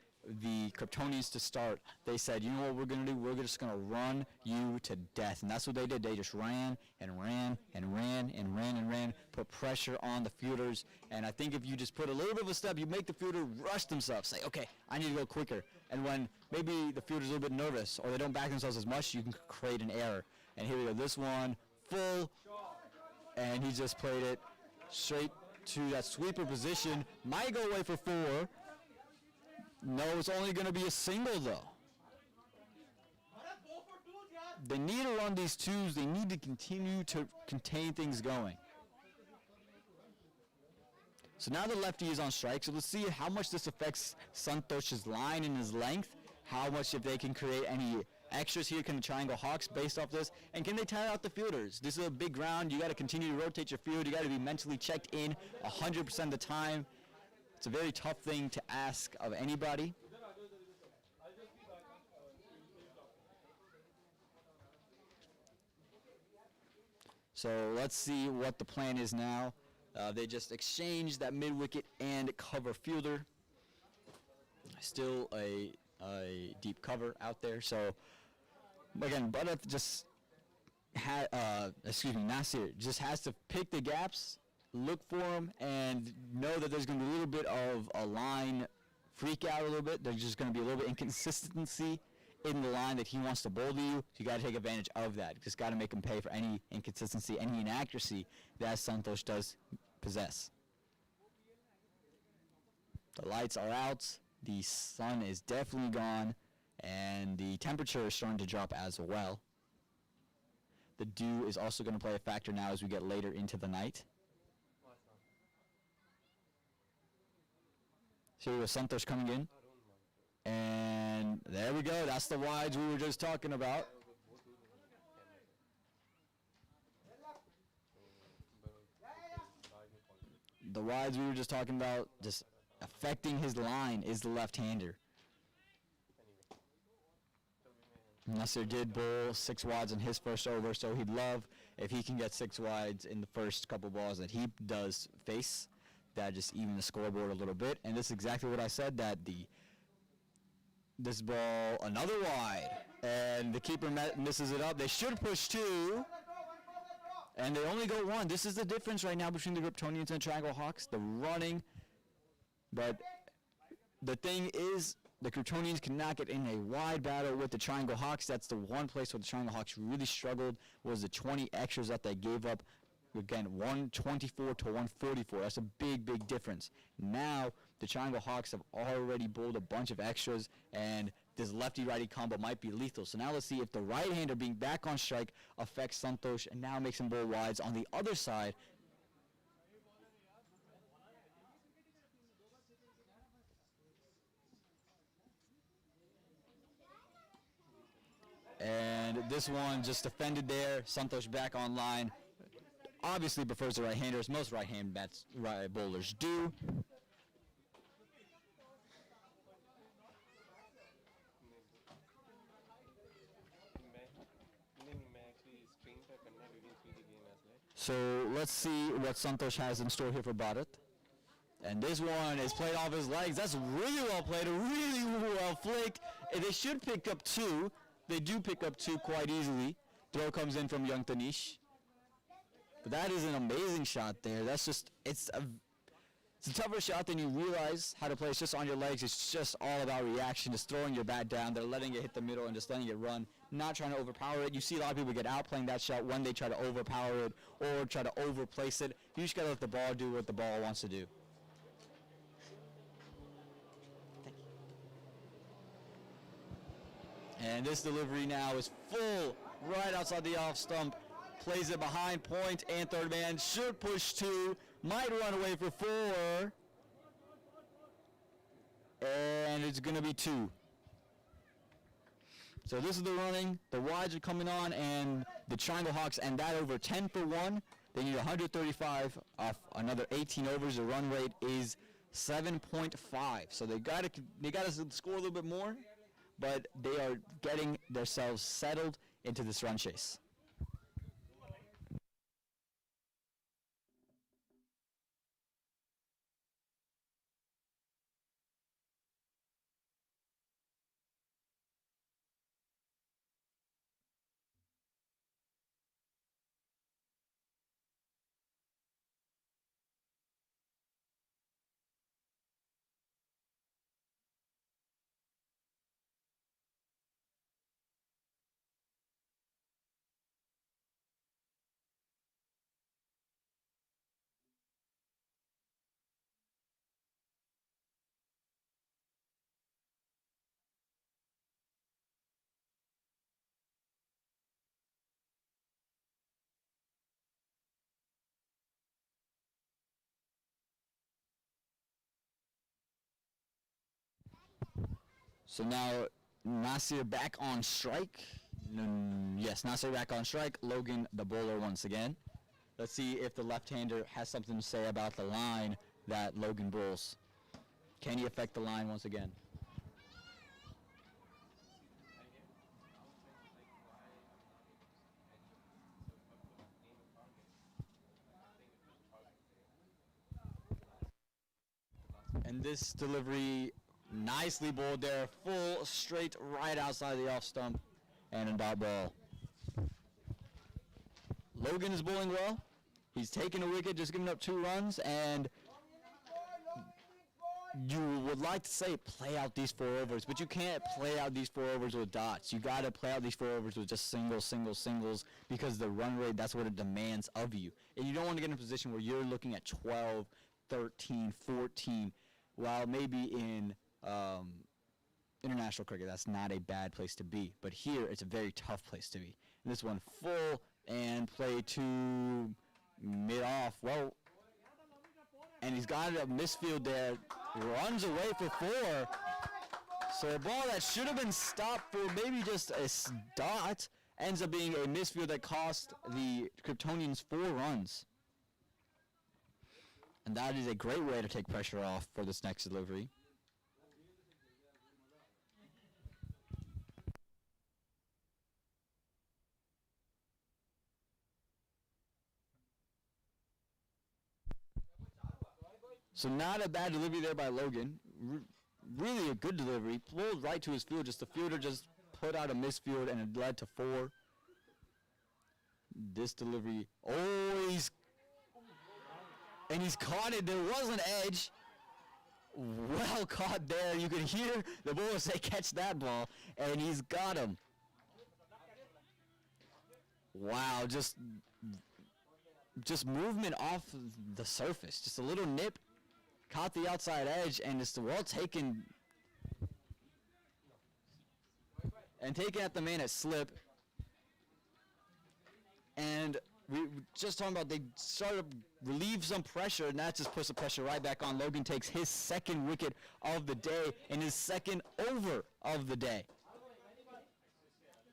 the Kryptonians to start. They said, you know what we're going to do? We're just going to run you to death. And that's what they did. They just ran and ran and ran and ran and ran, put pressure on the fielders. And I think if you just put a little bit of a step, you make the fielder rush themselves, say, okay, I need to go quicker. And when maybe the fielder's a little bit nervous or they don't back themselves as much, you can create an error. And here we go. This one, full, and he just played it straight to that sweeper position. Might go away for 4. No, it's only going to be a single, though. They need to run these twos. They need to continue to contain things going. So now the lefty is on strike. So let's see how much this affects Santosh's line and his length. How much, if they can create any extras here, can the Triangle Hawks based off this? And can they tire out the fielders? This is a big ground. You got to continue to rotate your field. You got to be mentally checked in 100% of the time. It's a very tough thing to ask of anybody. So let's see what the plan is now. They just exchanged that mid-wicket and cover fielder. Still a deep cover out there. So again, Bharat just had, Nasir just has to pick the gaps look for him and know that there's going to be a little bit of a line freak out a little bit. There's just going to be a little bit inconsistency in the line that he wants to bowl to you. So you got to take advantage of that. You just got to make him pay for any inconsistency, any inaccuracy that Santosh does possess. The lights are out. The sun is definitely gone, and the temperature is starting to drop as well. The dew is also going to play a factor now as we get later into the night. So we have Santosh coming in. And there we go. That's the wides we were just talking about. The wides we were just talking about, just affecting his line, is the left-hander. Nasser did bowl 6 wides on his first over, so he'd love if he can get 6 wides in the first couple balls that he does face. That just even the scoreboard a little bit. And this is exactly what I said, that this ball, another wide, and the keeper misses it up. They should push 2, and they only go 1. This is the difference right now between the Kryptonians and the Triangle Hawks, the running. But the thing is, the Kryptonians cannot get in a wide battle with the Triangle Hawks. That's the one place where the Triangle Hawks really struggled, was the 20 extras that they gave up. Again, 124 to 144. That's a big, big difference. Now, the Triangle Hawks have already bowled a bunch of extras, and this lefty-righty combo might be lethal. So now let's see if the right-hander being back on strike affects Santosh and now makes him bowl wides on the other side. And this one just defended there. Santosh back online. Obviously prefers the right-hander, as most right-hand bowlers do. So let's see what Santosh has in store here for Bharat. And this one is played off his legs. That's really well played, really well flicked. And they should pick up 2. They do pick up 2 quite easily. Throw comes in from young Tanish. But that is an amazing shot there. That's just, it's a tougher shot than you realize how to play. It's just on your legs. It's just all about reaction, just throwing your bat down. They're letting it hit the middle and just letting it run, not trying to overpower it. You see a lot of people get out playing that shot when they try to overpower it or try to overplace it. You just got to let the ball do what the ball wants to do. And this delivery now is full right outside the off stump. Plays it behind point, and third man should push 2. Might run away for 4. And it's going to be 2. So this is the running. The wides are coming on, and the Triangle Hawks end that over 10 for 1. They need 135 off another 18 overs. The run rate is 7.5. So they got to score a little bit more, but they are getting themselves settled into this run chase. So now Nasir back on strike. Yes, Nasir back on strike. Logan the bowler once again. Let's see if the left-hander has something to say about the line that Logan bowls. Can he affect the line once again? And this delivery, nicely bowled there, full straight right outside the off stump, and a dot ball. Logan is bowling well. He's taking a wicket, just giving up 2 runs, and you would like to say play out these 4 overs, but you can't play out these 4 overs with dots. You got to play out these 4 overs with just singles, because the run rate, that's what it demands of you. And you don't want to get in a position where you're looking at 12, 13, 14, while maybe in international cricket, that's not a bad place to be. But here, it's a very tough place to be. And this one full and play to mid-off. Well, and he's got a misfield there. Runs away for 4. So a ball that should have been stopped for maybe just a dot ends up being a misfield that cost the Kryptonians 4 runs. And that is a great way to take pressure off for this next delivery. So not a bad delivery there by Logan. Really a good delivery. Pulled right to his field. Just the fielder just put out a misfield and it led to 4. This delivery. Oh, he's caught it. There was an edge. Well caught there. You could hear the bowler say catch that ball. And he's got him. Wow, just movement off the surface. Just a little nip. Caught the outside edge and it's well taken. And taken at the man at slip. And we were just talking about they started to relieve some pressure, and that just puts the pressure right back on. Logan takes his 2nd wicket of the day and his 2nd over of the day.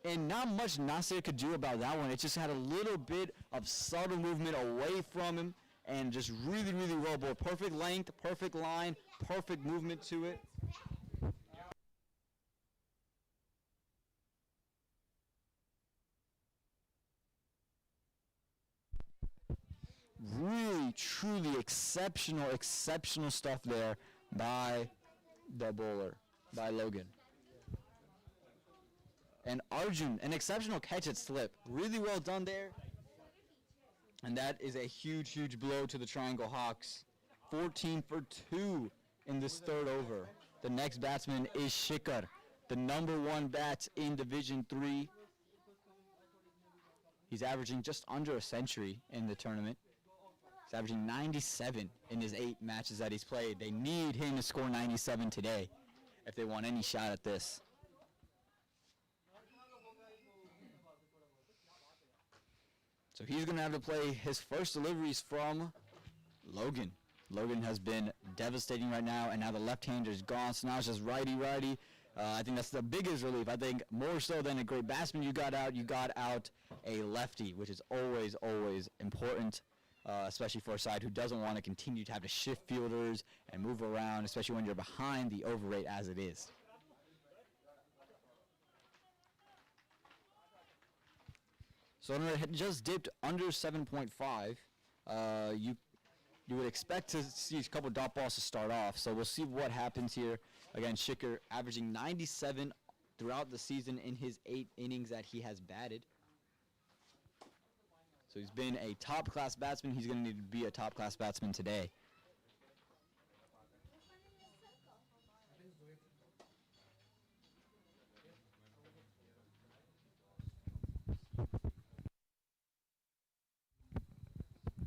And not much Nasir could do about that one. It just had a little bit of subtle movement away from him. And just really, really well bowled. Perfect length, perfect line, perfect movement to it. Really, truly exceptional stuff there by the bowler, by Logan. And Arjun, an exceptional catch at slip. Really well done there. And that is a huge blow to the Triangle Hawks. 14 for 2 in this 3rd over. The next batsman is Shikhar, the #1 bat in Division 3. He's averaging just under a century in the tournament. He's averaging 97 in his 8 matches that he's played. They need him to score 97 today if they want any shot at this. So he's going to have to play his first deliveries from Logan. Logan has been devastating right now, and now the left-hander is gone, so now it's just righty-righty. I think that's the biggest relief. I think more so than a great batsman you got out a lefty, which is always important, especially for a side who doesn't want to continue to have to shift fielders and move around, especially when you're behind the over rate as it is. So it just dipped under 7.5. You would expect to see a couple dot balls to start off. So we'll see what happens here. Again, Shikhar averaging 97 throughout the season in his 8 innings that he has batted. So he's been a top-class batsman. He's going to need to be a top-class batsman today.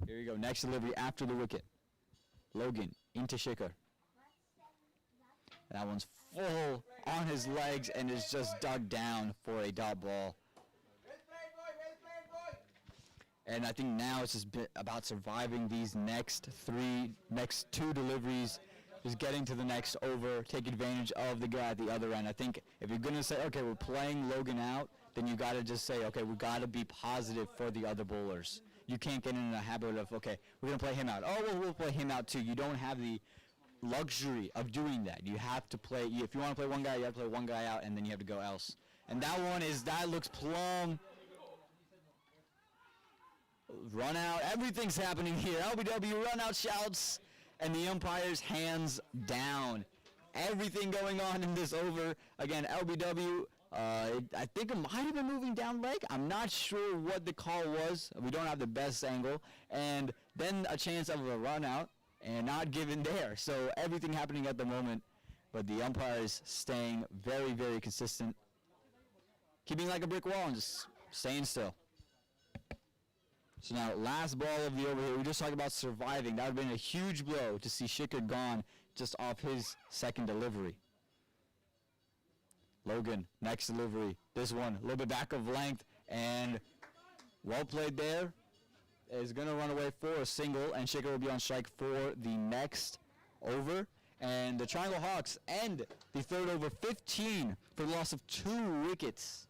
Here we go. Next delivery after the wicket. Logan into Shikhar. That one's full on his legs and is just dug down for a dot ball. And I think now it's just about surviving these next 2 deliveries, just getting to the next over, take advantage of the guy at the other end. I think if you're going to say, okay, we're playing Logan out, then you got to just say, okay, we got to be positive for the other bowlers. You can't get in a habit of, okay, we're going to play him out. Oh, well, we'll play him out too. You don't have the luxury of doing that. You have to play, if you want to play one guy, you have to play one guy out, and then you have to go else. And that looks plumb. Run out. Everything's happening here. LBW run out shouts, and the umpire's hands down. Everything going on in this over. Again, LBW I think it might have been moving down leg. I'm not sure what the call was. We don't have the best angle. And then a chance of a run out and not given there. So everything happening at the moment. But the umpires staying very, very consistent. Keeping like a brick wall and just staying still. So now last ball of the over here. We just talked about surviving. That would have been a huge blow to see Shikhar gone just off his second delivery. Logan, next delivery. This one, a little bit back of length, and well played there. Is going to run away for a single, and Shikhar will be on strike for the next over. And the Triangle Hawks end the third over 15 for the loss of 2 wickets.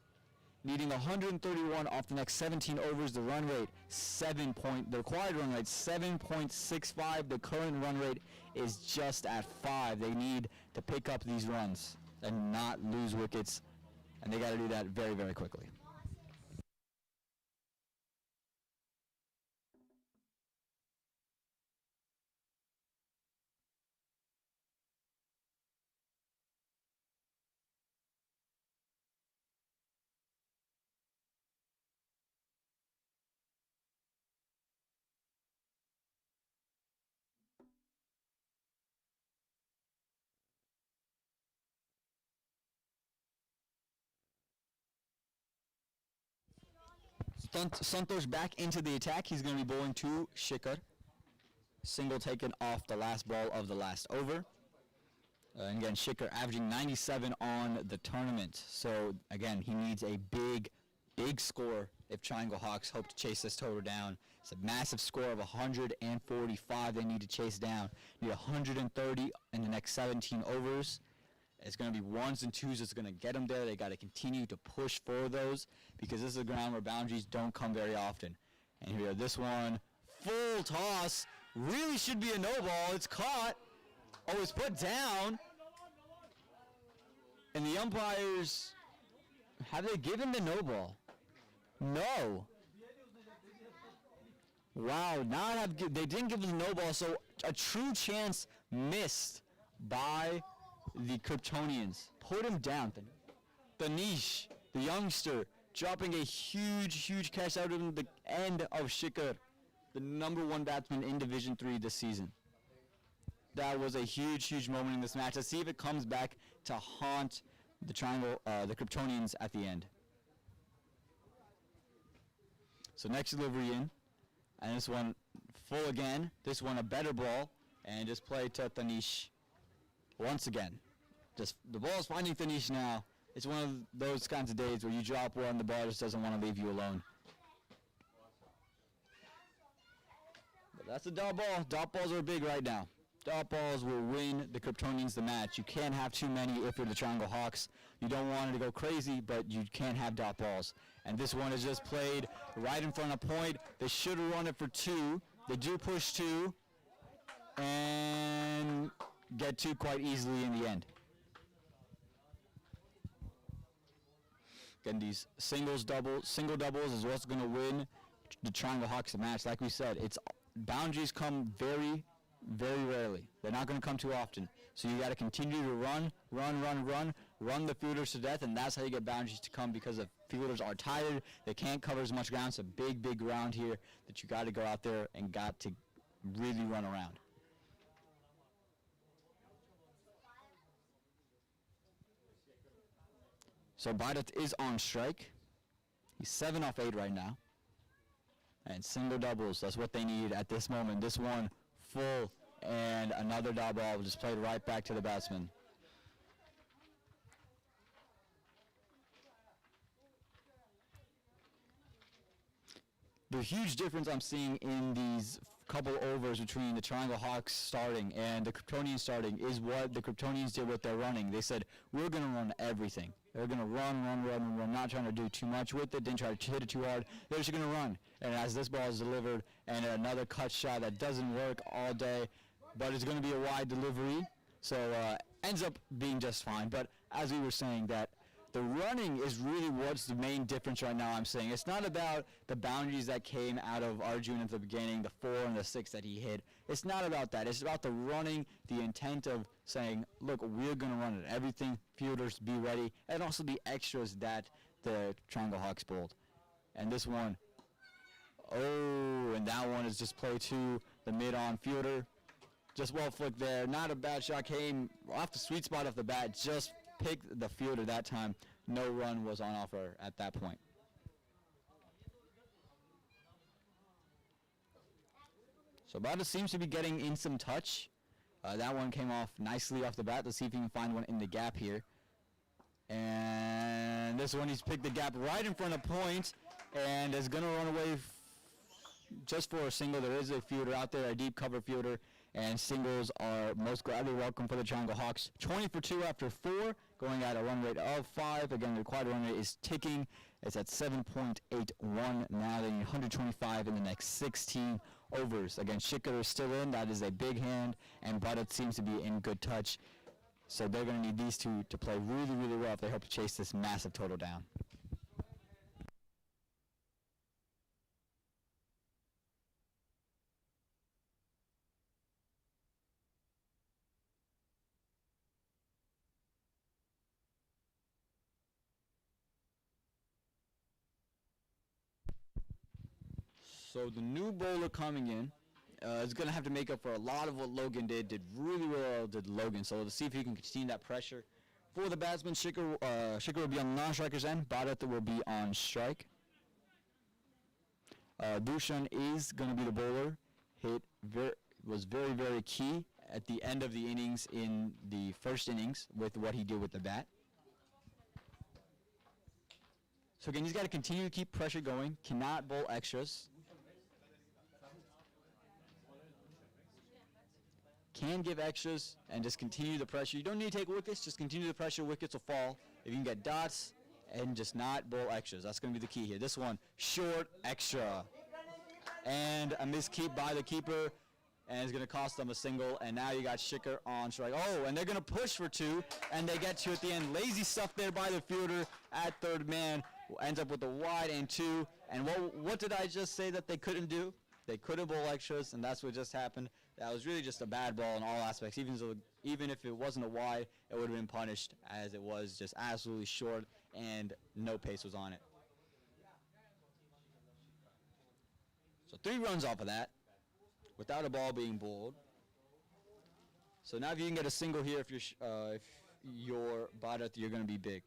Needing 131 off the next 17 overs. The run rate, the required run rate, 7.65. The current run rate is just at 5. They need to pick up these runs and not lose wickets, and they got to do that very, very quickly. Santosh back into the attack. He's going to be bowling to Shikhar. Single taken off the last ball of the last over. And again, Shikhar averaging 97 on the tournament. So again, he needs a big, big score if Triangle Hawks hope to chase this total down. It's a massive score of 145 they need to chase down. Need 130 in the next 17 overs. It's going to be ones and twos that's going to get them there. They got to continue to push for those because this is a ground where boundaries don't come very often. And here we go. This one, full toss. Really should be a no ball. It's caught. Oh, it's put down. And the umpires, have they given the no ball? No. Wow, they didn't give the no ball, so a true chance missed by the Kryptonians. Put him down. Danish, the youngster, dropping a huge, huge catch out of the end of Shikhar, the #1 batsman in Division 3 this season. That was a huge, huge moment in this match. Let's see if it comes back to haunt the the Kryptonians at the end. So next delivery in, and this one full again. This one a better ball, and just play to Danish once again. Just the ball's finding Danish now. It's one of those kinds of days where you drop one, the ball just doesn't want to leave you alone. But that's a dot ball. Dot balls are big right now. Dot balls will win the Kryptonians the match. You can't have too many if you're the Triangle Hawks. You don't want it to go crazy, but you can't have dot balls. And this one is just played right in front of point. They should have run it for 2. They do push 2 and get 2 quite easily in the end. Again, these single doubles is what's going to win the Triangle Hawks the match. Like we said, boundaries come very, very rarely. They're not going to come too often. So you got to continue to run the fielders to death, and that's how you get boundaries to come because the fielders are tired. They can't cover as much ground. It's a big, big ground here that you got to go out there and got to really run around. So Bharat is on strike. He's 7 off 8 right now. And single doubles, that's what they need at this moment. This one full, and another dot ball just played right back to the batsman. The huge difference I'm seeing in these couple overs between the Triangle Hawks starting and the Kryptonians starting is what the Kryptonians did with their running. They said, we're going to run everything. They're going to run, not trying to do too much with it, didn't try to hit it too hard. They're just going to run. And as this ball is delivered, and another cut shot that doesn't work all day, but it's going to be a wide delivery, so ends up being just fine. But as we were saying, that The running is really what's the main difference right now, I'm saying. It's not about the boundaries that came out of Arjun at the beginning, the 4 and the 6 that he hit. It's not about that. It's about the running, the intent of saying, look, we're going to run it. Everything, fielders, be ready, and also the extras that the Triangle Hawks bowled. And this one, oh, and that one is just play to the mid-on fielder. Just well flicked there. Not a bad shot. Came off the sweet spot off the bat. Just picked the fielder that time. No run was on offer at that point. So Bada seems to be getting in some touch. That one came off nicely off the bat. Let's see if he can find one in the gap here. And this one, he's picked the gap right in front of point and is going to run away just for a single. There is a fielder out there, a deep cover fielder, and singles are most gladly welcome for the Triangle Hawks. 20 for 2 after 4, going at a run rate of 5. Again, the required run rate is ticking. It's at 7.81 now. They need 125 in the next 16 overs. Again, Shikar is still in. That is a big hand, and Bharat seems to be in good touch. So they're going to need these two to play really, really well if they hope to chase this massive total down. So the new bowler coming in is going to have to make up for a lot of what Logan did. Did really well, did Logan. So let's see if he can continue that pressure. For the batsman, Shikar will be on the non-striker's end. Bharat will be on strike. Bhushan is going to be the bowler. Was very, very key at the end of the innings in the first innings with what he did with the bat. So again, he's got to continue to keep pressure going. Cannot bowl extras. Can give extras and just continue the pressure. You don't need to take wickets, just continue the pressure. Wickets will fall. If you can get dots and just not bowl extras, that's going to be the key here. This one, short, extra. And a miskeep by the keeper, and it's going to cost them a single. And now you got Shikar on strike. Oh, and they're going to push for 2, and they get 2 at the end. Lazy stuff there by the fielder at third man. Ends up with a wide and 2. And what did I just say that they couldn't do? They couldn't bowl extras, and that's what just happened. That was really just a bad ball in all aspects. Even if it wasn't a wide, it would have been punished, as it was just absolutely short and no pace was on it. So 3 runs off of that without a ball being bowled. So now if you can get a single here, if you're Bharat, you're going to be big.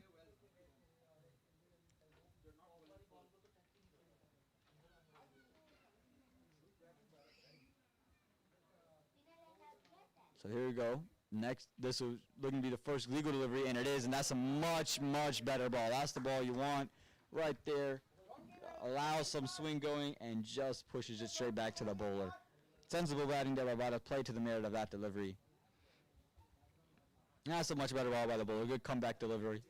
So here we go. Next, this is looking to be the first legal delivery, and it is, and that's a much, much better ball. That's the ball you want right there. Allows some swing going and just pushes it straight back to the bowler. Sensible batting there by Bharat. Play to the merit of that delivery. That's a much better ball by the bowler. Good comeback delivery.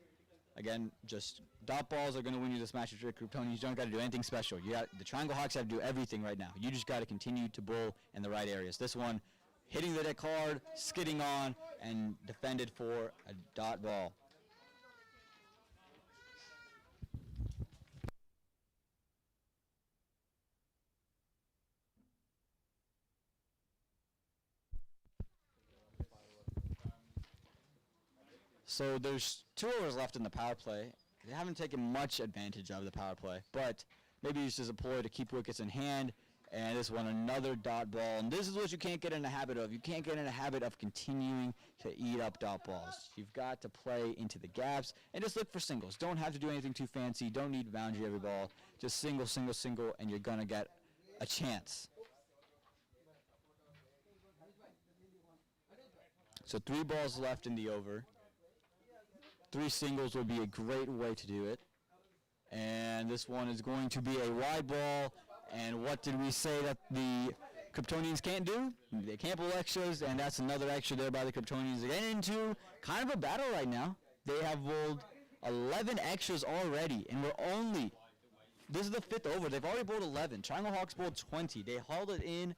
Again, just dot balls are going to win you this match with Rick Kryptonians. You don't got to do anything special. The Triangle Hawks have to do everything right now. You just got to continue to bowl in the right areas. This one, hitting the deck hard, skidding on, and defended for a dot ball. So there's 2 overs left in the power play. They haven't taken much advantage of the power play, but maybe it's just a ploy to keep wickets in hand. And this one, another dot ball. And this is what you can't get in the habit of. You can't get in the habit of continuing to eat up dot balls. You've got to play into the gaps and just look for singles. Don't have to do anything too fancy. Don't need boundary every ball. Just single, single, single, and you're going to get a chance. So 3 balls left in the over. 3 singles would be a great way to do it. And this one is going to be a wide ball. And what did we say that the Kryptonians can't do? They can't bowl extras, and that's another extra there by the Kryptonians. They're getting into kind of a battle right now. They have bowled 11 extras already, and this is the 5th over. They've already bowled 11. Triangle Hawks bowled 20. They hauled it in.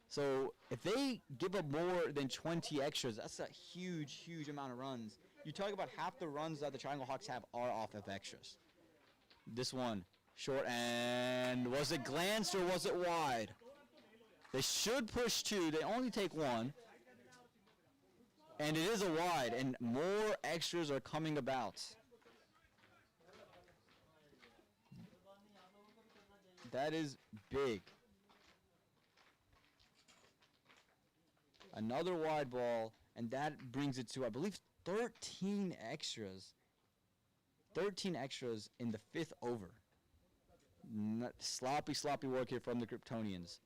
So if they give up more than 20 extras, that's a huge, huge amount of runs. You talk about half the runs that the Triangle Hawks have are off of extras. This one, short, and was it glanced or was it wide? They should push 2. They only take 1. And it is a wide, and more extras are coming about. That is big. Another wide ball, and that brings it to, I believe, 13 extras. 13 extras in the 5th over. Sloppy work here from the Kryptonians.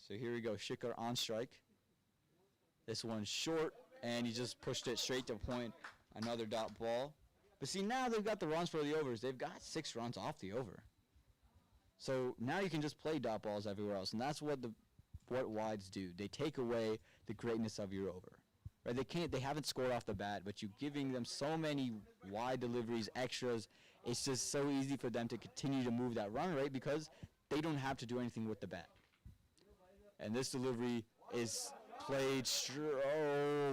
So here we go, Shikhar on strike. This one's short, and he just pushed it straight to point. Another dot ball. But see, now they've got the runs for the overs. They've got 6 runs off the over. So now you can just play dot balls everywhere else, and that's what wides do. They take away the greatness of your over. Right? They haven't scored off the bat, but you're giving them so many wide deliveries, extras. It's just so easy for them to continue to move that run rate because they don't have to do anything with the bat. And this delivery is played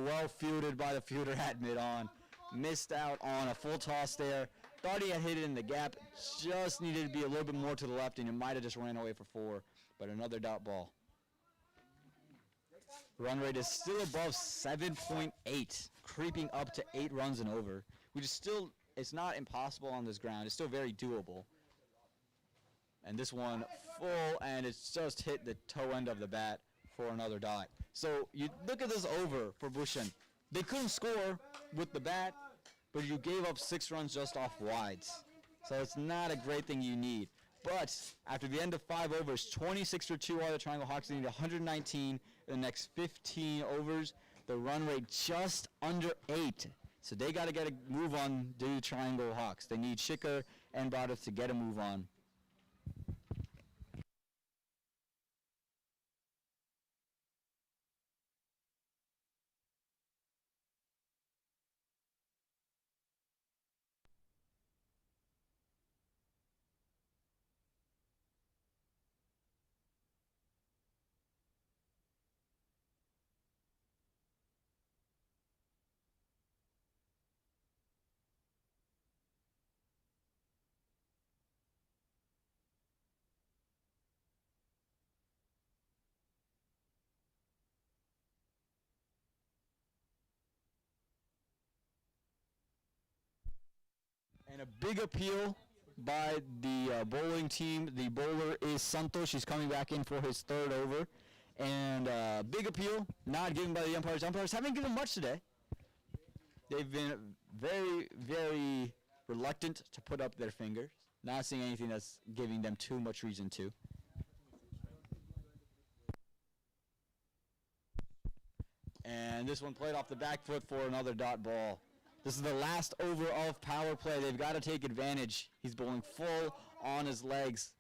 well fielded by the fielder at mid-on. Missed out on a full toss there. Thought he had hit it in the gap. Just needed to be a little bit more to the left, and it might have just ran away for 4. But another dot ball. Run rate is still above 7.8, creeping up to 8 runs and over, which is still, it's not impossible on this ground. It's still very doable. And this one full, and it's just hit the toe end of the bat for another dot. So you look at this over for Bushin. They couldn't score with the bat, but you gave up 6 runs just off wides. So it's not a great thing you need. But after the end of 5 overs, 26 for 2 are the Triangle Hawks. They need 119 in the next 15 overs. The run rate just under 8. So they got to get a move on the Triangle Hawks. They need Shikhar and Bharat to get a move on. And a big appeal by the bowling team. The bowler is Santosh. He's coming back in for his 3rd over. And big appeal, not given by the umpires. Umpires haven't given much today. They've been very, very reluctant to put up their fingers. Not seeing anything that's giving them too much reason to. And this one played off the back foot for another dot ball. This is the last over of power play. They've got to take advantage. He's bowling full on his legs.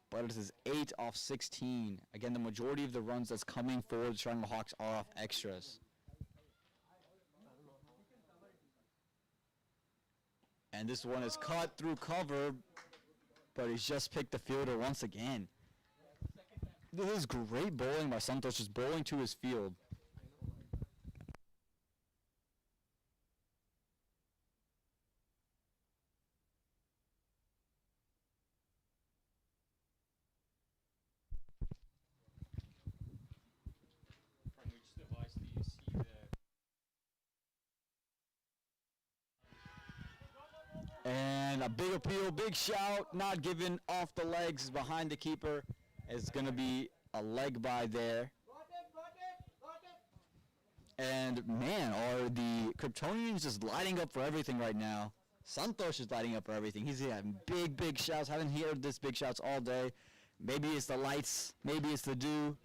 But it is 8 off 16. Again, the majority of the runs that's coming for the Triangle Hawks are off extras. And this one is cut through cover, but he's just picked the fielder once again. This is great bowling by Santosh, just bowling to his field. From which device do you see the... And a big appeal, big shout, not given off the legs behind the keeper. It's going to be a leg by there. And man, are the Kryptonians just lighting up for everything right now. Santosh is lighting up for everything. He's having big shouts. Haven't heard this big shouts all day. Maybe it's the lights. Maybe it's the dew.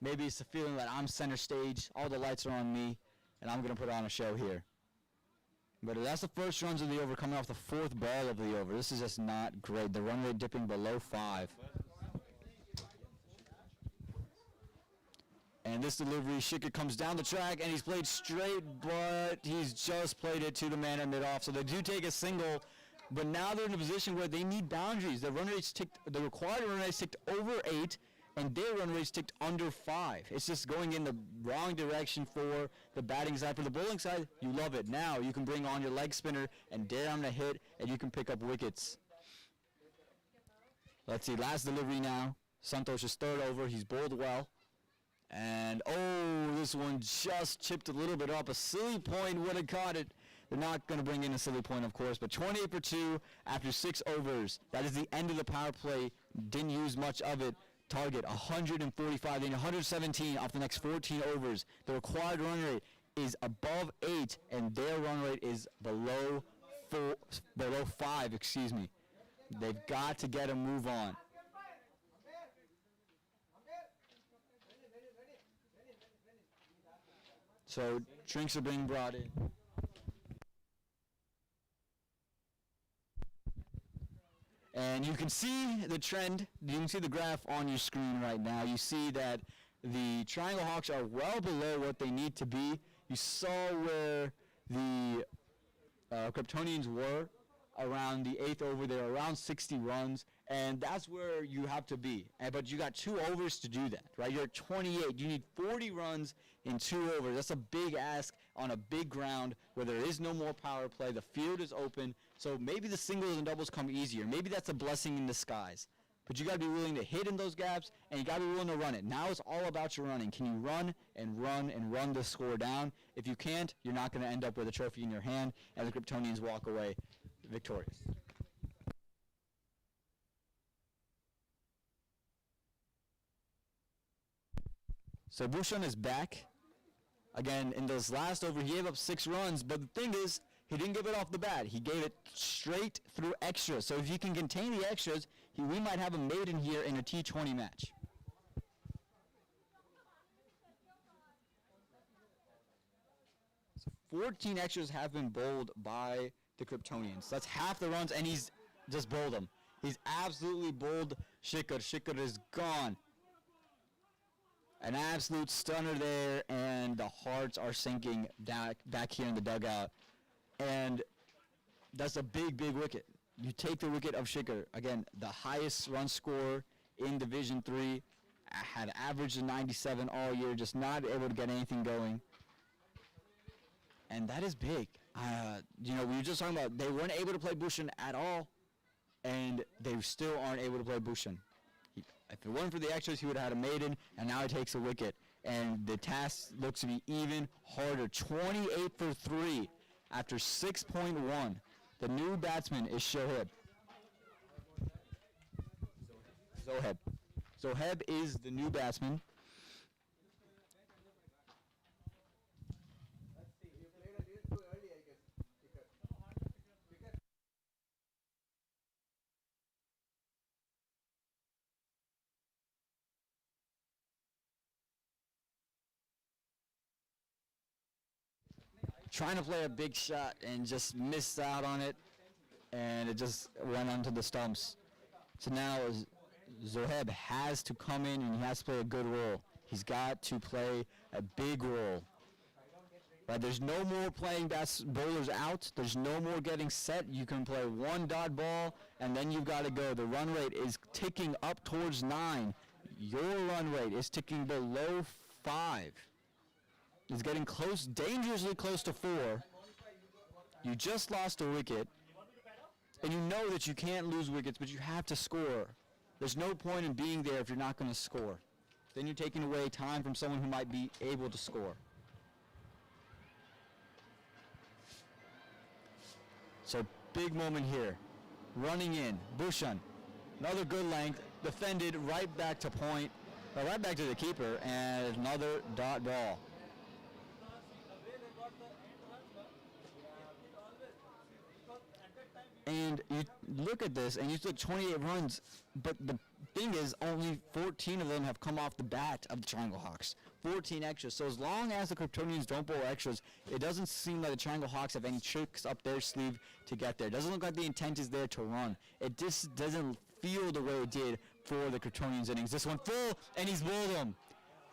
Maybe it's the feeling that I'm center stage. All the lights are on me, and I'm going to put on a show here. But that's the first runs of the over, coming off the 4th ball of the over. This is just not great. The run rate dipping below 5. And this delivery, Shikhar comes down the track, and he's played straight, but he's just played it to the man at mid-off. So they do take a single, but now they're in a position where they need boundaries. The run rate's ticked, the required run rate's ticked over 8. and their run rate's ticked under 5. It's just going in the wrong direction for the batting side. For the bowling side, you love it. Now you can bring on your leg spinner and dare him to hit, and you can pick up wickets. Let's see, last delivery now. Santosh's third over. He's bowled well. And, oh, this one just chipped a little bit up. A silly point would have caught it. They're not going to bring in a silly point, of course, but 28 for 2 after 6 overs. That is the end of the power play. Didn't use much of it. Target 145, then 117 off the next 14 overs. The required run rate is above 8, and their run rate is below 5, excuse me. They've got to get a move on. So drinks are being brought in. And you can see the trend. You can see the graph on your screen right now. You see that the Triangle Hawks are well below what they need to be. You saw where the Kryptonians were around the 8th over. They're around 60 runs, and that's where you have to be. But you got 2 overs to do that, right? You're at 28. You need 40 runs in 2 overs. That's a big ask on a big ground where there is no more power play. The field is open, so maybe the singles and doubles come easier. Maybe that's a blessing in disguise. But you got to be willing to hit in those gaps, and you got to be willing to run it. Now it's all about your running. Can you run and run and run the score down? If you can't, you're not going to end up with a trophy in your hand, and the Kryptonians walk away victorious. So Bhushan is back. Again, in this last over, he gave up 6 runs, but the thing is, he didn't give it off the bat. He gave it straight through extras. So if you can contain the extras, we might have a maiden here in a T20 match. So 14 extras have been bowled by the Kryptonians. That's half the runs, and he's just bowled them. He's absolutely bowled Shikhar. Shikhar is gone. An absolute stunner there, and the hearts are sinking back here in the dugout. And that's a big, big wicket. You take the wicket of Shikhar. Again, the highest run scorer in Division 3. Had averaged 97 all year, just not able to get anything going. And that is big. We were just talking about they weren't able to play Bhushan at all, and they still aren't able to play Bhushan. If it weren't for the extras, he would have had a maiden, and now he takes a wicket. And the task looks to be even harder. 28 for 3 after 6.1. The new batsman is Zoheb. Zoheb is the new batsman. Trying to play a big shot and just missed out on it, and it just went onto the stumps. So now Zoheb has to come in and he has to play a good role. He's got to play a big role. Right? There's no more playing bowlers out. There's no more getting set. You can play 1 dot ball, and then you've got to go. The run rate is ticking up towards 9. Your run rate is ticking below 5. It's getting close, dangerously close to 4. You just lost a wicket, and you know that you can't lose wickets, but you have to score. There's no point in being there if you're not going to score. Then you're taking away time from someone who might be able to score. So big moment here. Running in, Bhushan. Another good length, defended right back to point, right back to the keeper, and another dot ball. And you look at this, and you took 28 runs, but the thing is, only 14 of them have come off the bat of the Triangle Hawks. 14 extras. So as long as the Kryptonians don't bowl extras, it doesn't seem like the Triangle Hawks have any tricks up their sleeve to get there. It doesn't look like the intent is there to run. It just doesn't feel the way it did for the Kryptonians innings. This one full, and he's bowled him.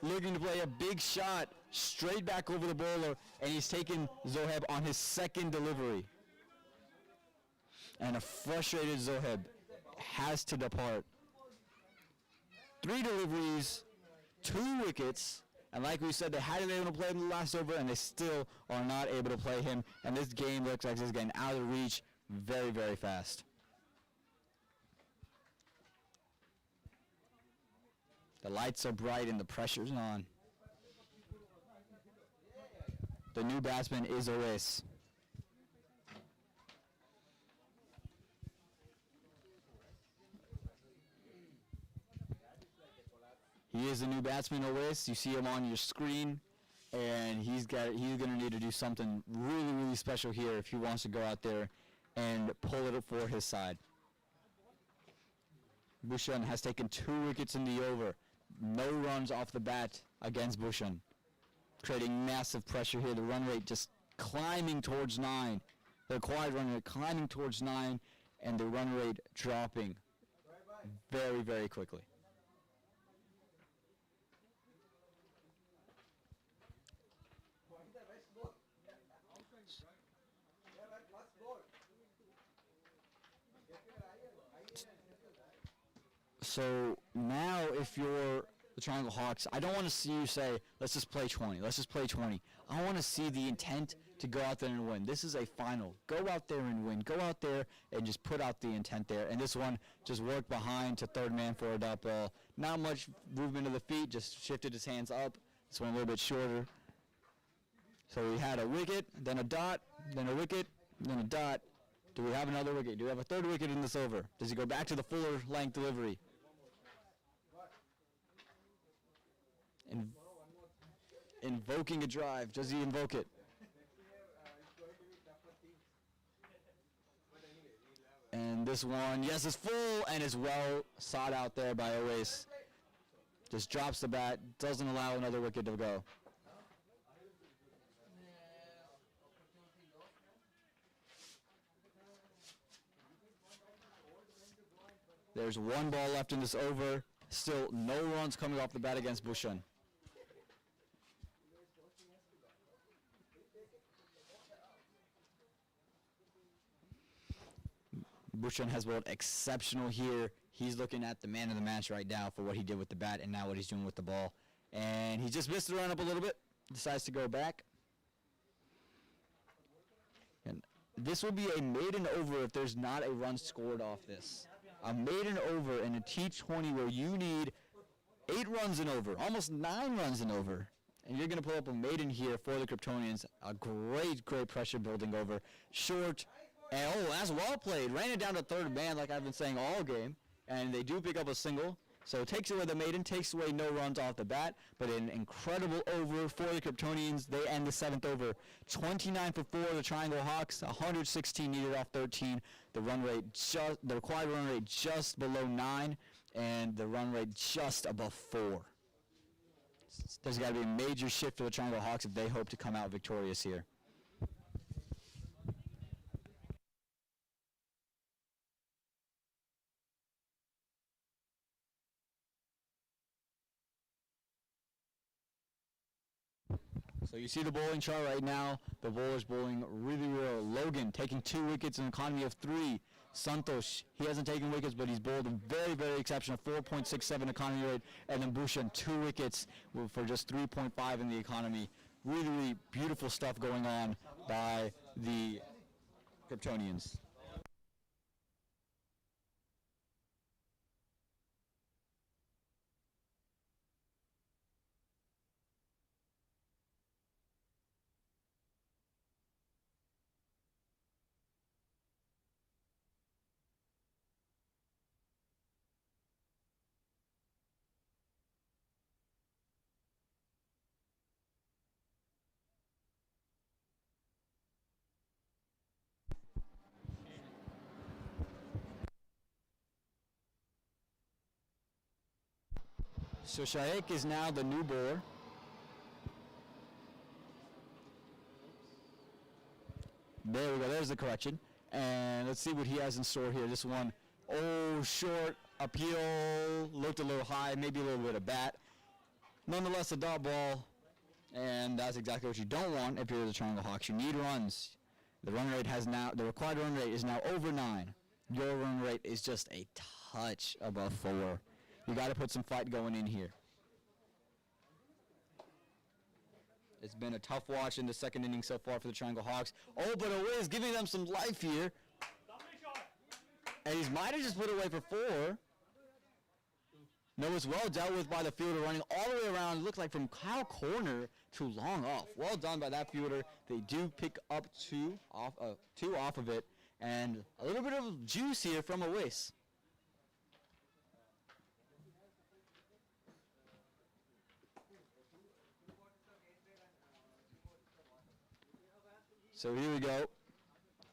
Looking to play a big shot straight back over the bowler, and he's taken Zoheb on his second delivery. And a frustrated Zoheb has to depart. 3 deliveries, 2 wickets, and like we said, they hadn't been able to play him the last over, and they still are not able to play him. And this game looks like it's getting out of reach very, very fast. The lights are bright and the pressure's on. The new batsman is Oris. He is the new batsman, Oris. You see him on your screen, and he's going to need to do something really, really special here if he wants to go out there and pull it for his side. Bhushan has taken 2 wickets in the over. No runs off the bat against Bhushan, creating massive pressure here. The run rate just climbing towards 9. The required run rate climbing towards 9, and the run rate dropping very, very quickly. So now if you're the Triangle Hawks, I don't want to see you say, let's just play 20, let's just play 20. I want to see the intent to go out there and win. This is a final. Go out there and win. Go out there and just put out the intent there. And this one just worked behind to third man for a dot ball. Not much movement of the feet, just shifted his hands up. This one a little bit shorter. So we had a wicket, then a dot, then a wicket, then a dot. Do we have another wicket? Do we have a third wicket in this over? Does he go back to the fuller length delivery? Invoking a drive. Does he invoke it? And this one, yes, is full and is well sought out there by Oasis. Just drops the bat, doesn't allow another wicket to go. There's 1 ball left in this over. Still no runs coming off the bat against Bhushan. Bhushan has bowled exceptional here. He's looking at the man of the match right now for what he did with the bat and now what he's doing with the ball. And he just missed the run up a little bit. Decides to go back. And this will be a maiden over if there's not a run scored off this. A maiden over in a T20 where you need 8 runs and over, almost 9 runs and over. And you're going to pull up a maiden here for the Kryptonians. A great, great pressure building over. Short. And, oh, that's well played. Ran it down to third man like I've been saying all game. And they do pick up a single. So it takes away the maiden, takes away no runs off the bat. But an incredible over for the Kryptonians. They end the 7th over. 29 for 4, the Triangle Hawks. 116 needed off 13. The required run rate just below 9. And the run rate just above 4. There's got to be a major shift for the Triangle Hawks if they hope to come out victorious here. So you see the bowling chart right now. The bowler's bowling really well. Logan taking 2 wickets in an economy of 3. Santosh, he hasn't taken wickets, but he's bowled a very, very exceptional 4.67 economy rate. And then Bhushan, 2 wickets for just 3.5 in the economy. Really, really beautiful stuff going on by the Kryptonians. So Shaikh is now the new bowler. There we go, there's the correction. And let's see what he has in store here. This one, oh, short, appeal, looked a little high, maybe a little bit of bat. Nonetheless, a dot ball, and that's exactly what you don't want if you're the Triangle Hawks. You need runs. The required run rate is now over 9. Your run rate is just a touch above 4. You got to put some fight going in here. It's been a tough watch in the second inning so far for the Triangle Hawks. Oh, but Away is giving them some life here. And he might have just put away for 4. No, it's well dealt with by the fielder, running all the way around. It looked like from cow corner to long off. Well done by that fielder. They do pick up two off of it, and a little bit of juice here from Awais. So here we go.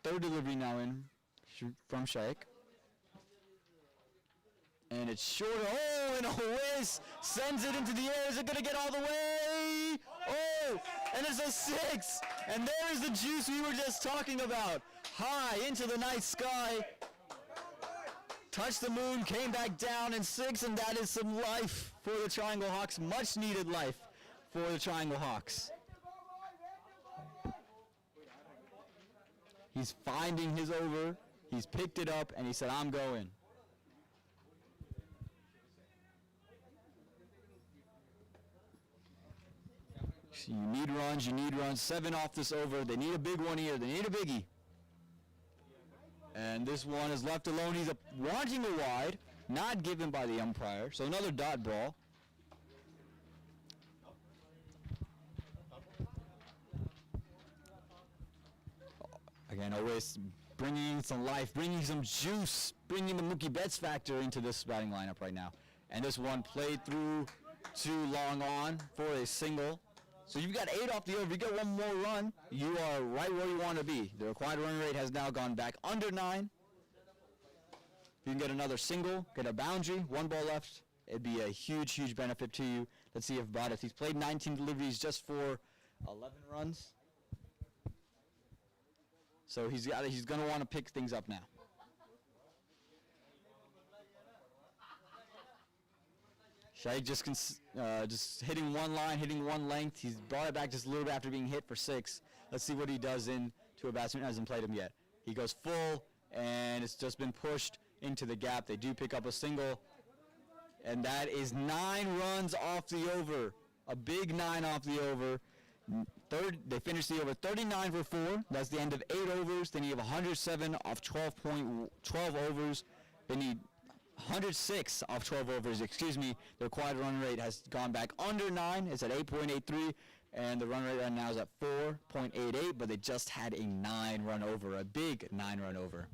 Third delivery now in from Shaikh. And it's short. Oh, and Awais sends it into the air. Is it going to get all the way? Oh, and it's a 6. And there's the juice we were just talking about. High into the night sky. Touched the moon, came back down, and 6. And that is some life for the Triangle Hawks. Much needed life for the Triangle Hawks. He's finding his over. He's picked it up, and he said, I'm going. You need runs, you need runs. 7 off this over. They need a big one here. They need a biggie. And this one is left alone. He's wanting a wide, not given by the umpire. So another dot ball. Again, always bringing some life, bringing some juice, bringing the Mookie Betts factor into this batting lineup right now. And this one played through to long on for a single. So you've got 8 off the over. You get one more run, you are right where you want to be. The required run rate has now gone back under 9. If you can get another single, get a boundary, 1 ball left, it'd be a huge, huge benefit to you. Let's see if Braddock, he's played 19 deliveries just for 11 runs. So he's going to want to pick things up now. Shaikh just hitting one line, hitting one length. He's brought it back just a little bit after being hit for 6. Let's see what he does into a batsman who hasn't played him yet. He goes full, and it's just been pushed into the gap. They do pick up a single, and that is 9 runs off the over. A big 9 off the over. They finish the over 39 for 4. That's the end of 8 overs. Then you have 107 off 12 overs. They need 106 off 12 overs, excuse me. The required run rate has gone back under 9. It's at 8.83, and the run rate right now is at 4.88, but they just had a 9 run over, a big 9 run over.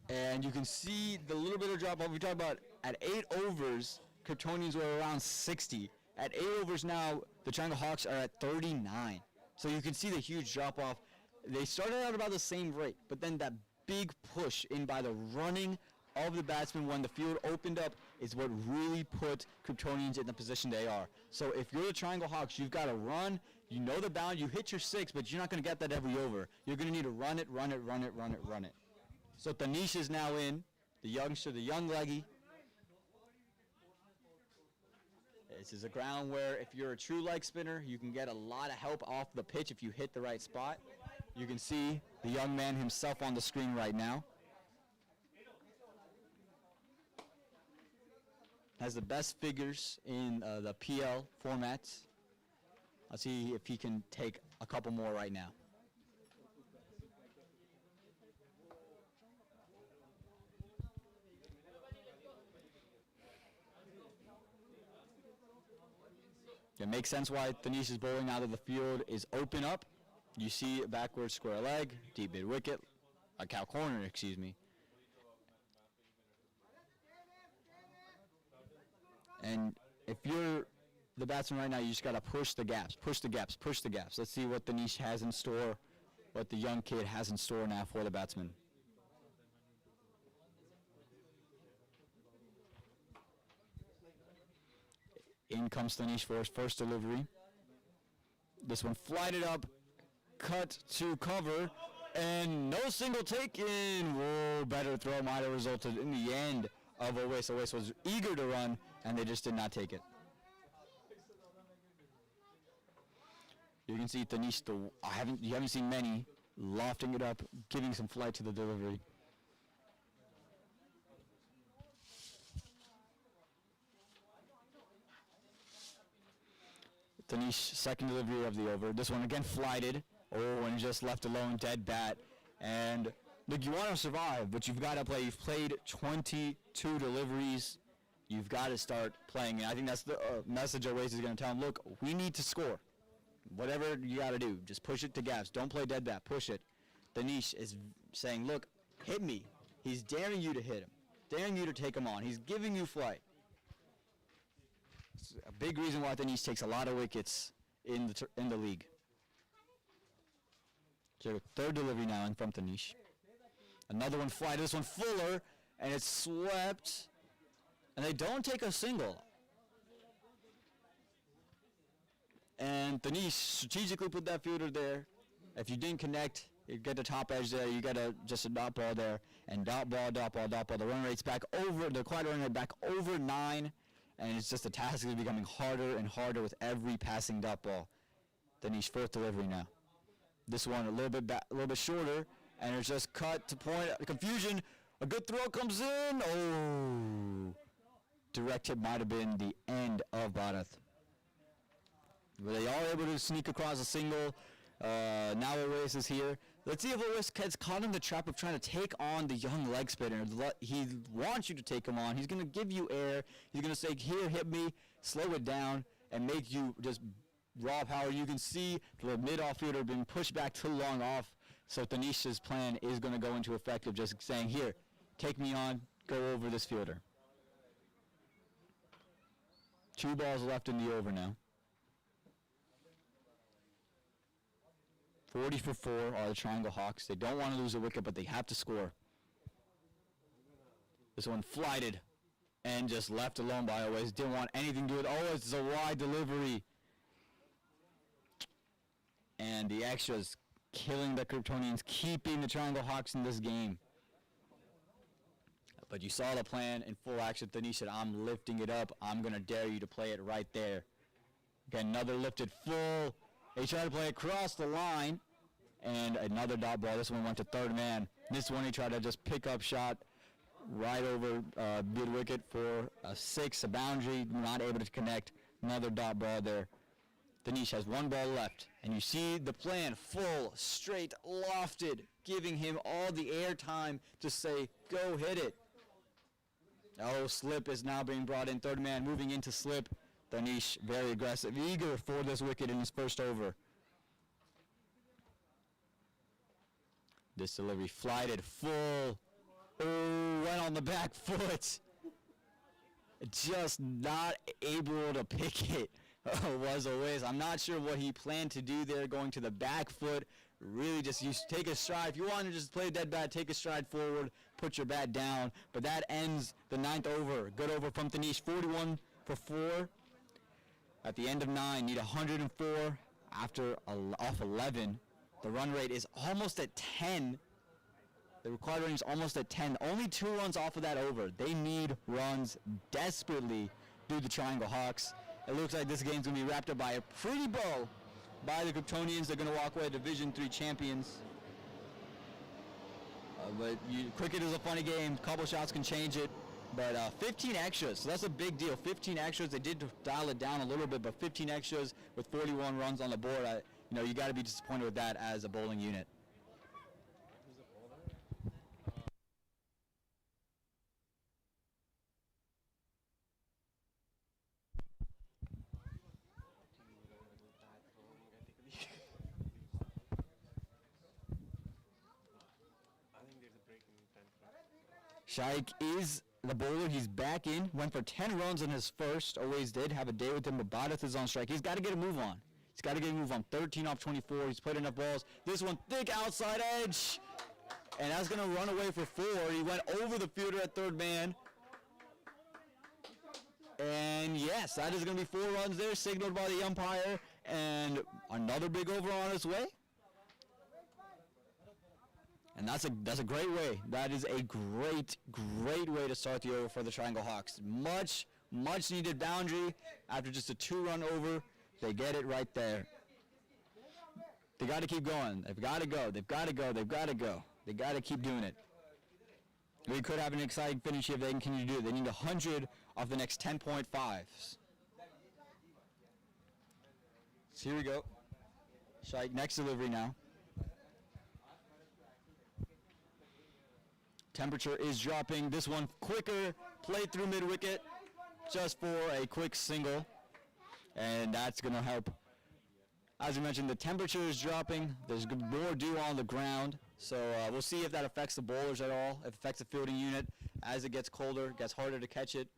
And you can see the little bit of drop off. We talked about at 8 overs, Kryptonians were around 60. At 8 overs now, the Triangle Hawks are at 39. So you can see the huge drop off. They started out about the same rate, but then that big push in by the running of the batsmen when the field opened up is what really put Kryptonians in the position they are. So if you're the Triangle Hawks, you've got to run. You know the bound. You hit your 6, but you're not going to get that every over. You're going to need to run it, run it, run it, run it, run it. So Tanish is now in, the youngster, the young leggy. This is a ground where if you're a true leg spinner, you can get a lot of help off the pitch if you hit the right spot. You can see the young man himself on the screen right now. Has the best figures in the PL format. Let's see if he can take a couple more right now. It makes sense why Tanish is bowling out of the field is open up. You see a backward square leg, deep mid wicket, a cow corner, excuse me. And if you're the batsman right now, you just got to push the gaps, push the gaps, push the gaps. Let's see what Tanish has in store, what the young kid has in store now for the batsman. In comes Tanish for his first delivery. This one flighted up, cut to cover, And no single taken. Whoa, better throw might have resulted in the end of Owais. Owais was eager to run, and they just did not take it. You can see Tanish, you haven't seen many, lofting it up, giving some flight to the delivery. Tanish, second delivery of the over. This one again flighted. Oh, and just left alone, dead bat. And look, you want to survive, but you've got to play. You've played 22 deliveries. You've got to start playing. And I think that's the message Owais is going to tell him. Look, we need to score. Whatever you got to do, just push it to gaps. Don't play dead bat. Push it. Danish is saying, look, hit me. He's daring you to hit him, daring you to take him on. He's giving you flight. It's a big reason why Danish takes a lot of wickets in the league. So third delivery now in from Tanish. Another one fly. This one fuller, and it's swept. And they don't take a single. And Tanish strategically put that fielder there. If you didn't connect, you get the top edge there. You got just a dot ball there, and dot ball, dot ball, dot ball. The run rate's back over. The quiet run rate back over 9, and it's just the task is becoming harder and harder with every passing dot ball. Tanish fourth delivery now. This one a little bit shorter, and it's just cut to point. Confusion. A good throw comes in. Oh, direct hit might have been the end of Bharat. But they are able to sneak across a single. Now Owais is here. Let's see if Owais gets caught in the trap of trying to take on the young leg spinner. He wants you to take him on. He's going to give you air. He's going to say, here, hit me, slow it down, and make you just raw power. You can see the mid-off fielder being pushed back too long off. So Tanish's plan is going to go into effect of just saying, here, take me on, go over this fielder. 2 balls left in the over now. 40 for 4 are the Triangle Hawks. They don't want to lose a wicket, but they have to score. This one flighted and just left alone by Owais. Didn't want anything to do with Owais. It's a wide delivery. And the extras killing the Kryptonians, keeping the Triangle Hawks in this game. But you saw the plan in full action. Tanish said, I'm lifting it up. I'm going to dare you to play it right there. Again, another lifted full. They tried to play across the line. And another dot ball. This one went to third man. This one he tried to just pick up shot right over mid wicket for a 6, a boundary. Not able to connect. Another dot ball there. Tanish has 1 ball left. And you see the plan, full, straight, lofted, giving him all the air time to say, go hit it. Oh, slip is now being brought in. Third man moving into slip. Tanish very aggressive, eager for this wicket in his first over. This delivery flighted full. Oh, went on the back foot. Just not able to pick it. Was Owais. I'm not sure what he planned to do there, going to the back foot. Really just take a stride. If you want to just play dead bat, take a stride forward, put your bat down. But that ends the 9th over. Good over from Tanish, 41 for 4. At the end of 9, need 104 after off 11. The run rate is almost at 10. The required run is almost at 10. Only 2 runs off of that over. They need runs desperately due to the Triangle Hawks. It looks like this game's going to be wrapped up by a pretty bow by the Kryptonians. They're going to walk away Division III champions. But cricket is a funny game. A couple shots can change it. But 15 extras, so that's a big deal. 15 extras. They did dial it down a little bit, but 15 extras with 41 runs on the board. You got to be disappointed with that as a bowling unit. Shaikh is the bowler. He's back in. Went for 10 runs in his first. Always did have a day with him, but Bharat is on strike. He's got to get a move on. 13 off 24. He's played enough balls. This one, thick outside edge. And that's going to run away for 4. He went over the fielder at third man. And yes, that is going to be 4 runs there, signaled by the umpire. And another big over on its way. And that's a great way. That is a great way to start the over for the Triangle Hawks. Much needed boundary after just a 2-run over. They get it right there. They got to keep going. They've got to go. They've got to go. They've got to go. They got to keep doing it. We could have an exciting finish if they can continue to do it. They need 100 off the next 10.5s. So here we go. Shaik, next delivery now. Temperature is dropping. This one quicker, played through mid-wicket just for a quick single. And that's going to help. As we mentioned, the temperature is dropping. There's more dew on the ground. So we'll see if that affects the bowlers at all, if it affects the fielding unit. As it gets colder, it gets harder to catch it.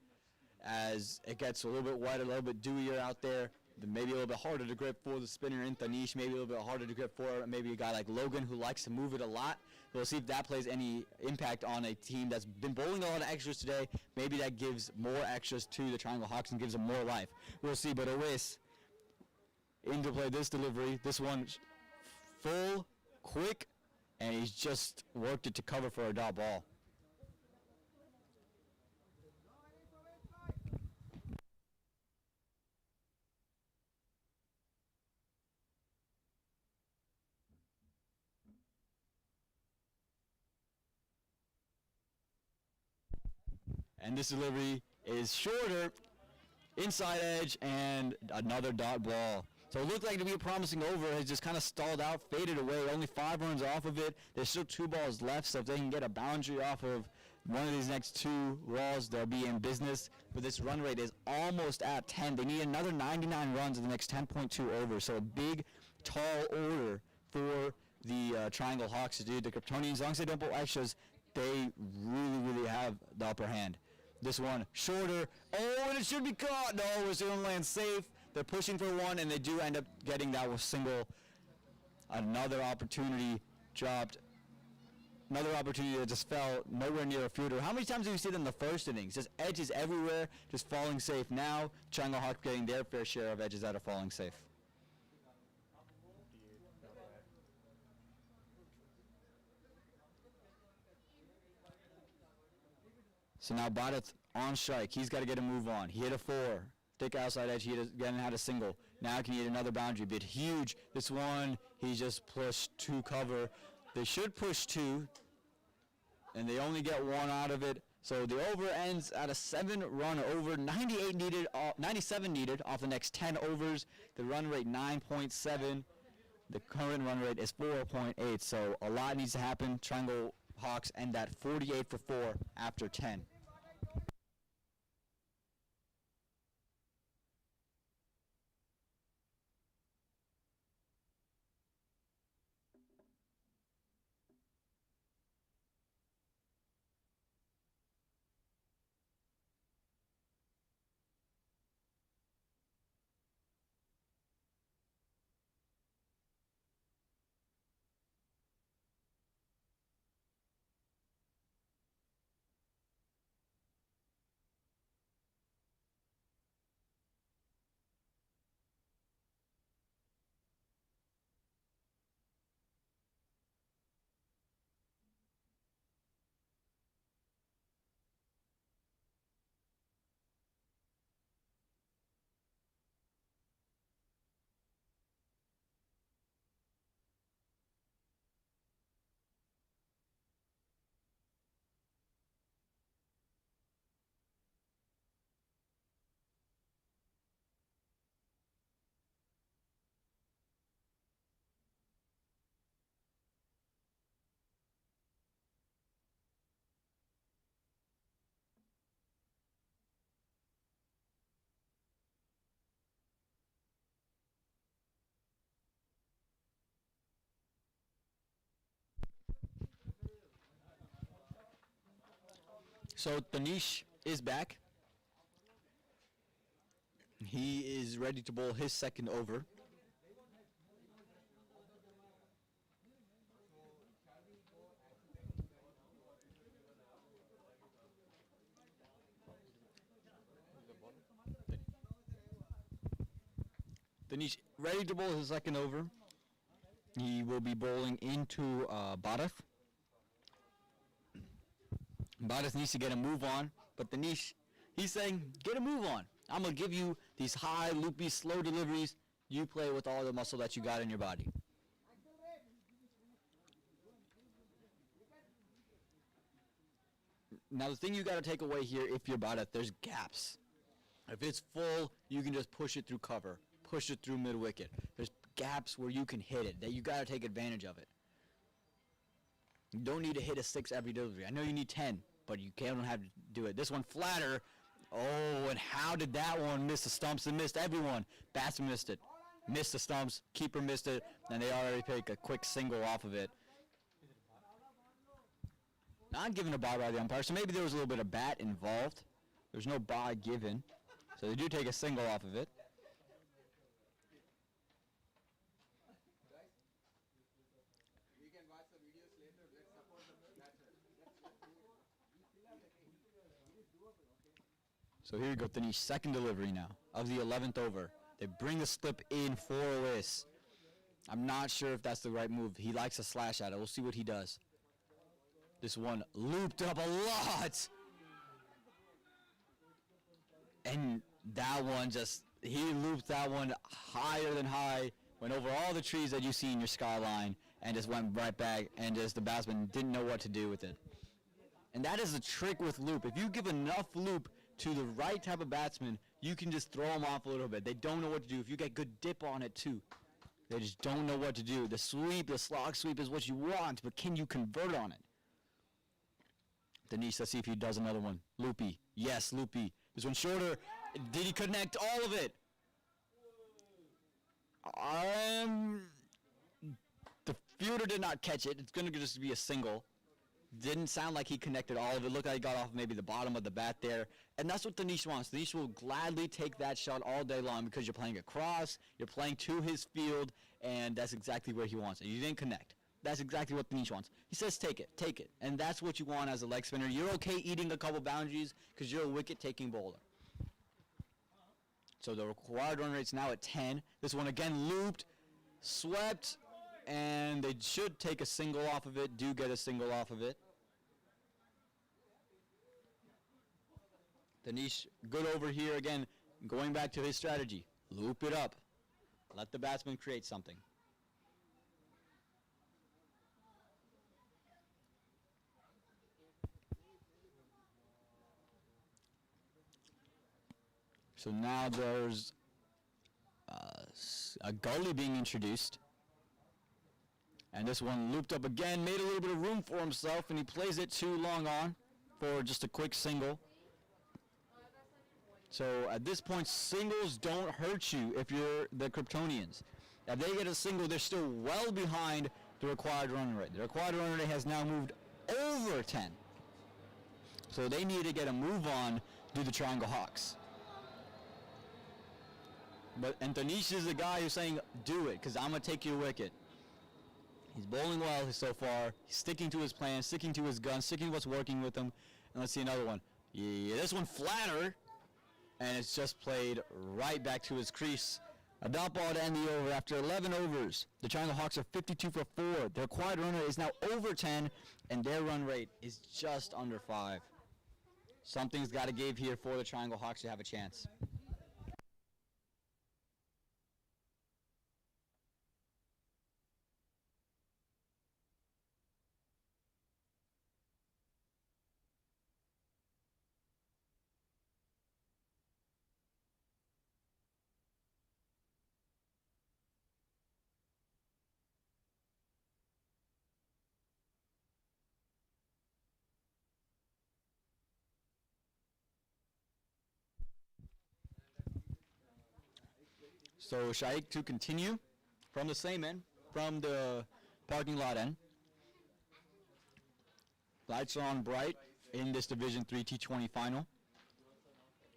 As it gets a little bit wetter, a little bit dewier out there, then maybe a little bit harder to grip for the spinner in Tanish, maybe a little bit harder to grip for maybe a guy like Logan who likes to move it a lot. We'll see if that plays any impact on a team that's been bowling a lot of extras today. Maybe that gives more extras to the Triangle Hawks and gives them more life. We'll see, but Owais into play this delivery. This one full, quick, and he's just worked it to cover for a dot ball. And this delivery is shorter, inside edge, and another dot ball. So it looked like to be a promising over. Has just kind of stalled out, faded away. Only 5 runs off of it. There's still 2 balls left, so if they can get a boundary off of one of these next 2 balls, they'll be in business. But this run rate is almost at 10. They need another 99 runs in the next 10.2 overs. So a big, tall order for the Triangle Hawks to do. The Kryptonians, as long as they don't bowl extras, they really have the upper hand. This one shorter. Oh, and it should be caught. No, it's going to land safe. They're pushing for one, and they do end up getting that with single. Another opportunity dropped. Another opportunity that just fell nowhere near a fielder. How many times have you seen it in the first innings? Just edges everywhere, just falling safe. Now, Triangle Hawks getting their fair share of edges that are falling safe. So now Bharat on strike. He's got to get a move on. He hit a 4. Thick outside edge. He again had a single. Now can he hit another boundary bid? Huge. This one, he just pushed 2 cover. They should push 2, and they only get 1 out of it. So the over ends at a 7-run over. 97 needed off the next 10 overs. The run rate 9.7. The current run rate is 4.8. So a lot needs to happen. Triangle Hawks end at 48 for 4 after 10. So Tanish is back. He is ready to bowl his second over. Tanish ready to bowl his second over. He will be bowling into Bharat. Badas needs to get a move on, but Danish, he's saying, get a move on. I'm going to give you these high, loopy, slow deliveries. You play with all the muscle that you got in your body. Now, the thing you got to take away here, if you're Badas, there's gaps. If it's full, you can just push it through cover, push it through mid-wicket. There's gaps where you can hit it, that you got to take advantage of it. You don't need to hit a 6 every delivery. I know you need 10, but you can't have to do it. This one flatter. Oh, and how did that one miss the stumps? It missed everyone. Batsman missed it. Missed the stumps. Keeper missed it. And they already take a quick single off of it. Not given a bye by the umpire, so maybe there was a little bit of bat involved. There's no bye given. So they do take a single off of it. We can watch the videos later. Let's support the batsman. So here you go, Danish, second delivery now of the 11th over. They bring the slip in for a whiz. I'm not sure if that's the right move. He likes to slash at it. We'll see what he does. This one looped up a lot. And that one just, he looped that one higher than high, went over all the trees that you see in your skyline, and just went right back, and just the batsman didn't know what to do with it. And that is the trick with loop. If you give enough loop to the right type of batsman, you can just throw them off a little bit. They don't know what to do. If you get good dip on it too, they just don't know what to do. The sweep, the slog sweep is what you want, but can you convert on it? Danish, let's see if he does another one. Loopy. Yes, loopy. This one shorter. Did he connect all of it? The fielder did not catch it. It's going to just be a single. Didn't sound like he connected all of it. Looked like he got off maybe the bottom of the bat there. And that's what Danish wants. Danish will gladly take that shot all day long because you're playing across, you're playing to his field, and that's exactly where he wants it. You didn't connect. That's exactly what Danish wants. He says take it, take it. And that's what you want as a leg spinner. You're okay eating a couple boundaries because you're a wicket-taking bowler. So the required run rate's now at 10. This one again looped, swept, and they should take a single off of it, do get a single off of it. Danish, good over here again, going back to his strategy. Loop it up. Let the batsman create something. So now there's a gully being introduced. And this one looped up again, made a little bit of room for himself, and he plays it too long on for just a quick single. So at this point, singles don't hurt you if you're the Kryptonians. If they get a single, they're still well behind the required run rate. The required run rate has now moved over 10. So they need to get a move on to the Triangle Hawks. And Danish is the guy who's saying, do it, because I'm going to take your wicket. He's bowling well so far. He's sticking to his plan, sticking to his gun, sticking to what's working with him. And let's see another one. Yeah, this one flatter. And it's just played right back to his crease. A dot ball to end the over after 11 overs. The Triangle Hawks are 52 for 4. Their required run rate is now over 10, and their run rate is just under 5. Something's got to give here for the Triangle Hawks to have a chance. So Shaikh to continue from the same end, from the parking lot end. Lights are on bright in this Division 3 T20 final.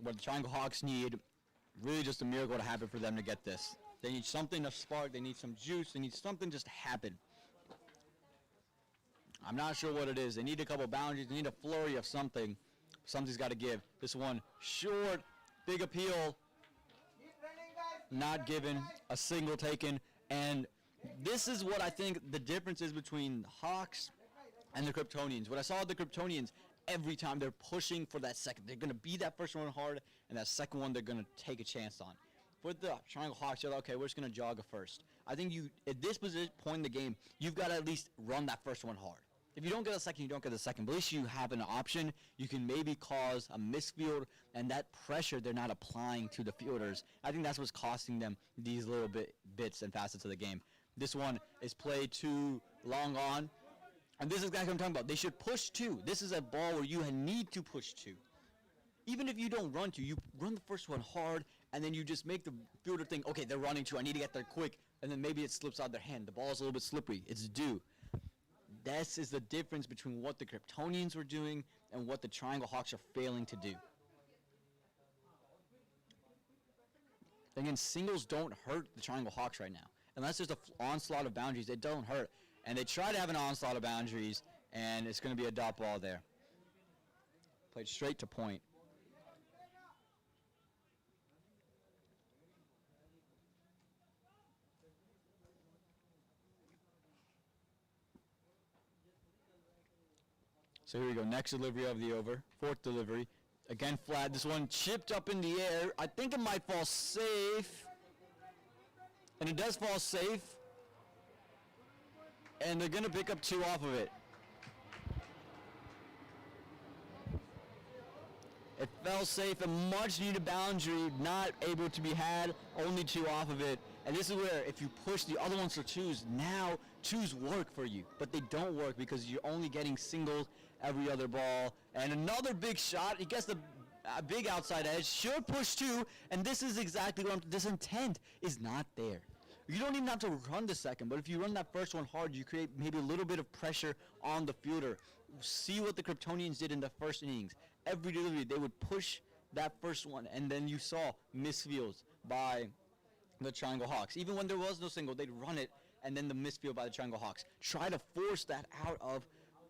What the Triangle Hawks need, really just a miracle to happen for them to get this. They need something to spark, they need some juice, they need something just to happen. I'm not sure what it is. They need a couple boundaries, they need a flurry of something. Something's got to give. This one, short, big appeal. Not given, a single taken, and this is what I think the difference is between the Hawks and the Kryptonians. What I saw with the Kryptonians, every time they're pushing for that second. They're going to beat that first one hard, and that second one they're going to take a chance on. For the Triangle Hawks, you're like, okay, we're just going to jog a first. I think you, at this point in the game, you've got to at least run that first one hard. If you don't get a second, you don't get a second. But at least you have an option. You can maybe cause a misfield, and that pressure they're not applying to the fielders. I think that's what's costing them these little bits and facets of the game. This one is played too long on. And this is exactly what I'm talking about. They should push two. This is a ball where you need to push two. Even if you don't run two, you run the first one hard, and then you just make the fielder think, okay, they're running two. I need to get there quick. And then maybe it slips out of their hand. The ball is a little bit slippery. It's due. This is the difference between what the Kryptonians were doing and what the Triangle Hawks are failing to do. Again, singles don't hurt the Triangle Hawks right now. Unless there's an onslaught of boundaries, it don't hurt. And they try to have an onslaught of boundaries, and it's going to be a dot ball there. Played straight to point. So here we go, next delivery of the over, fourth delivery. Again flat, this one chipped up in the air. I think it might fall safe. And it does fall safe. And they're going to pick up two off of it. It fell safe, a much needed boundary, not able to be had, only two off of it. And this is where if you push the other ones for twos, now twos work for you. But they don't work because you're only getting singles every other ball. And another big shot, he gets the big outside edge, should push two, and this is exactly what this intent is not there. You don't even have to run the second, but if you run that first one hard, you create maybe a little bit of pressure on the fielder. See what the Kryptonians did in the first innings. Every delivery, they would push that first one, and then you saw misfields by the Triangle Hawks. Even when there was no single, they'd run it, and then the misfield by the Triangle Hawks. Try to force that out of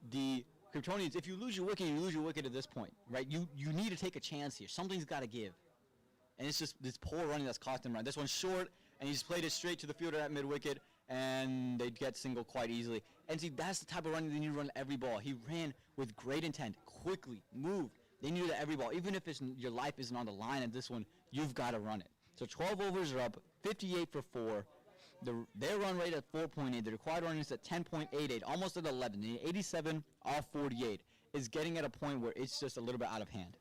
the Kryptonians. If you lose your wicket, you lose your wicket at this point, right? You need to take a chance here. Something's got to give. And it's just this poor running that's cost them run. This one's short, and he just played it straight to the fielder at mid-wicket, and they'd get single quite easily. And see, that's the type of running they need to run every ball. He ran with great intent, quickly, moved. They knew that every ball, even if your life isn't on the line at this one, you've got to run it. So 12 overs are up, 58 for 4. Their run rate at 4.8. The required run is at 10.88, almost at 11. The 87 off 48 is getting at a point where it's just a little bit out of hand.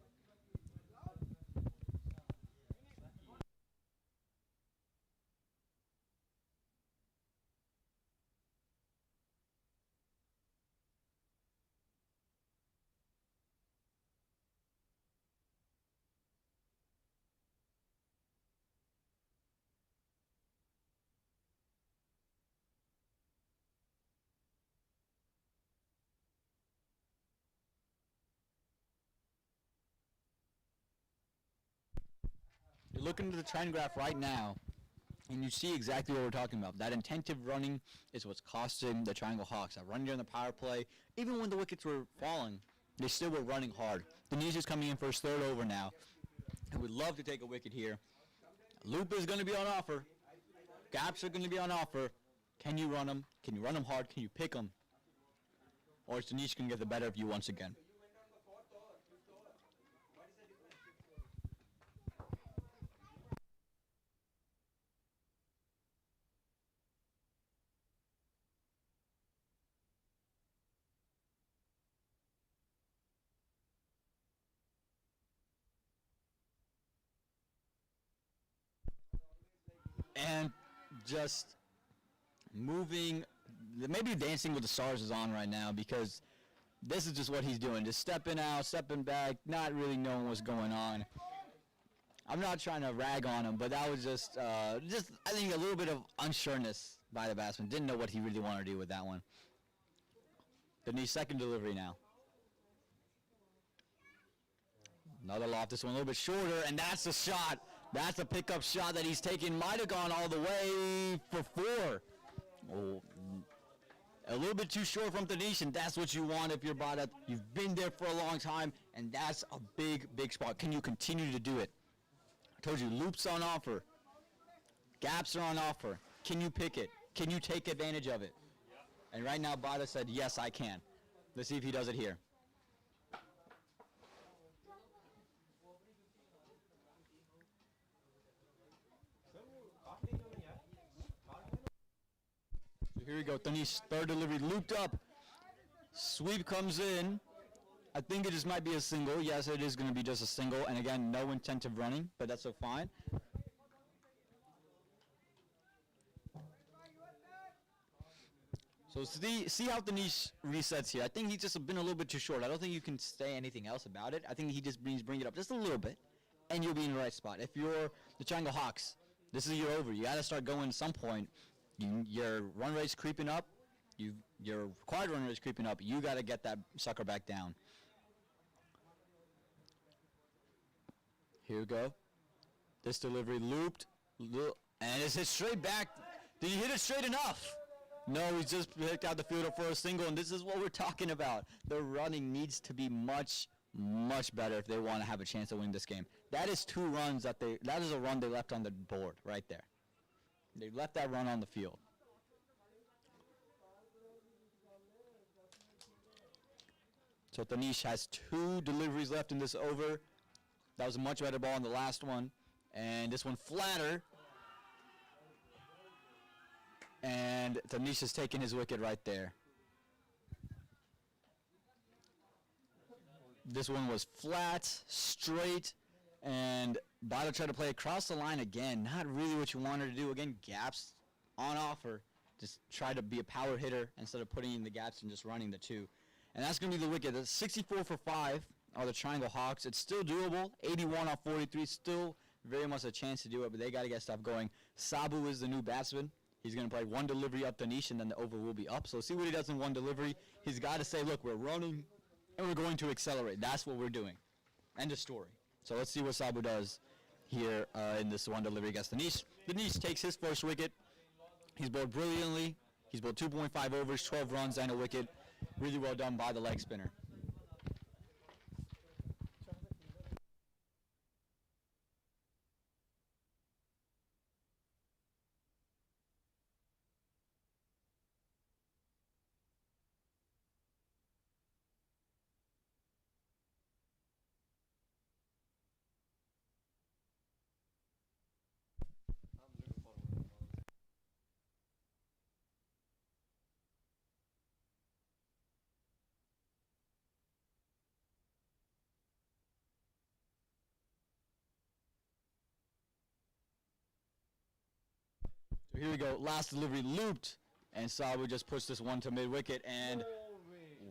You're looking at the trend graph right now, and you see exactly what we're talking about. That intensive running is what's costing the Triangle Hawks. That running during the power play, even when the wickets were falling, they still were running hard. Denise coming in for his third over now. I would love to take a wicket here. Loop is going to be on offer. Gaps are going to be on offer. Can you run them? Can you run them hard? Can you pick them? Or is Denise going to get the better of you once again? And just moving, maybe Dancing with the Stars is on right now because this is just what he's doing. Just stepping out, stepping back, not really knowing what's going on. I'm not trying to rag on him, but that was just I think a little bit of unsureness by the batsman. Didn't know what he really wanted to do with that one. Denise, second delivery now. Another loft, this one a little bit shorter, and that's the shot. That's a pickup shot that he's taken. Might have gone all the way for 4. Oh, a little bit too short from Denise, and that's what you want if you're bought up. You've been there for a long time, and that's a big, big spot. Can you continue to do it? I told you, loops on offer. Gaps are on offer. Can you pick it? Can you take advantage of it? And right now, Bada said, yes, I can. Let's see if he does it here. Here we go. Tanish, third delivery, looped up. Sweep comes in. I think it just might be a single. Yes, it is going to be just a single. And again, no intent of running, but that's so fine. So see how Tanish resets here. I think he's just been a little bit too short. I don't think you can say anything else about it. I think he just needs to bring it up just a little bit, and you'll be in the right spot. If you're the Triangle Hawks, this is your over. You got to start going at some point. Your run rate's creeping up. Your required run rate's creeping up. You got to get that sucker back down. Here we go. This delivery looped, and it's hit straight back. Did he hit it straight enough? No, he's just picked out the fielder for a single, and this is what we're talking about. The running needs to be much, much better if they want to have a chance to win this game. That is 2 runs that is a run they left on the board right there. They left that run on the field. So Tanish has 2 deliveries left in this over. That was a much better ball in the last one. And this one flatter. And Tanish has taken his wicket right there. This one was flat, straight, and Bada tried to play across the line again. Not really what you wanted to do. Again, gaps on offer. Just try to be a power hitter instead of putting in the gaps and just running the 2. And that's going to be the wicket. That's 64 for 5 are the Triangle Hawks. It's still doable. 81 off 43. Still very much a chance to do it, but they got to get stuff going. Sabu is the new batsman. He's going to play 1 delivery up Tanish, and then the over will be up. So see what he does in 1 delivery. He's got to say, look, we're running, and we're going to accelerate. That's what we're doing. End of story. So let's see what Sabu does here in this 1 delivery against Tanish. Tanish takes his first wicket. He's bowled brilliantly. He's bowled 2.5 overs, 12 runs, and a wicket. Really well done by the leg spinner. So here we go. Last delivery looped, and Sabu just pushed this one to mid-wicket, and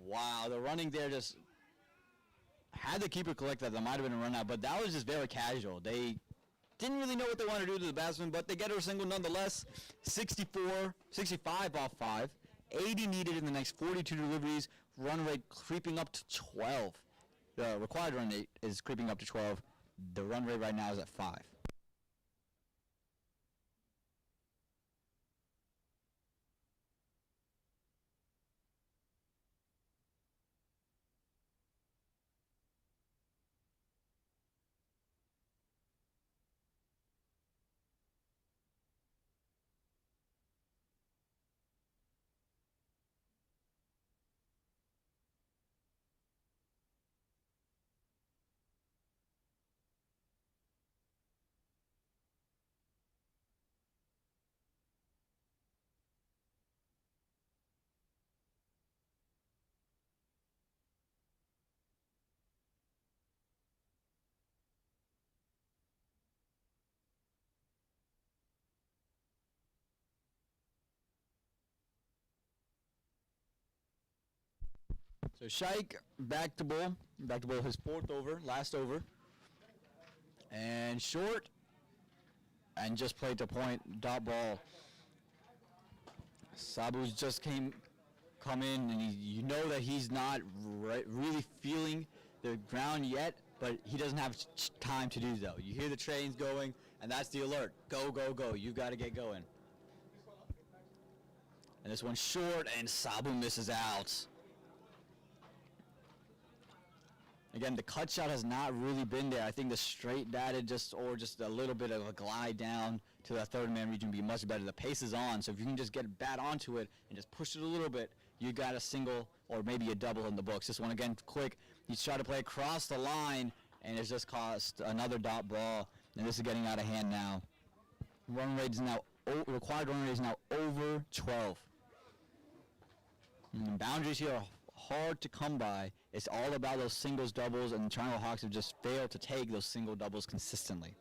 wow, the running there just had the keeper collect that. There might have been a run out, but that was just very casual. They didn't really know what they wanted to do to the batsman, but they get a single nonetheless. 65 off 5. 80 needed in the next 42 deliveries. Run rate creeping up to 12. The required run rate is creeping up to 12. The run rate right now is at 5. So Shaikh back to bowl his 4th over, last over, and short, and just played to point, dot ball. Sabu's just come in, and you know that he's not really feeling the ground yet, but he doesn't have time to do so. You hear the trains going, and that's the alert. Go, go, go. You got to get going. And this one's short, and Sabu misses out. Again, the cut shot has not really been there. I think the straight batted just a little bit of a glide down to that 3rd man region would be much better. The pace is on, so if you can just get bat onto it and just push it a little bit, you got a single or maybe a double in the books. This one, again, quick. He's trying to play across the line, and it's just cost another dot ball, and this is getting out of hand now. Required run rate is now over 12. Boundaries here are hard to come by. It's all about those singles, doubles, and the Triangle Hawks have just failed to take those single doubles consistently.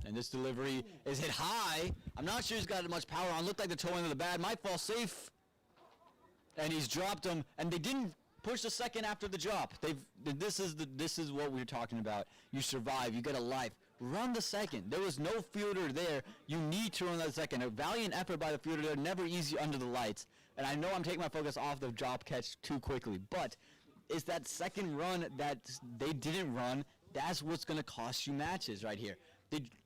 And this delivery is hit high. I'm not sure he's got much power on. Looked like the toe end of the bat. Might fall safe. And he's dropped him. And they didn't push the second after the drop. This is what we're talking about. You survive. You get a life. Run the second. There was no fielder there. You need to run that second. A valiant effort by the fielder there. Never easy under the lights. And I know I'm taking my focus off the drop catch too quickly. But it's that second run that they didn't run. That's what's going to cost you matches right here.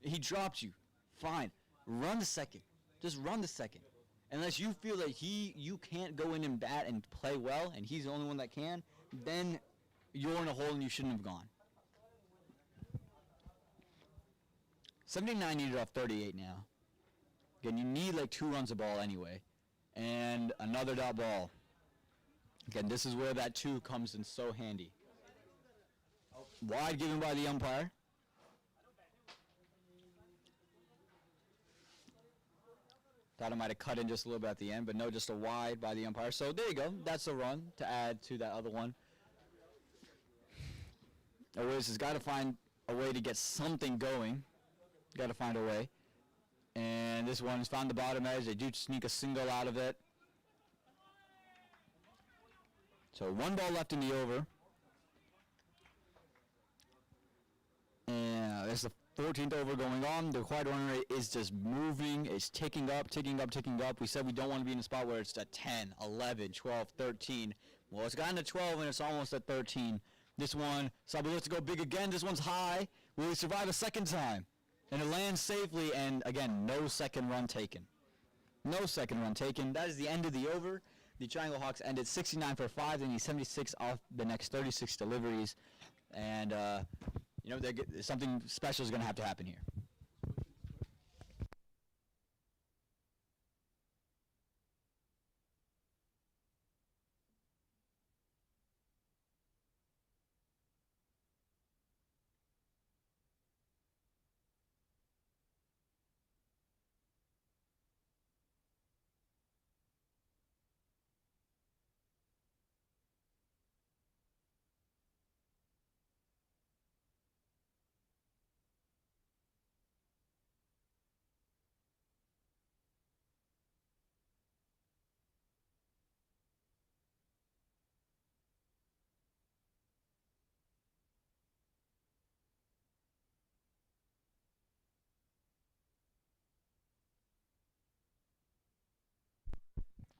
He dropped you. Fine. Run the second. Just run the second. Unless you feel that you can't go in and bat and play well, and he's the only one that can, then you're in a hole and you shouldn't have gone. 79 needed off 38 now. Again, you need like 2 runs a ball anyway. And another dot ball. Again, this is where that 2 comes in so handy. Wide given by the umpire. Thought I might have cut in just a little bit at the end, but no, just a wide by the umpire. So there you go. That's a run to add to that other one. Oasis has got to find a way to get something going. Got to find a way. And this one's found the bottom edge. They do sneak a single out of it. So 1 ball left in the over. And there's the 14th over going on. The required run rate is just moving. It's ticking up, ticking up, ticking up. We said we don't want to be in a spot where it's at 10, 11, 12, 13. Well, it's gotten to 12 and it's almost at 13. This one, Sabu looks to go big again. This one's high. Will he survive a second time? And it lands safely, and again, no second run taken. No second run taken. That is the end of the over. The Triangle Hawks ended 69 for 5. They need 76 off the next 36 deliveries. And, you know, something special is going to have to happen here.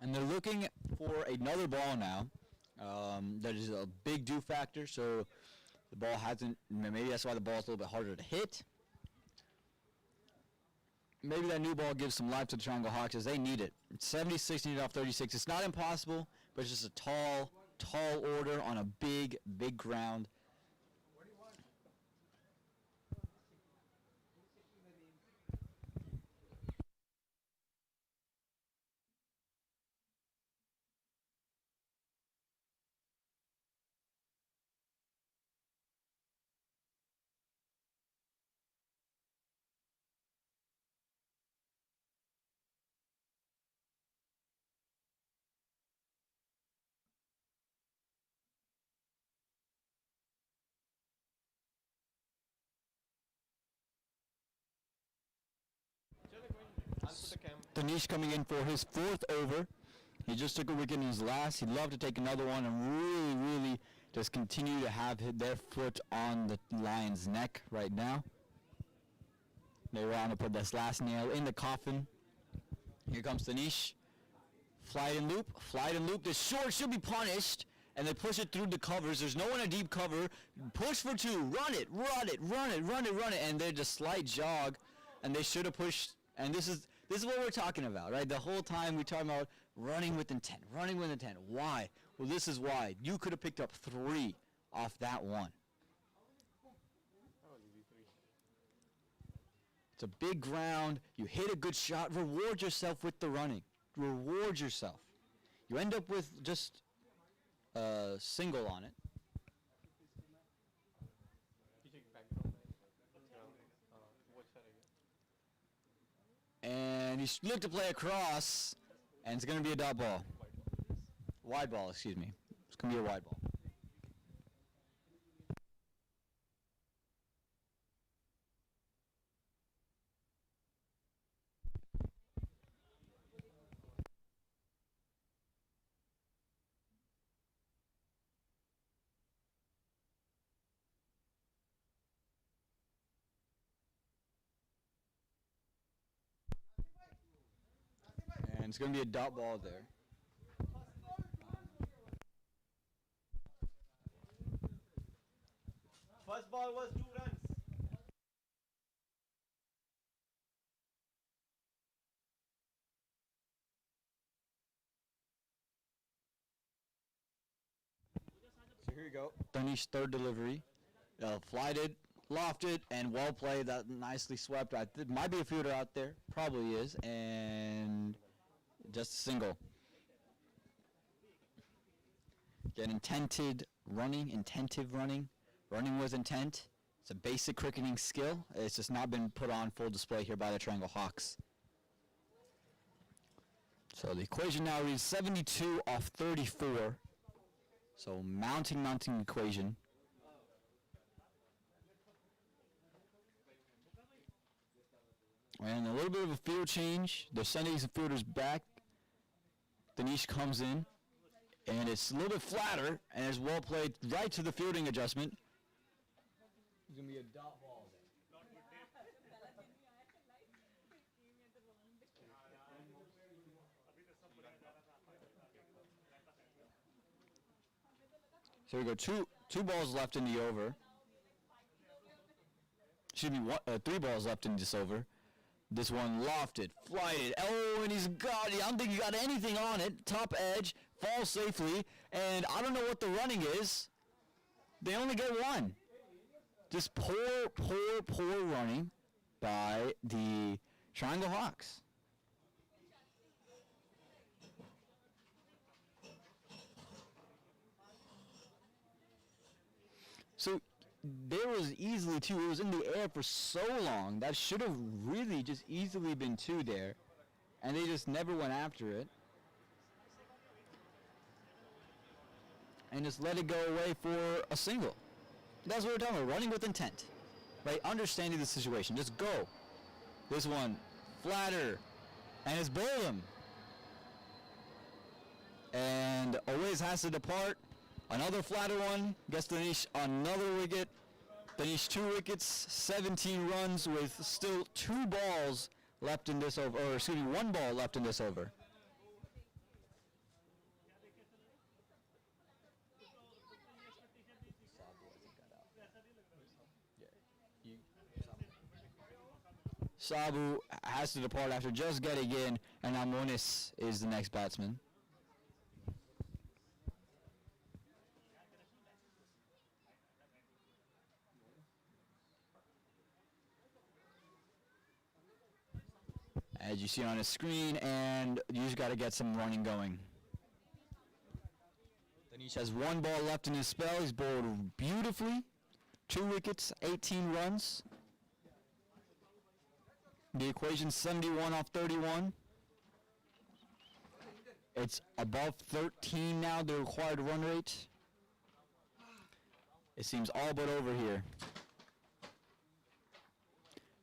And they're looking for another ball now. That is a big do factor, so the ball hasn't, maybe that's why the ball's a little bit harder to hit. Maybe that new ball gives some life to the Triangle Hawks as they need it. It's 76 needed off 36. It's not impossible, but it's just a tall order on a big ground. Danish coming in for his 4th over. He just took a wicket in his last. He'd love to take another one and really just continue to have their foot on the Lions' neck right now. They want to put this last nail in the coffin. Here comes Danish. Flight and loop. This short should be punished. And they push it through the covers. There's no one in a deep cover. Push for 2. Run it. And they're just slight jog. And they should have pushed. And this is what we're talking about, right? The whole time we're talking about running with intent. Why? Well, this is why. You could have picked up 3 off that one. It's a big ground. You hit a good shot. Reward yourself with the running. Reward yourself. You end up with just a single on it. And he looked to play across, and it's going to be a dot ball. Wide ball, excuse me. It's going to be a wide ball. And it's going to be a dot ball there. First ball was 2 runs. So here you go. Danish third delivery. Flighted, lofted, and well played. That nicely swept. Might be a fielder out there. Probably is. And just a single. Again, intentive running. Running with intent. It's a basic cricketing skill. It's just not been put on full display here by the Triangle Hawks. So the equation now reads 72 off 34. So mounting equation. And a little bit of a field change. They're sending some fielders back. Danish comes in. And it's a little bit flatter, and it's well played right to the fielding adjustment. It's going to be a dot ball there. So we go two balls left in the over. Excuse me, 3 balls left in this over. This one lofted, flighted. Oh, and he's got it. I don't think he got anything on it. Top edge, falls safely, and I don't know what the running is. They only get one. Just poor running by the Triangle Hawks. So there was easily 2. It was in the air for so long. That should have really just easily been 2 there. And they just never went after it. And just let it go away for a single. That's what we're talking about, running with intent. Right? Understanding the situation. Just go. This one, flatter. And it's Bowlem. And always has to depart. Another flatter one, gets Danish another wicket. Danish 2 wickets, 17 runs with still 2 balls left in this over, or excuse me, 1 ball left in this over. Sabu has to depart after just getting in, and now Monis is the next batsman. As you see on the screen, and you just got to get some running going. Danish has 1 ball left in his spell. He's bowled beautifully. 2 wickets, 18 runs. The equation 71 off 31. It's above 13 now, the required run rate. It seems all but over here.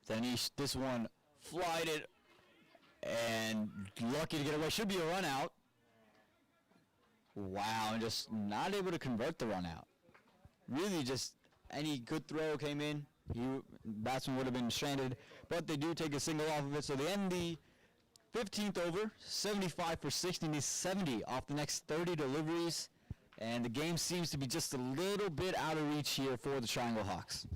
Danish, this one, flighted. And lucky to get away. Should be a run out. Wow, and just not able to convert the run out. Really just any good throw came in. Batsman would have been stranded. But they do take a single off of it. So they end the 15th over. 75 for 60. Needs 70 off the next 30 deliveries. And the game seems to be just a little bit out of reach here for the Triangle Hawks.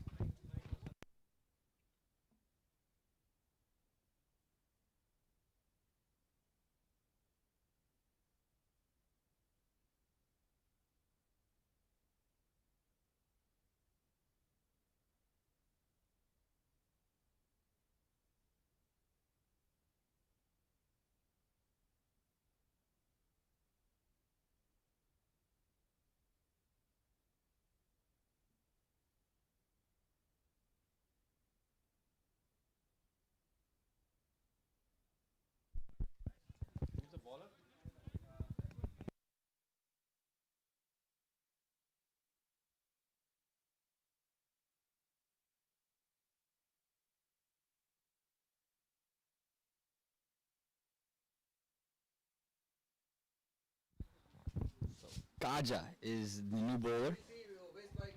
Gaja is the new bowler. See, we always like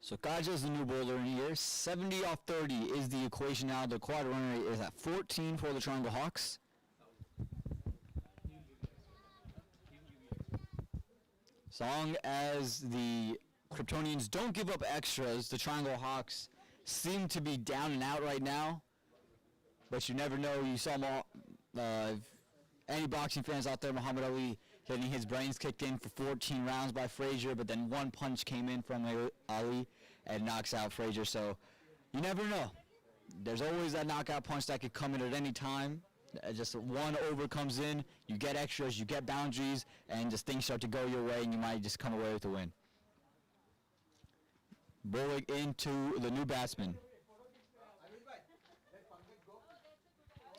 So Gaja is the new bowler in here. 70 off 30 is the equation now. The quad run rate is at 14 for the Triangle Hawks. As long as the Kryptonians don't give up extras, the Triangle Hawks seem to be down and out right now. But you never know. You saw any boxing fans out there, Muhammad Ali getting his brains kicked in for 14 rounds by Frazier, but then one punch came in from Ali and knocks out Frazier. So you never know. There's always that knockout punch that could come in at any time. Just one over comes in, you get extras, you get boundaries, and just things start to go your way, and you might just come away with the win. Bowling into the new batsman.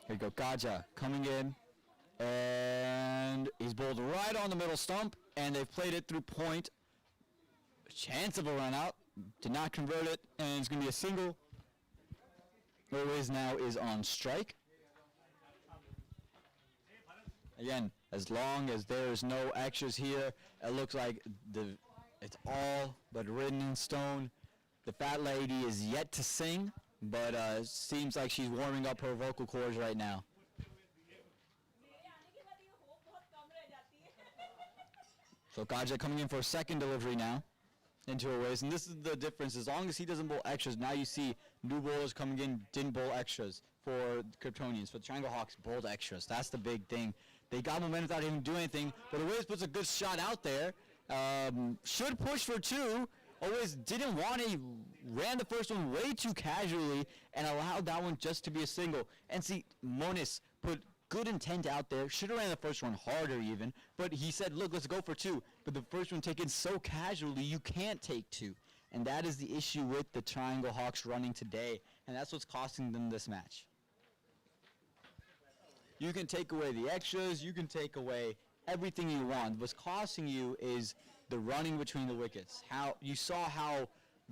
Here you go, Gaja coming in, and he's bowled right on the middle stump, and they've played it through point. Chance of a run out, did not convert it, and it's going to be a single. Always now is on strike. Again, as long as there's no extras here, it looks like it's all but written in stone. The fat lady is yet to sing, but seems like she's warming up her vocal cords right now. So Gaja coming in for a second delivery now into a race, and this is the difference. As long as he doesn't bowl extras, now you see new bowlers coming in didn't bowl extras for Kryptonians. For the Triangle Hawks, bowled extras. That's the big thing. They got momentum without even doing anything, but Always puts a good shot out there. Should push for two. Always didn't want to, ran the first one way too casually and allowed that one just to be a single. And see, Monis put good intent out there. Should have ran the first one harder even, but he said, look, let's go for two. But the first one taken so casually, you can't take two. And that is the issue with the Triangle Hawks running today, and that's what's costing them this match. You can take away the extras, you can take away everything you want. What's costing you is the running between the wickets. How you saw how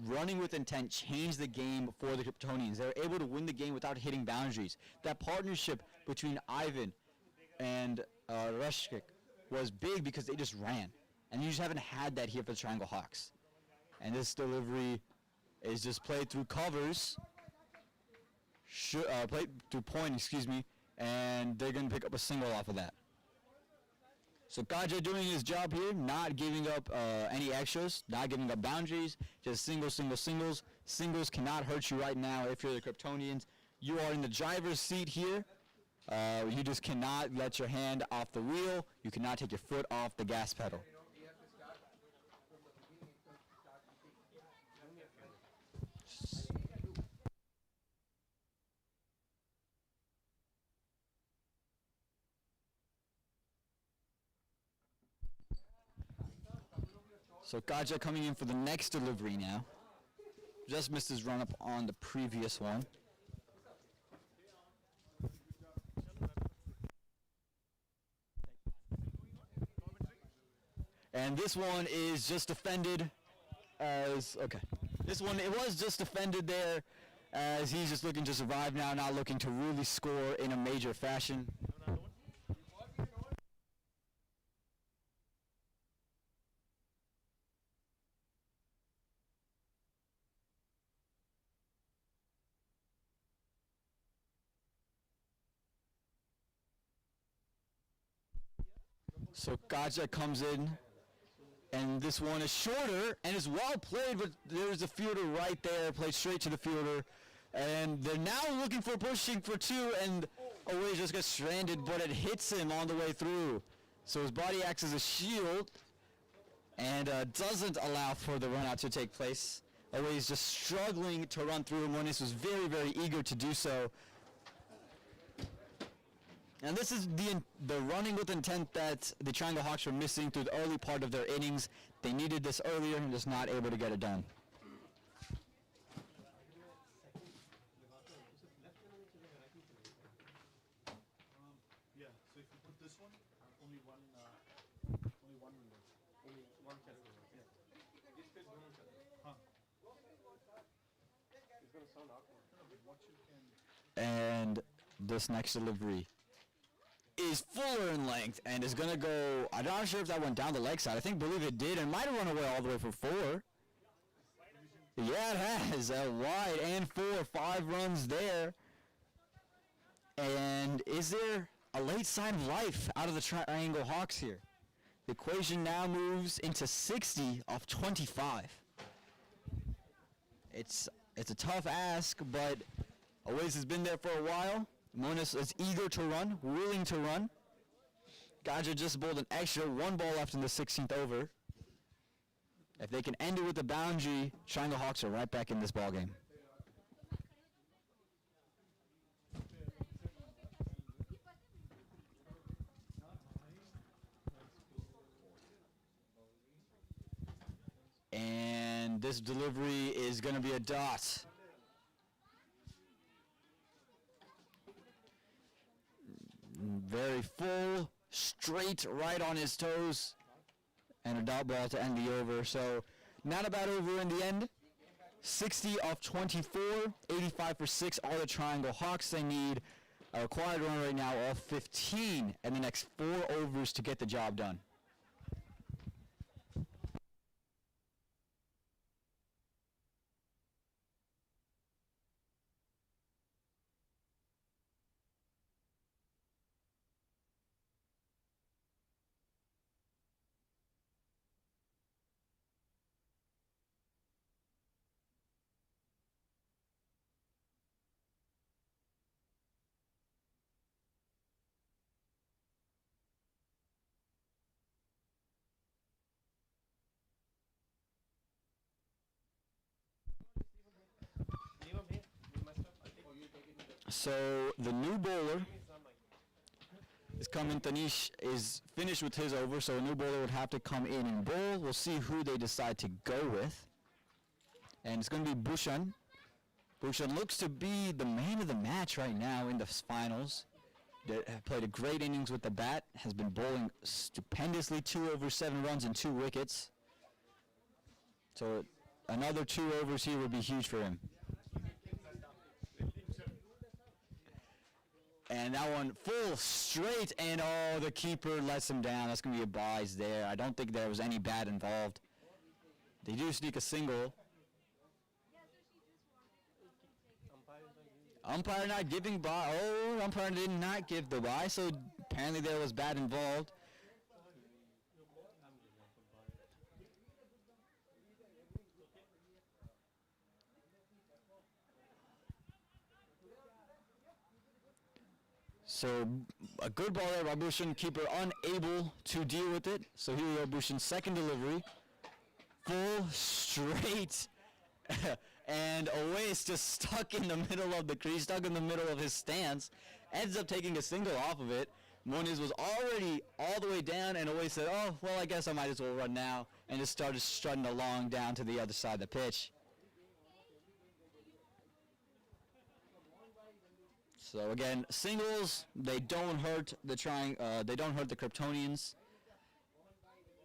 running with intent changed the game for the Kryptonians. They were able to win the game without hitting boundaries. That partnership between Ivan and Rushkick was big because they just ran. And you just haven't had that here for the Triangle Hawks. And this delivery is just played through covers, played through point, excuse me, and they're going to pick up a single off of that. So Gaja doing his job here, not giving up any extras, not giving up boundaries, just singles, singles, singles. Singles cannot hurt you right now if you're the Kryptonians. You are in the driver's seat here. You just cannot let your hand off the wheel. You cannot take your foot off the gas pedal. we have to start from the beginning itself to start hitting. So Gaja coming in for the next delivery now. Just missed his run up on the previous one. And this one is just defended as, okay. This one, it was just defended there as he's just looking to survive now, not looking to really score in a major fashion. So Gaja comes in, and this one is shorter and is well played, but there's a fielder right there, played straight to the fielder. And they're now looking for pushing for two, and Always just gets stranded, but it hits him on the way through. So his body acts as a shield and doesn't allow for the run out to take place. Always just struggling to run through, and Monis was very, very eager to do so. And this is the running with intent that the Triangle Hawks were missing through the early part of their innings. They needed this earlier and just not able to get it done. Yeah, so if you put this one, only one window. Only one category. Yeah. Huh. It's going to sound awkward. No, but what you can And this next delivery is fuller in length and is going to go, I'm not sure if that went down the leg side. I believe it did and might have run away all the way for 4. Yeah, it has. Wide and 4. 5 runs there. And is there a late sign of life out of the Triangle Hawks here? The equation now moves into 60 off 25. It's a tough ask, but Oasis has been there for a while. Monas is eager to run, willing to run. Gaja just bowled an extra 1 ball left in the 16th over. If they can end it with the boundary, Triangle Hawks are right back in this ball game. And this delivery is going to be a dot. Very full, straight, right on his toes, and a dot ball to end the over. So not a bad over in the end. 60 off 24, 85 for 6 are the Triangle Hawks. They need a required run right now of 15 and the next 4 overs to get the job done. So the new bowler is coming. Tanish is finished with his over, so a new bowler would have to come in and bowl. We'll see who they decide to go with. And it's going to be Bhushan. Bhushan looks to be the man of the match right now in the finals. Played a great innings with the bat, has been bowling stupendously, 2 over 7 runs and 2 wickets. So another 2 overs here would be huge for him. And that one full straight, and oh, the keeper lets him down. That's going to be a buys there. I don't think there was any bat involved. They do sneak a single. Umpire not giving buy. Oh, umpire did not give the buy, so apparently there was bat involved. So a good ball there by Bhushan, keeper unable to deal with it. So here we go, Bhushan's second delivery. Full straight. And Oasis just stuck in the middle of the crease, stuck in the middle of his stance. Ends up taking a single off of it. Moniz was already all the way down, and Oasis said, oh, well, I guess I might as well run now. And just started strutting along down to the other side of the pitch. So again, singles, they don't hurt the Kryptonians.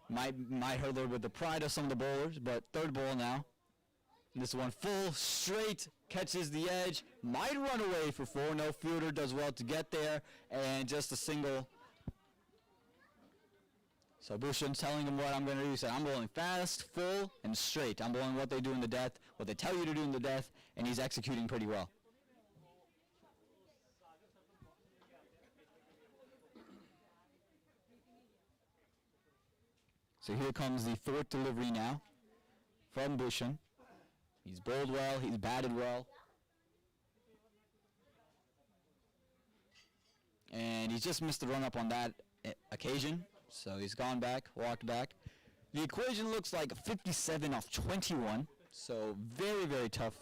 Might hurt a little bit the pride of some of the bowlers, but third ball now. This one full straight, catches the edge, might run away for 4. No fielder does well to get there, and just a single. So Bhushan telling him what I'm going to do. He said, I'm bowling fast, full, and straight. I'm bowling what they do in the death, what they tell you to do in the death, and he's executing pretty well. So here comes the 4th delivery now from Bhushan. He's bowled well, he's batted well. And he's just missed the run-up on that occasion. So he's gone back, walked back. The equation looks like 57 off 21. So very, very tough.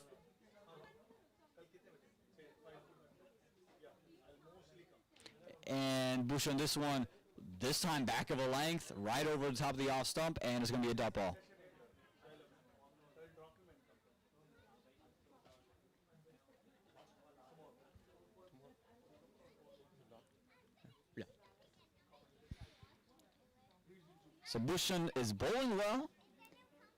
And Bhushan, this one, this time back of a length, right over the top of the off stump, and it's going to be a dot ball. Yeah. So Bhushan is bowling well.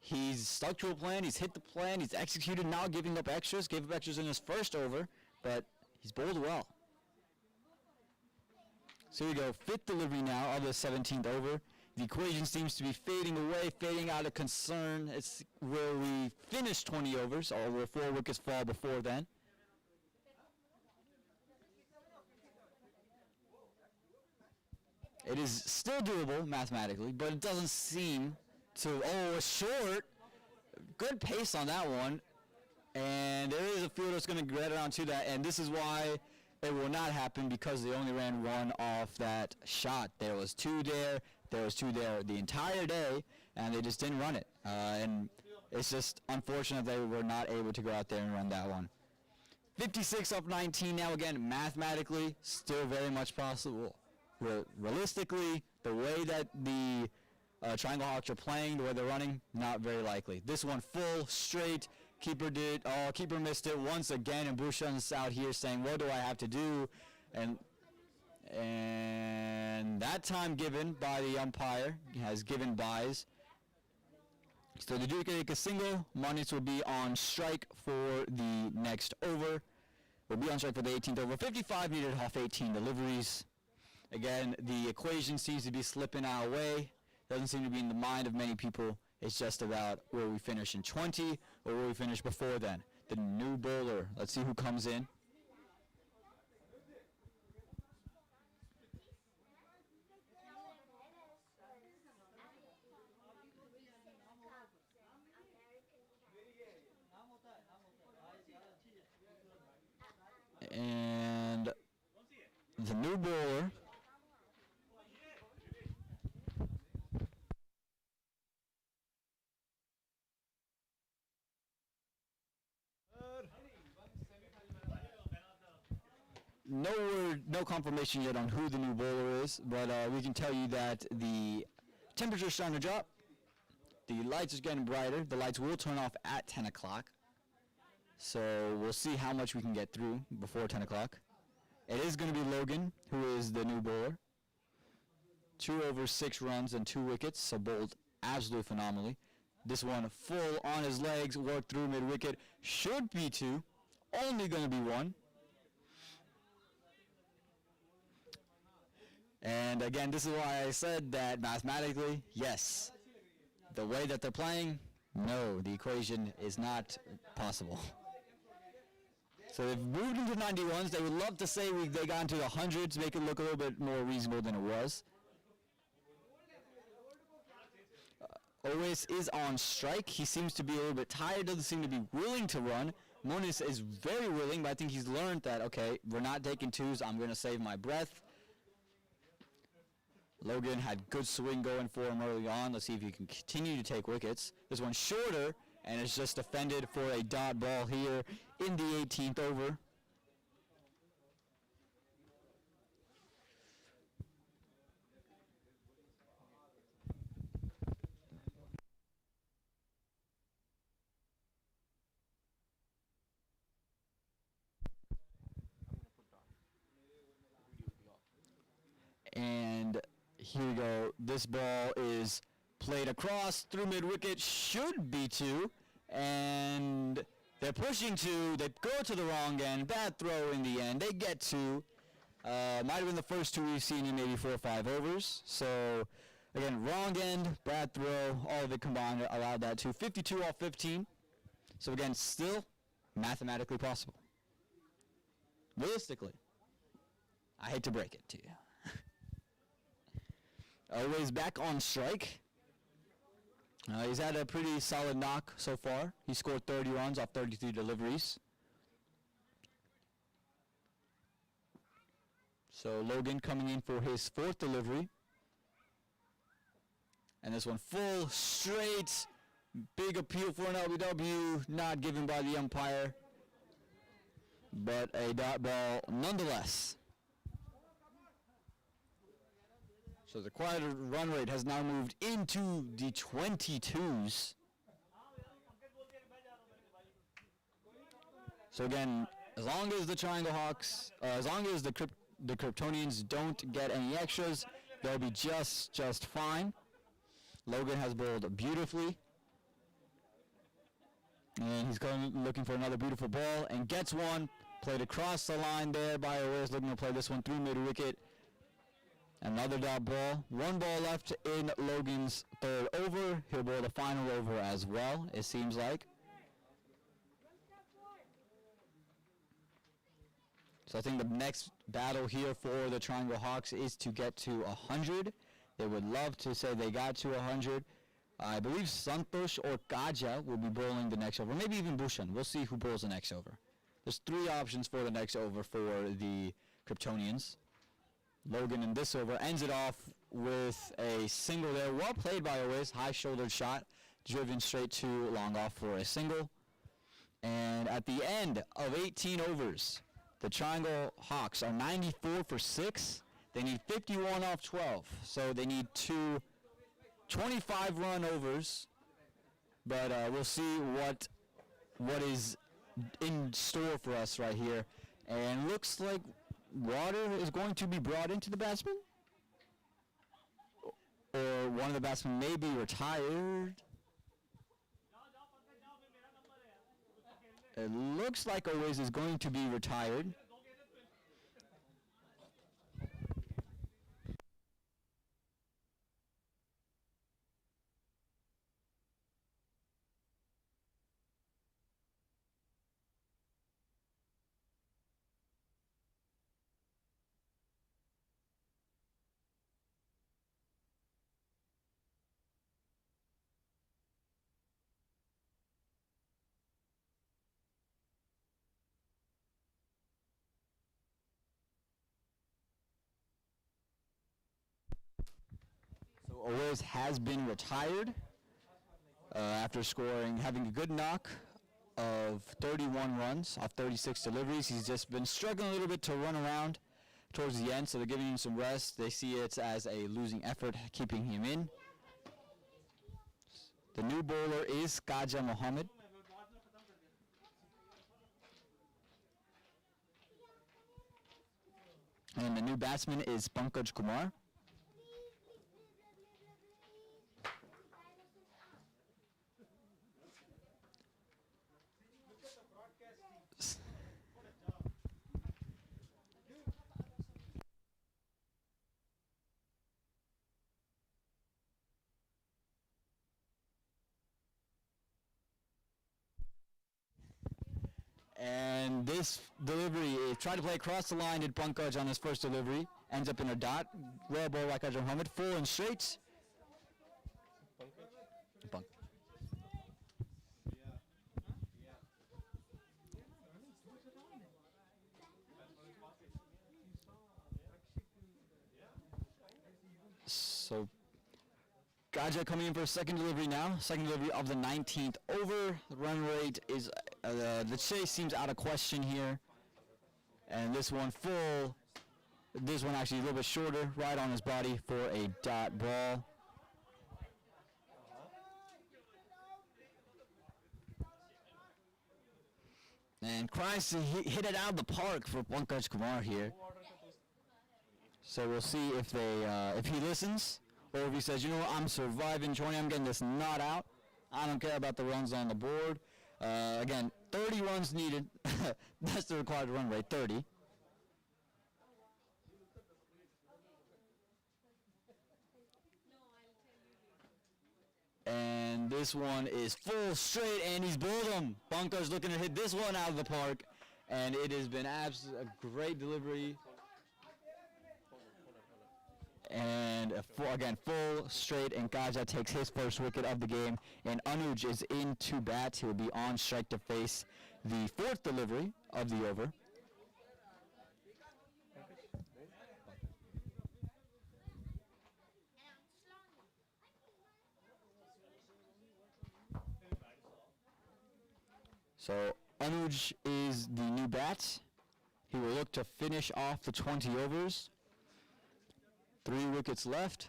He's stuck to a plan. He's hit the plan. He's executed now, giving up extras. Gave up extras in his first over, but He's bowled well. So here we go, 5th delivery now of the 17th over. The equation seems to be fading away, fading out of concern. It's where we finish 20 overs, or where 4 wickets fall before then. It is still doable mathematically, but it doesn't seem to. Oh, a short. Good pace on that one. And there is a fielder that's going to get around to that, and this is why it will not happen, because they only ran 1 off that shot. There was 2 there. There was 2 there the entire day, and they just didn't run it. And it's just unfortunate they were not able to go out there and run that one. 56 off 19 now. Again, mathematically, still very much possible. Realistically, the way that the Triangle Hawks are playing, the way they're running, not very likely. This one full, straight. Keeper missed it once again, and Bhushan's out here saying, what do I have to do? And that time given by the umpire has given byes. So the Duke take a single. Marnitz will be on strike for the next over. Will be on strike for the 18th over. 55 needed off 18 deliveries. Again, the equation seems to be slipping our way. Doesn't seem to be in the mind of many people. It's just about where we finish in 20 or where we finish before then. The new bowler. Let's see who comes in. And the new bowler. No confirmation yet on who the new bowler is, but we can tell you that the temperature is starting to drop. The lights are getting brighter. The lights will turn off at 10 o'clock. So we'll see how much we can get through before 10 o'clock. It is going to be Logan, who is the new bowler. 2 overs, 6 runs, and 2 wickets, so bowled absolutely phenomenally. This one full on his legs, worked through mid-wicket. Should be 2, only going to be 1. And again, this is why I said that mathematically, yes. The way that they're playing, no, the equation is not possible. So they've moved into 91s. They would love to say they got into the hundreds, make it look a little bit more reasonable than it was. Ois is on strike. He seems to be a little bit tired, doesn't seem to be willing to run. Moniz is very willing, but I think he's learned that, okay, we're not taking 2s, I'm going to save my breath. Logan had good swing going for him early on. Let's see if he can continue to take wickets. This one's shorter, and it's just defended for a dot ball here in the 18th over. And here we go. This ball is played across through mid-wicket. Should be 2. And they're pushing 2. They go to the wrong end. Bad throw in the end. They get 2. Might have been the first 2 we've seen in maybe 4 or 5 overs. So, again, wrong end, bad throw, all of it combined allowed that to 52 off 15. So, again, still mathematically possible. Realistically. I hate to break it to you. Always back on strike. He's had a pretty solid knock so far. He scored 30 runs off 33 deliveries. So Logan coming in for his 4th delivery. And this one full, straight, big appeal for an LBW, not given by the umpire. But a dot ball nonetheless. So the quieter run rate has now moved into the 22s. So again, as long as the Triangle Hawks, as long as the Kryptonians don't get any extras, they'll be just fine. Logan has bowled beautifully. And he's going looking for another beautiful ball and gets one. Played across the line there by Oasis, looking to play this one through mid-wicket. Another dot ball. One ball left in Logan's third over. He'll bowl the final over as well, it seems like. So I think the next battle here for the Triangle Hawks is to get to 100. They would love to say they got to 100. I believe Santosh or Kaja will be bowling the next over. Maybe even Bhushan. We'll see who bowls the next over. There's 3 options for the next over for the Kryptonians. Logan in this over ends it off with a single there. Well played by Oasis. High-shouldered shot. Driven straight to long off for a single. And at the end of 18 overs, the Triangle Hawks are 94 for 6. They need 51 off 12. So they need 2 25-run overs. But we'll see what is in store for us right here. And looks like water is going to be brought into the batsman. Or one of the batsmen may be retired. It looks like Oasis is going to be retired. So Oasis has been retired after having a good knock of 31 runs off 36 deliveries. He's just been struggling a little bit to run around towards the end, so they're giving him some rest. They see it as a losing effort, keeping him in. The new bowler is Kaja Mohammed. And the new batsman is Pankaj Kumar. And this delivery, tried to play across the line, did Pankaj on his first delivery. Ends up in a dot. Well ball by Kaja Mohammed. Full and straight. Punk. So Kaja coming in for a second delivery now. Second delivery of the 19th over. The run rate is, the chase seems out of question here. And this one full. This one actually a little bit shorter, right on his body for a dot ball. And Christ hit it out of the park for Pankaj Kumar here. So we'll see if he listens, or if he says, you know what, I'm surviving, Tony, I'm getting this knot out. I don't care about the runs on the board. Again, 30 runs needed. That's the required run rate, 30. And this one is full straight, and he's bowled him. Pankaj looking to hit this one out of the park, and it has been a great delivery. And again, full straight, and Kaja takes his first wicket of the game. And Anuj is in to bat. He will be on strike to face the fourth delivery of the over. So Anuj is the new bat. He will look to finish off the 20 overs. 3 wickets left.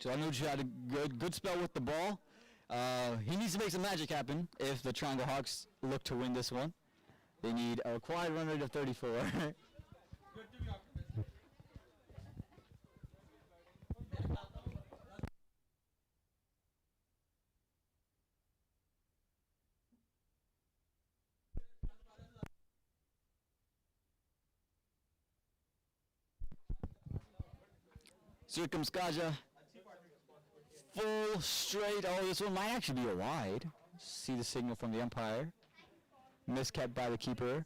So Anuj had a good spell with the ball. He needs to make some magic happen if the Triangle Hawks look to win this one. They need a required run rate of 34. Circumscaja. Full straight. Oh, this one might actually be a wide. See the signal from the umpire. Miskept by the keeper.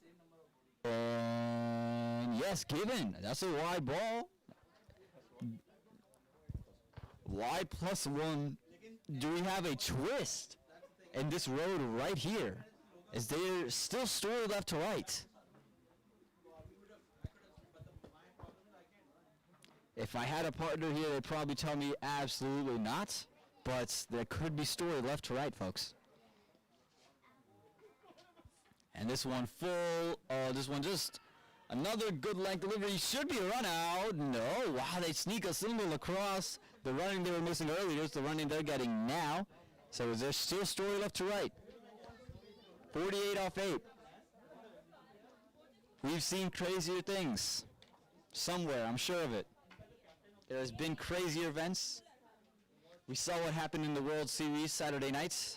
And yes, given. That's a wide ball. Wide +1. Do we have a twist in this road right here? Is there still story left to right? If I had a partner here, they'd probably tell me absolutely not. But there could be story left to right, folks. And this one full. Oh, this one just another good length delivery. Should be a run out. No. Wow, they sneak a single across. The running they were missing earlier is the running they're getting now. So is there still story left to right? 48 off 8. We've seen crazier things. Somewhere, I'm sure of it. There's been crazier events. We saw what happened in the World Series Saturday night.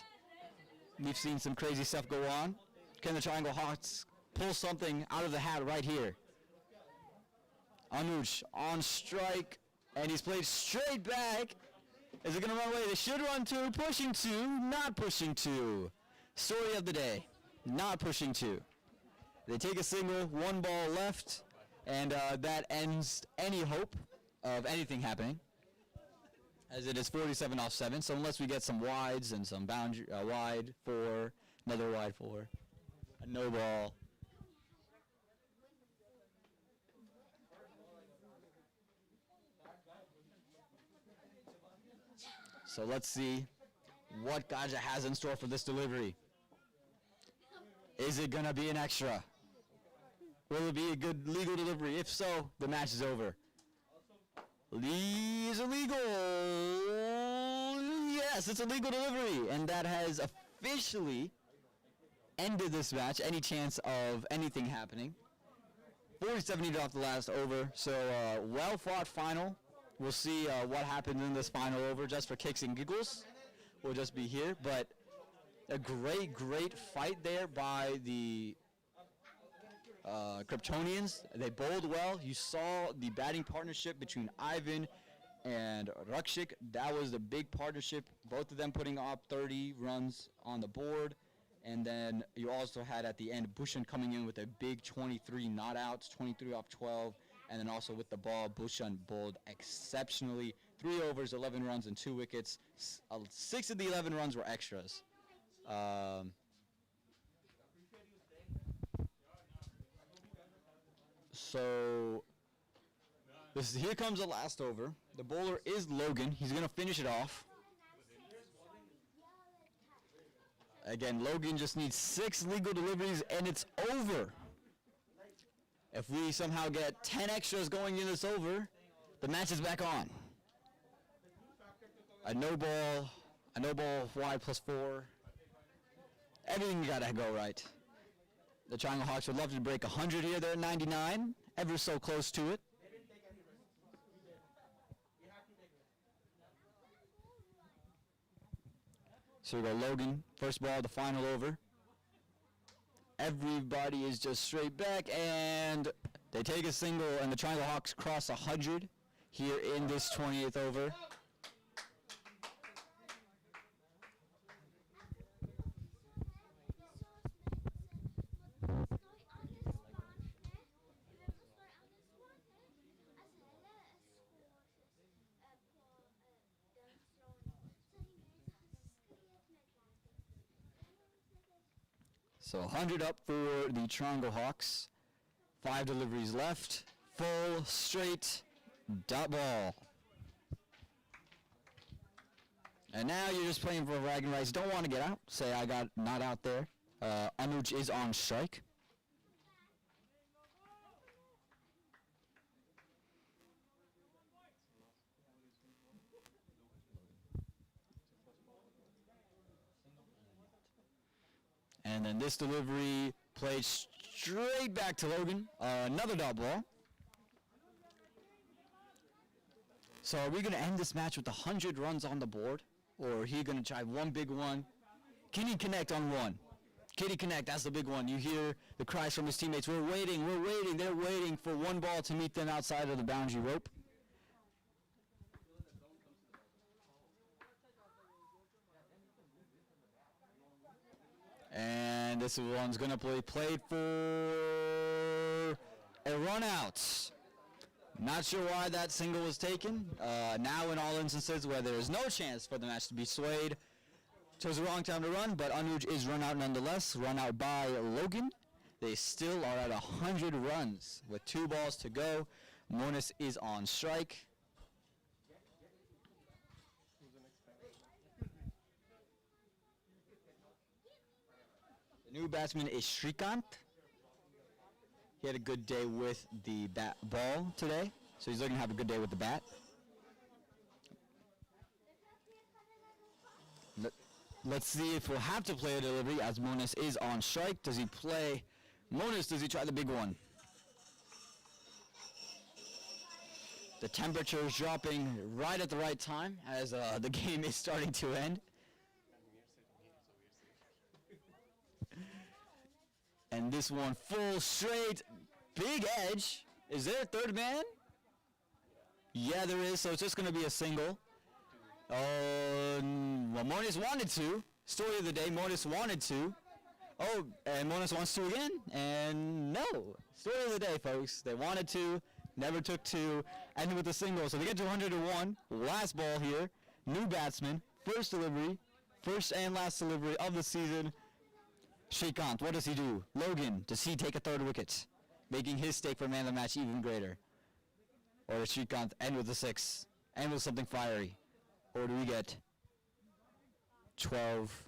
We've seen some crazy stuff go on. Can the Triangle Hawks pull something out of the hat right here? Anuj on strike, and he's played straight back. Is it going to run away? They should run two, pushing two, not pushing two. Story of the day, not pushing two. They take a single, one ball left, and that ends any hope of anything happening, as it is 47 off 7. So unless we get some wides and some boundary wide 4, another wide 4, a no ball. So let's see what Gaja has in store for this delivery. Is it gonna be an extra? Will it be a good legal delivery? If so, the match is over. Is illegal. Yes, it's a legal delivery, and that has officially ended this match. Any chance of anything happening? 47 needed off the last over, so well-fought final. We'll see what happens in this final over. Just for kicks and giggles, we'll just be here. But a great fight there by the Kryptonians. They bowled well. You saw the batting partnership between Ivan and Rakshik. That was the big partnership. Both of them putting up 30 runs on the board. And then you also had at the end Bhushan coming in with a big 23 not outs, 23 off 12. And then also with the ball, Bhushan bowled exceptionally. 3 overs, 11 runs, and 2 wickets. 6 of the 11 runs were extras. So here comes the last over. The bowler is Logan. He's going to finish it off. Again, Logan just needs 6 legal deliveries, and it's over. If we somehow get 10 extras going in this over, the match is back on. A no ball wide +4. Everything gotta go right. The Triangle Hawks would love to break 100 here. They're at 99, ever so close to it. So we go Logan, first ball of the final over. Everybody is just straight back, and they take a single, and the Triangle Hawks cross 100 here in this 20th over. So 100 up for the Triangle Hawks. 5 deliveries left. Full, straight, dot ball. And now you're just playing for bragging rights. Don't want to get out. Say I got not out there. Anuj is on strike. And then this delivery played straight back to Logan. Another dot ball. So are we going to end this match with 100 runs on the board? Or are he going to try one big one? Can he connect on one? Can he connect? That's the big one. You hear the cries from his teammates. We're waiting. They're waiting for one ball to meet them outside of the boundary rope. And this one's going to be played for a run out. Not sure why that single was taken. Now in all instances where there is no chance for the match to be swayed, chose the wrong time to run, but Anuj is run out nonetheless. Run out by Logan. They still are at 100 runs with 2 balls to go. Monis is on strike. The new batsman is Shrikant. He had a good day with the ball today, so he's looking to have a good day with the bat. Let's see if we'll have to play a delivery as Monis is on strike. Does he play Monis? Does he try the big one? The temperature is dropping right at the right time as the game is starting to end. And this one full straight, big edge. Is there a third man? Yeah, there is, so it's just going to be a single. Well, Monis wanted to. Story of the day, Monis wanted to. Oh, and Monis wants to again, and no. Story of the day, folks. They wanted to, never took to, ended with a single. So they get to 101. Last ball here. New batsman, first delivery, first and last delivery of the season. Shrikant, what does he do? Logan, does he take a third wicket? Making his stake for man of the match even greater. Or does Shrikant end with a 6? End with something fiery? Or do we get 12?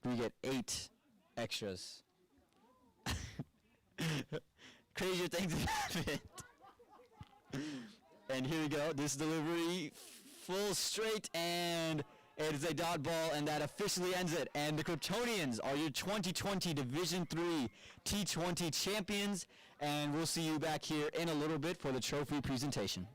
Do we get 8 extras? Crazier things have happened. And here we go. This delivery, full straight, and it is a dot ball, and that officially ends it. And the Kryptonians are your 2020 Division III T20 champions, and we'll see you back here in a little bit for the trophy presentation.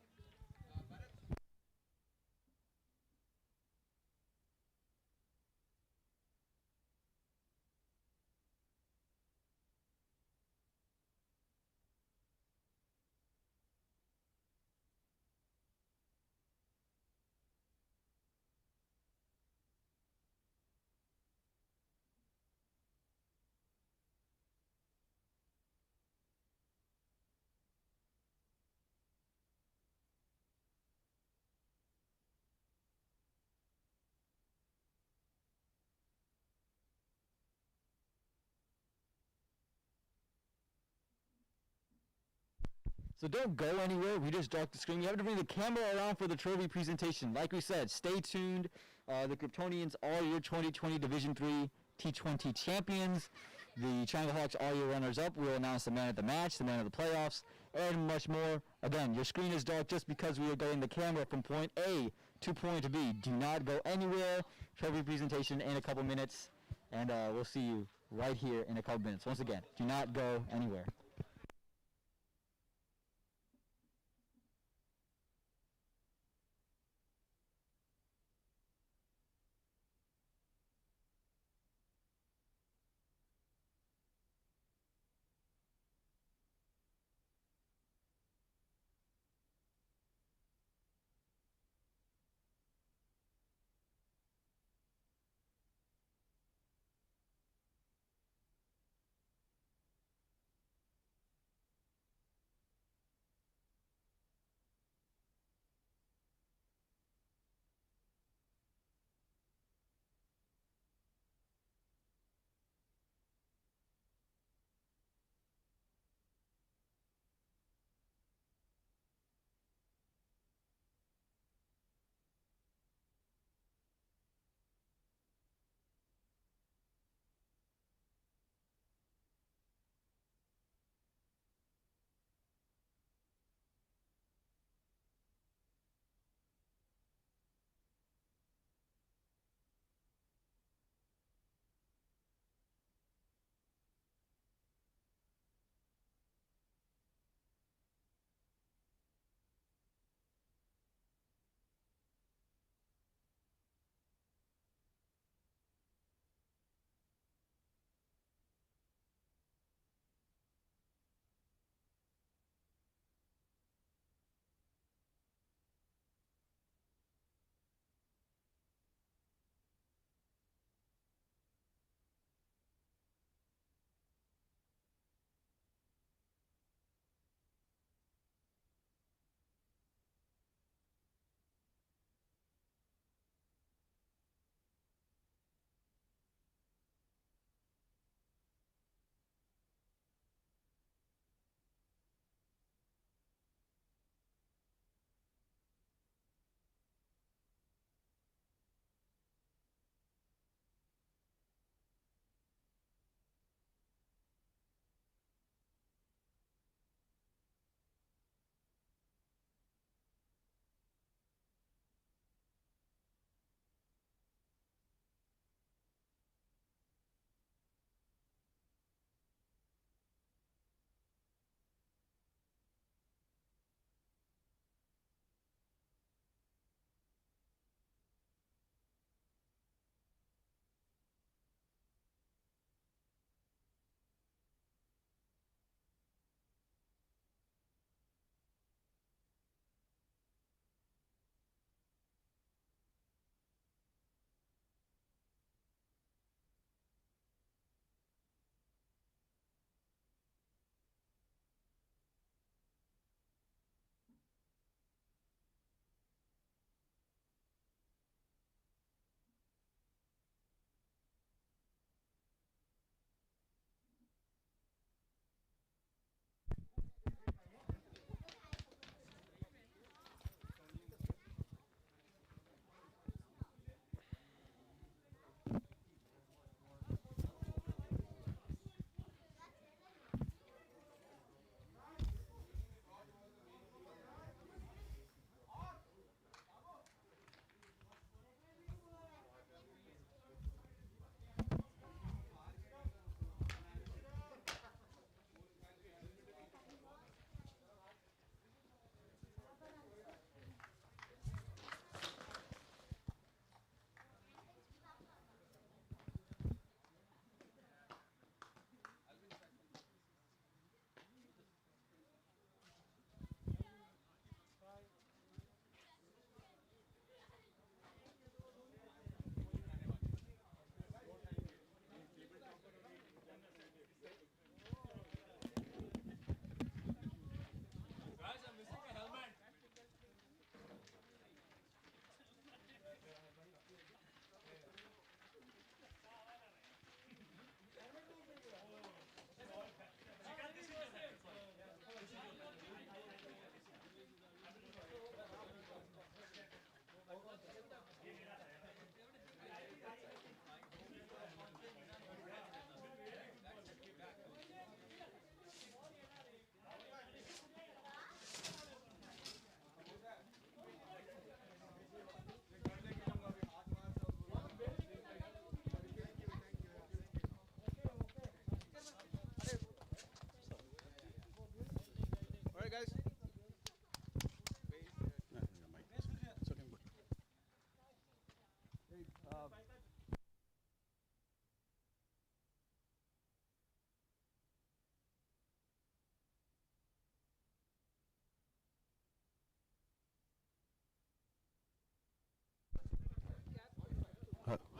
So don't go anywhere. We just docked the screen. You have to bring the camera around for the trophy presentation. Like we said, stay tuned. The Kryptonians are your 2020 Division III T20 champions. The Triangle Hawks are your runners-up. We'll announce the man of the match, the man of the playoffs, and much more. Again, your screen is dark just because we are getting the camera from point A to point B. Do not go anywhere. Trophy presentation in a couple minutes, and we'll see you right here in a couple minutes. Once again, do not go anywhere.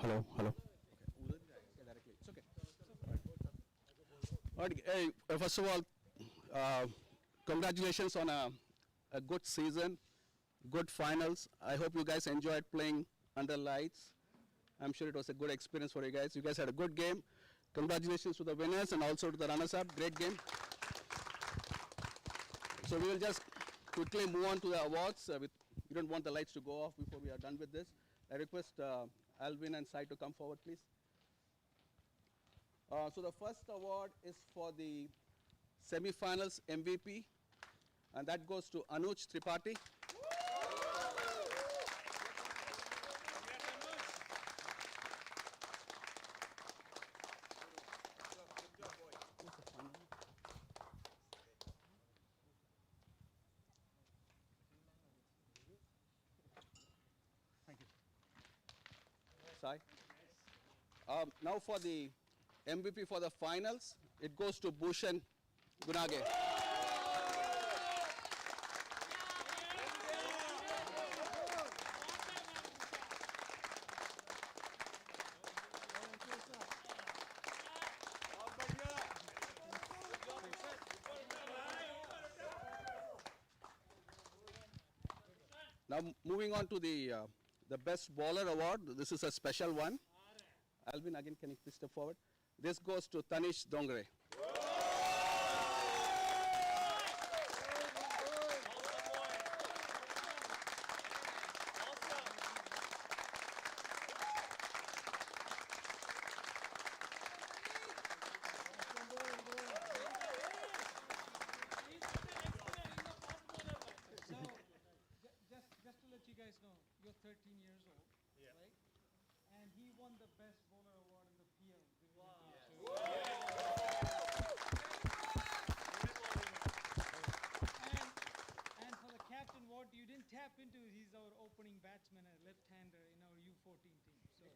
Hello, hello. Directly. It's okay. All right, hey, first of all, congratulations on a good season, good finals. I hope you guys enjoyed playing under lights. I'm sure it was a good experience for you guys. You guys had a good game. Congratulations to the winners and also to the runners-up. Great game. So we will just quickly move on to the awards. We don't want the lights to go off before we are done with this. I request Alvin and Sai to come forward, please. So the first award is for the semi-finals MVP, and that goes to Anuj Tripathi. Sai. Now for the MVP for the finals, it goes to Bhushan Gunage. Now moving on to the best bowler award. This is a special one. Alvin, again, can you please step forward? This goes to Tanish Dongre. Just to let you guys know, you're 13 years old, right? And he won the best bowler award in the PL. And for the captain, what you didn't tap into, he's our opening batsman and left-hander in our U14 team. So.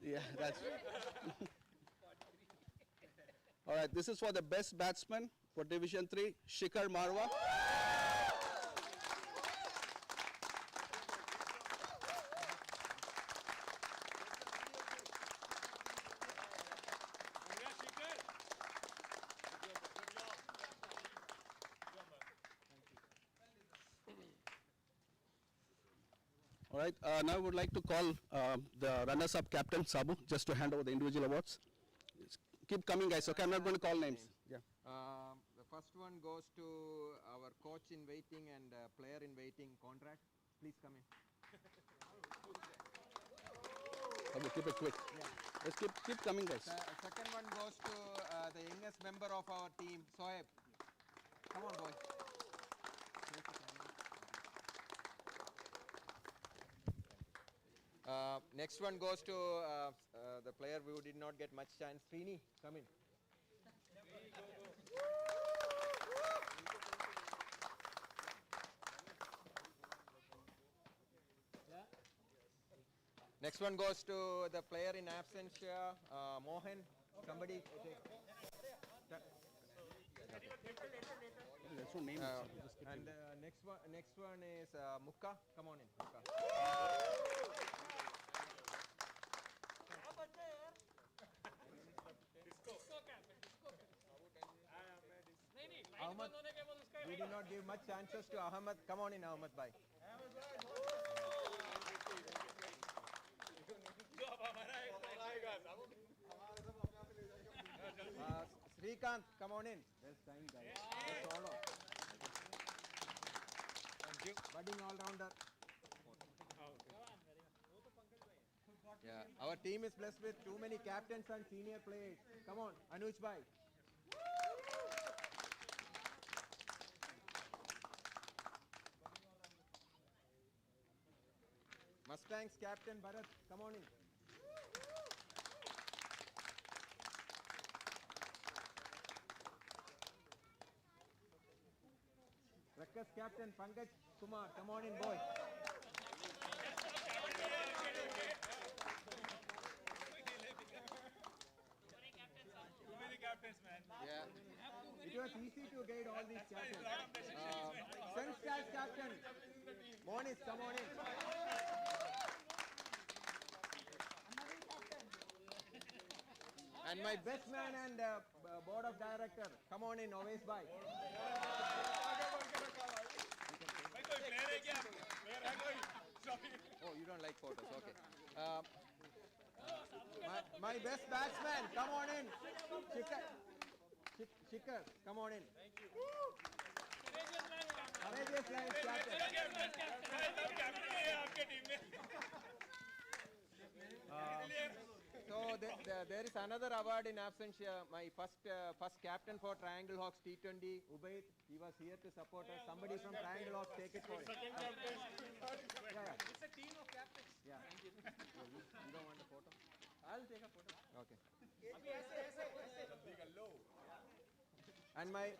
Yeah, that's all right. This is for the best batsman for Division 3, Shikhar Marwa. All right, now I would like to call the runners-up captain, Sabu, just to hand over the individual awards. Keep coming, guys, okay? I'm not going to call names. Yeah. The first one goes to our coach in waiting and player in waiting contract. Please come in. Sabu, keep it quick. Let's keep coming, guys. Second one goes to the youngest member of our team, Soeb. Come on, boy. Next one goes to the player who did not get much chance, Srini. Come in. Next one goes to the player in absence, Mohan. Somebody take. There's no name. And next one is Mukka. Come on in, Mukka. Ahmad, we did not give much chances to Ahmad. Come on in, Ahmad bhai. Srikanth, come on in. Well time, guys. That's all. Thank you. Budding all-rounder. Yeah, our team is blessed with too many captains and senior players. Come on, Anuj bhai. Mustangs captain Bharat, come on in. Ruckus captain Pankaj Kumar, come on in, boy. Too many captains, man. Yeah. It was easy to guide all these captains. Sunstars captain, Monis, come on in. And my best man and board of director, come on in, always by. Oh, you don't like photos, okay. My best batsman, come on in. Shikhar, come on in. Courageous Lions captain. So there is another award in absentia. My first captain for Triangle Hawks T20, Ubaid. He was here to support us. Somebody from Triangle Hawks, take it for him. Second captain. Yeah. It's a team of captains. Yeah. You don't want a photo? I'll take a photo. Okay. And my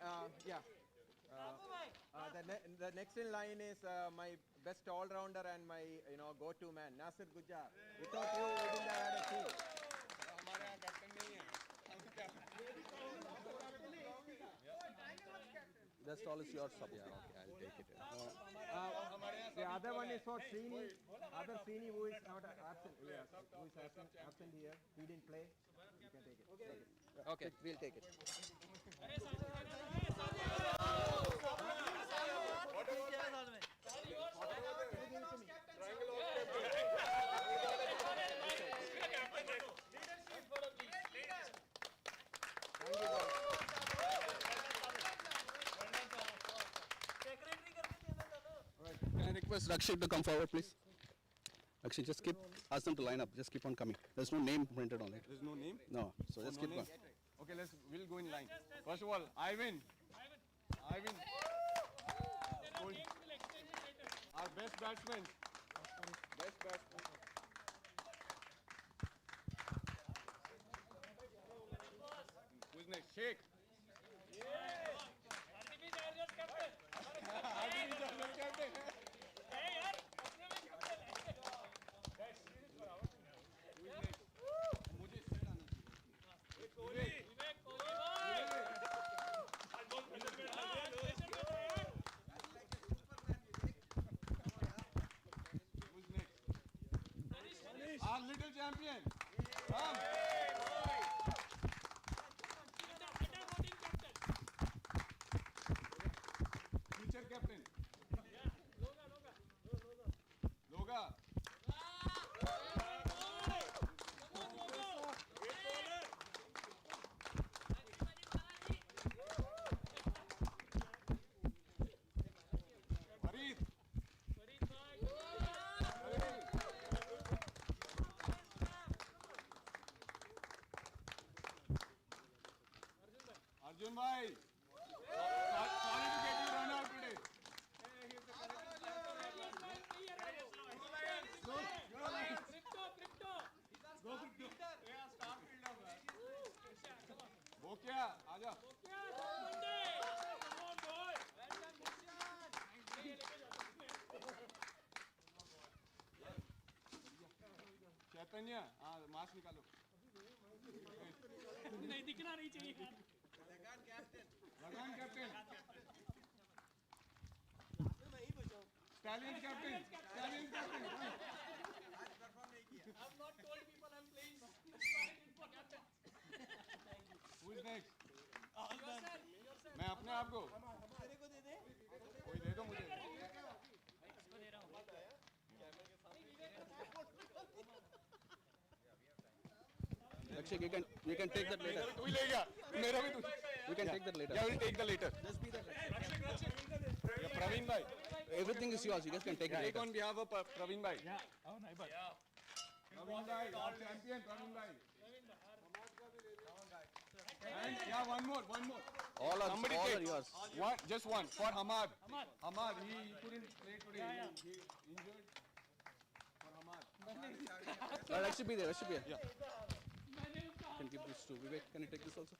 the next in line is my best all-rounder and my go-to man, Nasir Gujar. Without you, we didn't have had a team. That's all is yours, Sabu. Yeah, okay, I'll take it. The other one is for Srini. Other Srini who is not absent. Yes, who is absent here. He didn't play. You can take it. Okay, we'll take it. Can I request Rakshit to come forward, please? Rakshit, just ask them to line up. Just keep on coming. There's no name printed on it. There's no name? No, so just keep on. Okay, we'll go in line. First of all, Ivan. Our best batsman. Best batsman. Who's next? Sheikh. Our little champion. Come. Future captain. Loga. Farid. Arjun bhai, sorry to get you run out today. वो क्या आजा चैतन्य हाँ mask निकालो नहीं दिखना नहीं चाहिए यार लगान captain Stallion captain I've not told people I'm playing for captain who is next मैं अपने आप को कोई दे दो मुझे Rakshit, you can take that later. तू ही ले गया मेरा भी तू You can take that later. Yeah, we'll take the later. Yeah, Praveen bhai. Everything is yours. You guys can take it Take later. on behalf of Praveen bhai. oh नहीं but Praveen bhai, our champion, Praveen bhai. And yeah, one more. All are Somebody all take. are yours. One, just one for Hamad. Hamad, he couldn't play today. He injured. For Hamad. That should be there. That should be there. Yeah. Can give this to Vivek. Can you take this also?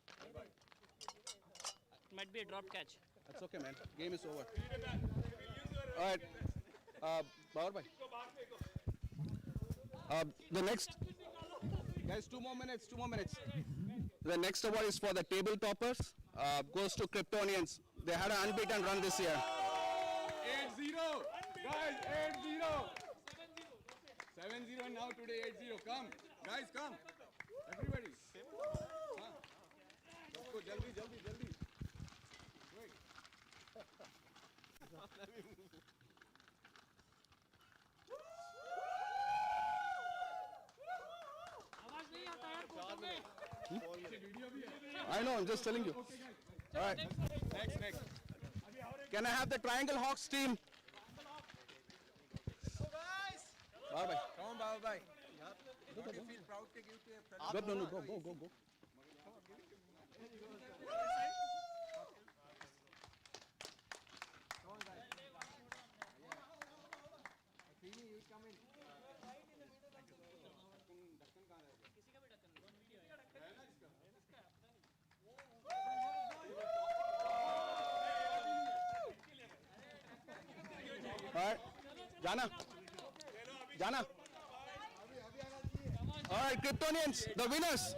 might be a drop catch That's okay, man. Game is over. All right. Bauer bhai. The next, guys, 2 more minutes. The next award is for the table toppers. goes to Kryptonians. They had an unbeaten run this year. 8-0. Guys, 8-0. 7-0 now today 8-0. Come. Guys, come. Everybody. हाँ. सबको जल्दी जल्दी जल्दी. Quick. आवाज नहीं आता यार court में I know, I'm just telling you. All right. Next. Can I have the Triangle Hawks team? Bye bye. Come on, Baba bhai. Don't you feel proud to give to a friend? Go, no, go. Come on, guys. Srini, you come in. All right. Jana. All right, Kryptonians, the winners.